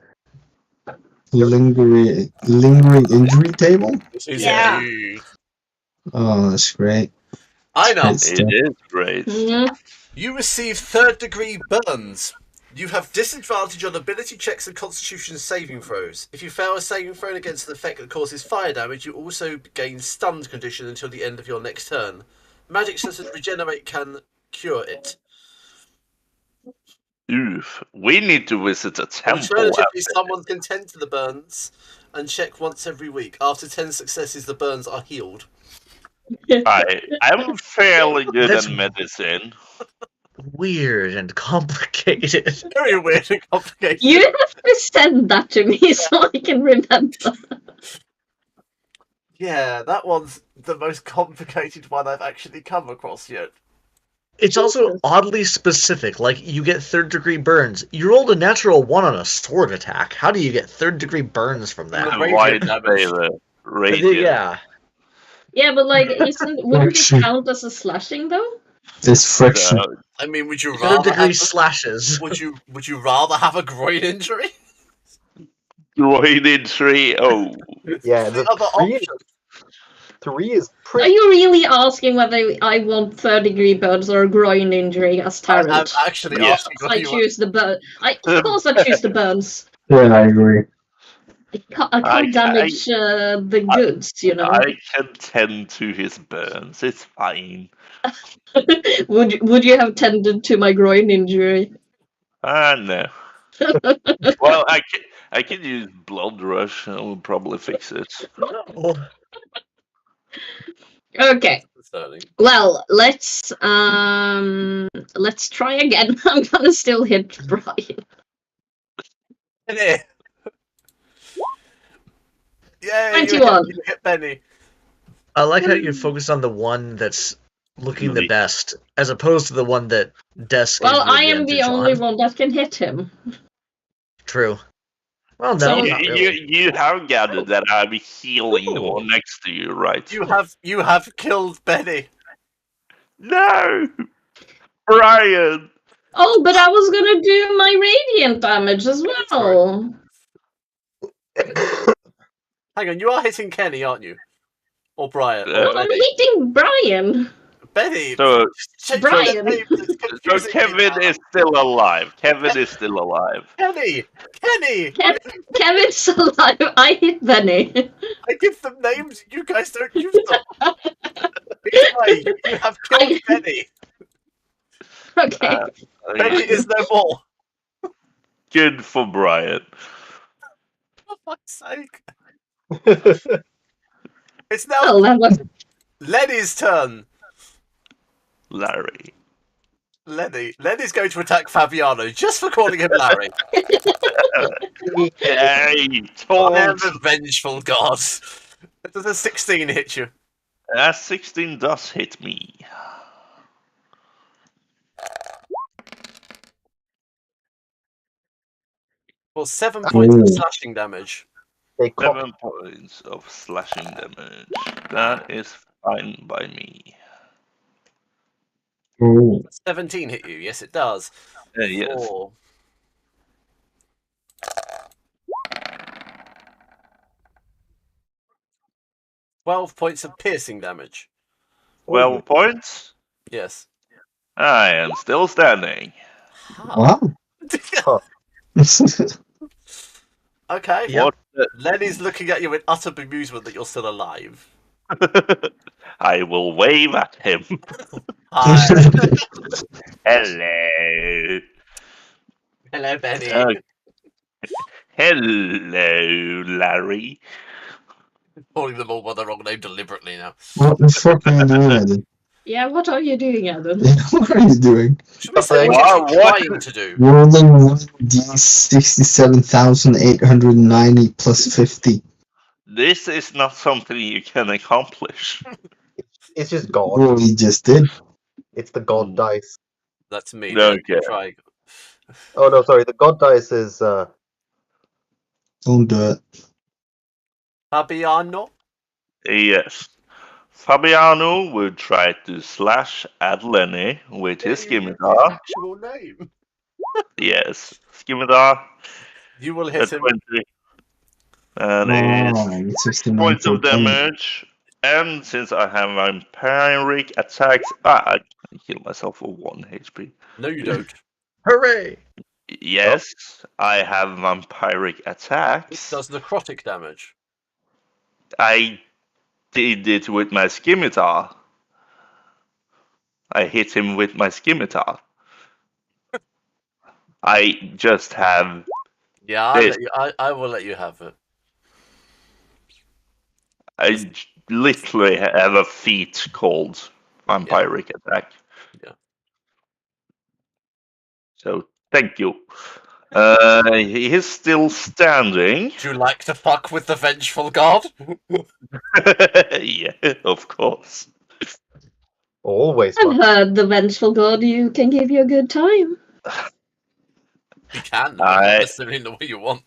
lingering injury table? Yeah. Oh, that's great. I know. Great stuff. It is great. Mm-hmm. You receive 3rd degree burns. You have disadvantage on ability checks and constitution saving throws. If you fail a saving throw against an effect that causes fire damage, you also gain stunned condition until the end of your next turn. Magic such as regenerate can cure it. Oof. We need to visit a temple. Alternatively, someone can tend to the burns and check once every week. After 10 successes, the burns are healed. I'm fairly good That's- at medicine. Weird and complicated. Very weird and complicated. You have to send that to me so I can remember. Yeah, that one's the most complicated one I've actually come across yet. It's also oddly specific. Like, you get 3rd degree burns. You rolled a natural 1 on a sword attack. How do you get 3rd degree burns from that? Why did they the radiant? Yeah. Yeah, but like, wouldn't it count as a slashing though? It's friction. I mean, would you 3rd rather degree have, slashes. would you rather have a groin injury? Groin injury. Oh, Yeah, the the other option. 3 is Are pretty. you really asking whether I want 3rd degree burns or a groin injury as I'm Tarrant? actually Yeah. asking whether I you choose the burn. Of course I choose the burns. Yeah, I agree. I can't damage the goods, you know. I can tend to his burns. It's fine. Would you have tended to my groin injury? No. Well, I can use blood rush and it will probably fix it. Okay. Well, let's try again. I'm gonna still hit Brian. Benny. Yay! 21. You hit Benny. I like how you focus on the one that's looking the best, as opposed to the one that Desk. Well, I am the only one that can hit him. True. Well, no, So- not really. You have gathered that I'm healing the one next to you, right? You have killed Benny. No, Brian. Oh, but I was gonna do my radiant damage as well. Hang on, you are hitting Kenny, aren't you? Or Brian? No, I'm hitting Brian. Benny. So Brian. Kevin is still alive. Kevin is still alive. Kenny. Kevin's alive. I hit Benny. I give them names. You guys don't use them. Anyway, you have killed Benny. Okay. Benny is no more. Good for Brian. For fuck's sake. It's now Lenny's turn. Larry. Lenny's going to attack Fabiano just for calling him Larry. Yay! I am a vengeful god. Does a 16 hit you? 16 does hit me. Well, 7 points of slashing damage. 7 points of slashing damage. That is fine by me. 17 hit you. Yes, it does. Yes. 4. $12 points of piercing damage. 12 points? Yes. I am still standing. Wow. Okay. Yep. Lenny's looking at you in utter bemusement that you're still alive. I will wave at him. Hi. Hello. Hello, Benny. Hello, Larry. Calling them all by the wrong name deliberately now. What the fuck are you doing, Adam? Yeah, what are you doing, Adam? What are you doing? Should we say what you're trying to do? Rolling 1d67,890 plus 50. This is not something you can accomplish. It's just God. Well, we just did. It's the God dice. That's me. Okay. Try. Oh no, sorry. The God dice is. Don't do it. Fabiano? Yes. Fabiano would try to slash at Lenny with his scimitar. Actual name. Yes. Scimitar. You will hit him. 20. And it's 69 points of damage. And since I have vampiric attacks, I can heal myself for 1 HP. No, you don't. Hooray! Yes, I have vampiric It attacks. does necrotic damage. I did it with my scimitar. I hit him with my scimitar. I just have. Yeah, I will let you have it. I literally have a feat called vampiric attack. Yeah. So thank you. He is still standing. Do you like to fuck with the vengeful god? Yeah, of course. Always I've fun. heard the vengeful god. You can give you a good time. You can, but not necessarily in the way you want.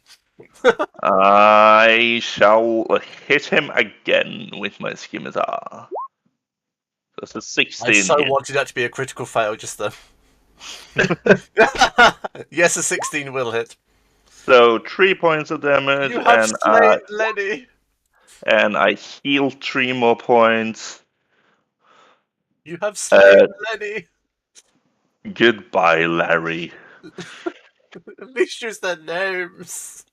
I shall hit him again with my scimitar. That's a 16 I so hit. wanted that to be a critical fail just then. Yes, a 16 will hit. So 3 points of damage, You have slain Lenny. and I heal 3 more points. You have slain Lenny. Goodbye, Larry. At least use their names.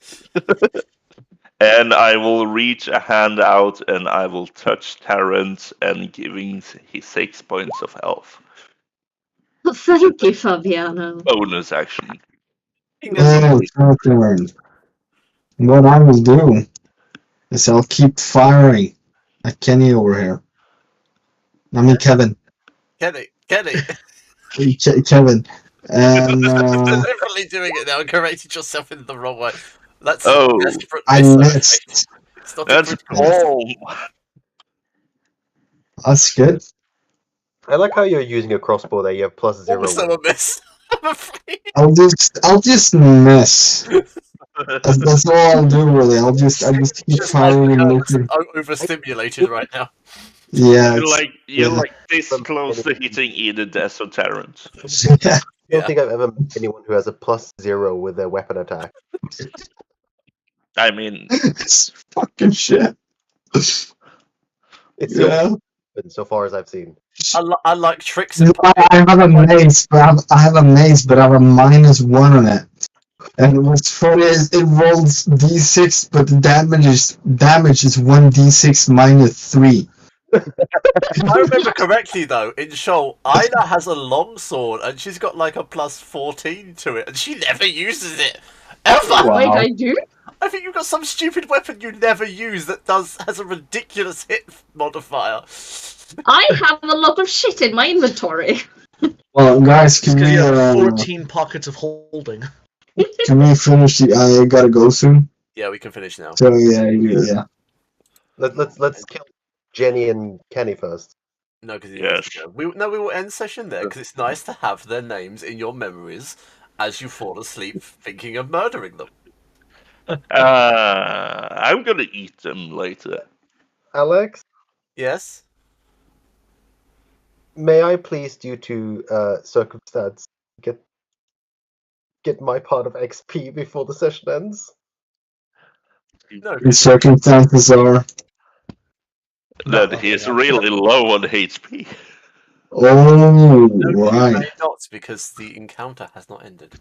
And I will reach a hand out and I will touch Terrence and giving his 6 points of health. Thank you, Fabiano. Bonus action. Oh, turn. What I will do is I'll keep firing at Kenny over here. I mean Kevin. Kenny. Kevin. And Deliberately doing it now and corrected yourself in the wrong way. That's desperate I miss. missed. It's not That's a critical miss. all. That's good. I like how you're using a crossbow there. You have +0. Also a miss. I'm afraid. I'll just miss. That's all I'll do really. I'll just keep firing and looking. Overstimulated right now. Yeah. You're like this close to hitting either Des or Terrence. Yeah. I don't think I've ever met anyone who has a +0 with their weapon attack. I mean, it's fucking shit. It's so far as I've seen. I like tricks. I have a mace, but I have a -1 on it. And what's funny is it rolls d6, but the damage is 1d6 -3. If I remember correctly, though, in Shoal, Ida has a longsword and she's got like a +14 to it, and she never uses it ever. Wow. Wait, I do? I think you've got some stupid weapon you never use that has a ridiculous hit modifier. I have a lot of shit in my inventory. Well, guys, can we 14 pockets of holding? Can we finish? I gotta go soon. Yeah, we can finish now. So yeah. Let's kill Jenny and Kenny first. No, because we will end session there because it's nice to have their names in your memories as you fall asleep thinking of murdering them. I'm gonna eat them later. Alex? Yes? May I please, due to circumstance, get my part of XP before the session ends? No. The circumstances are that he is really low on HP. Oh, No, right. not because the encounter has not ended.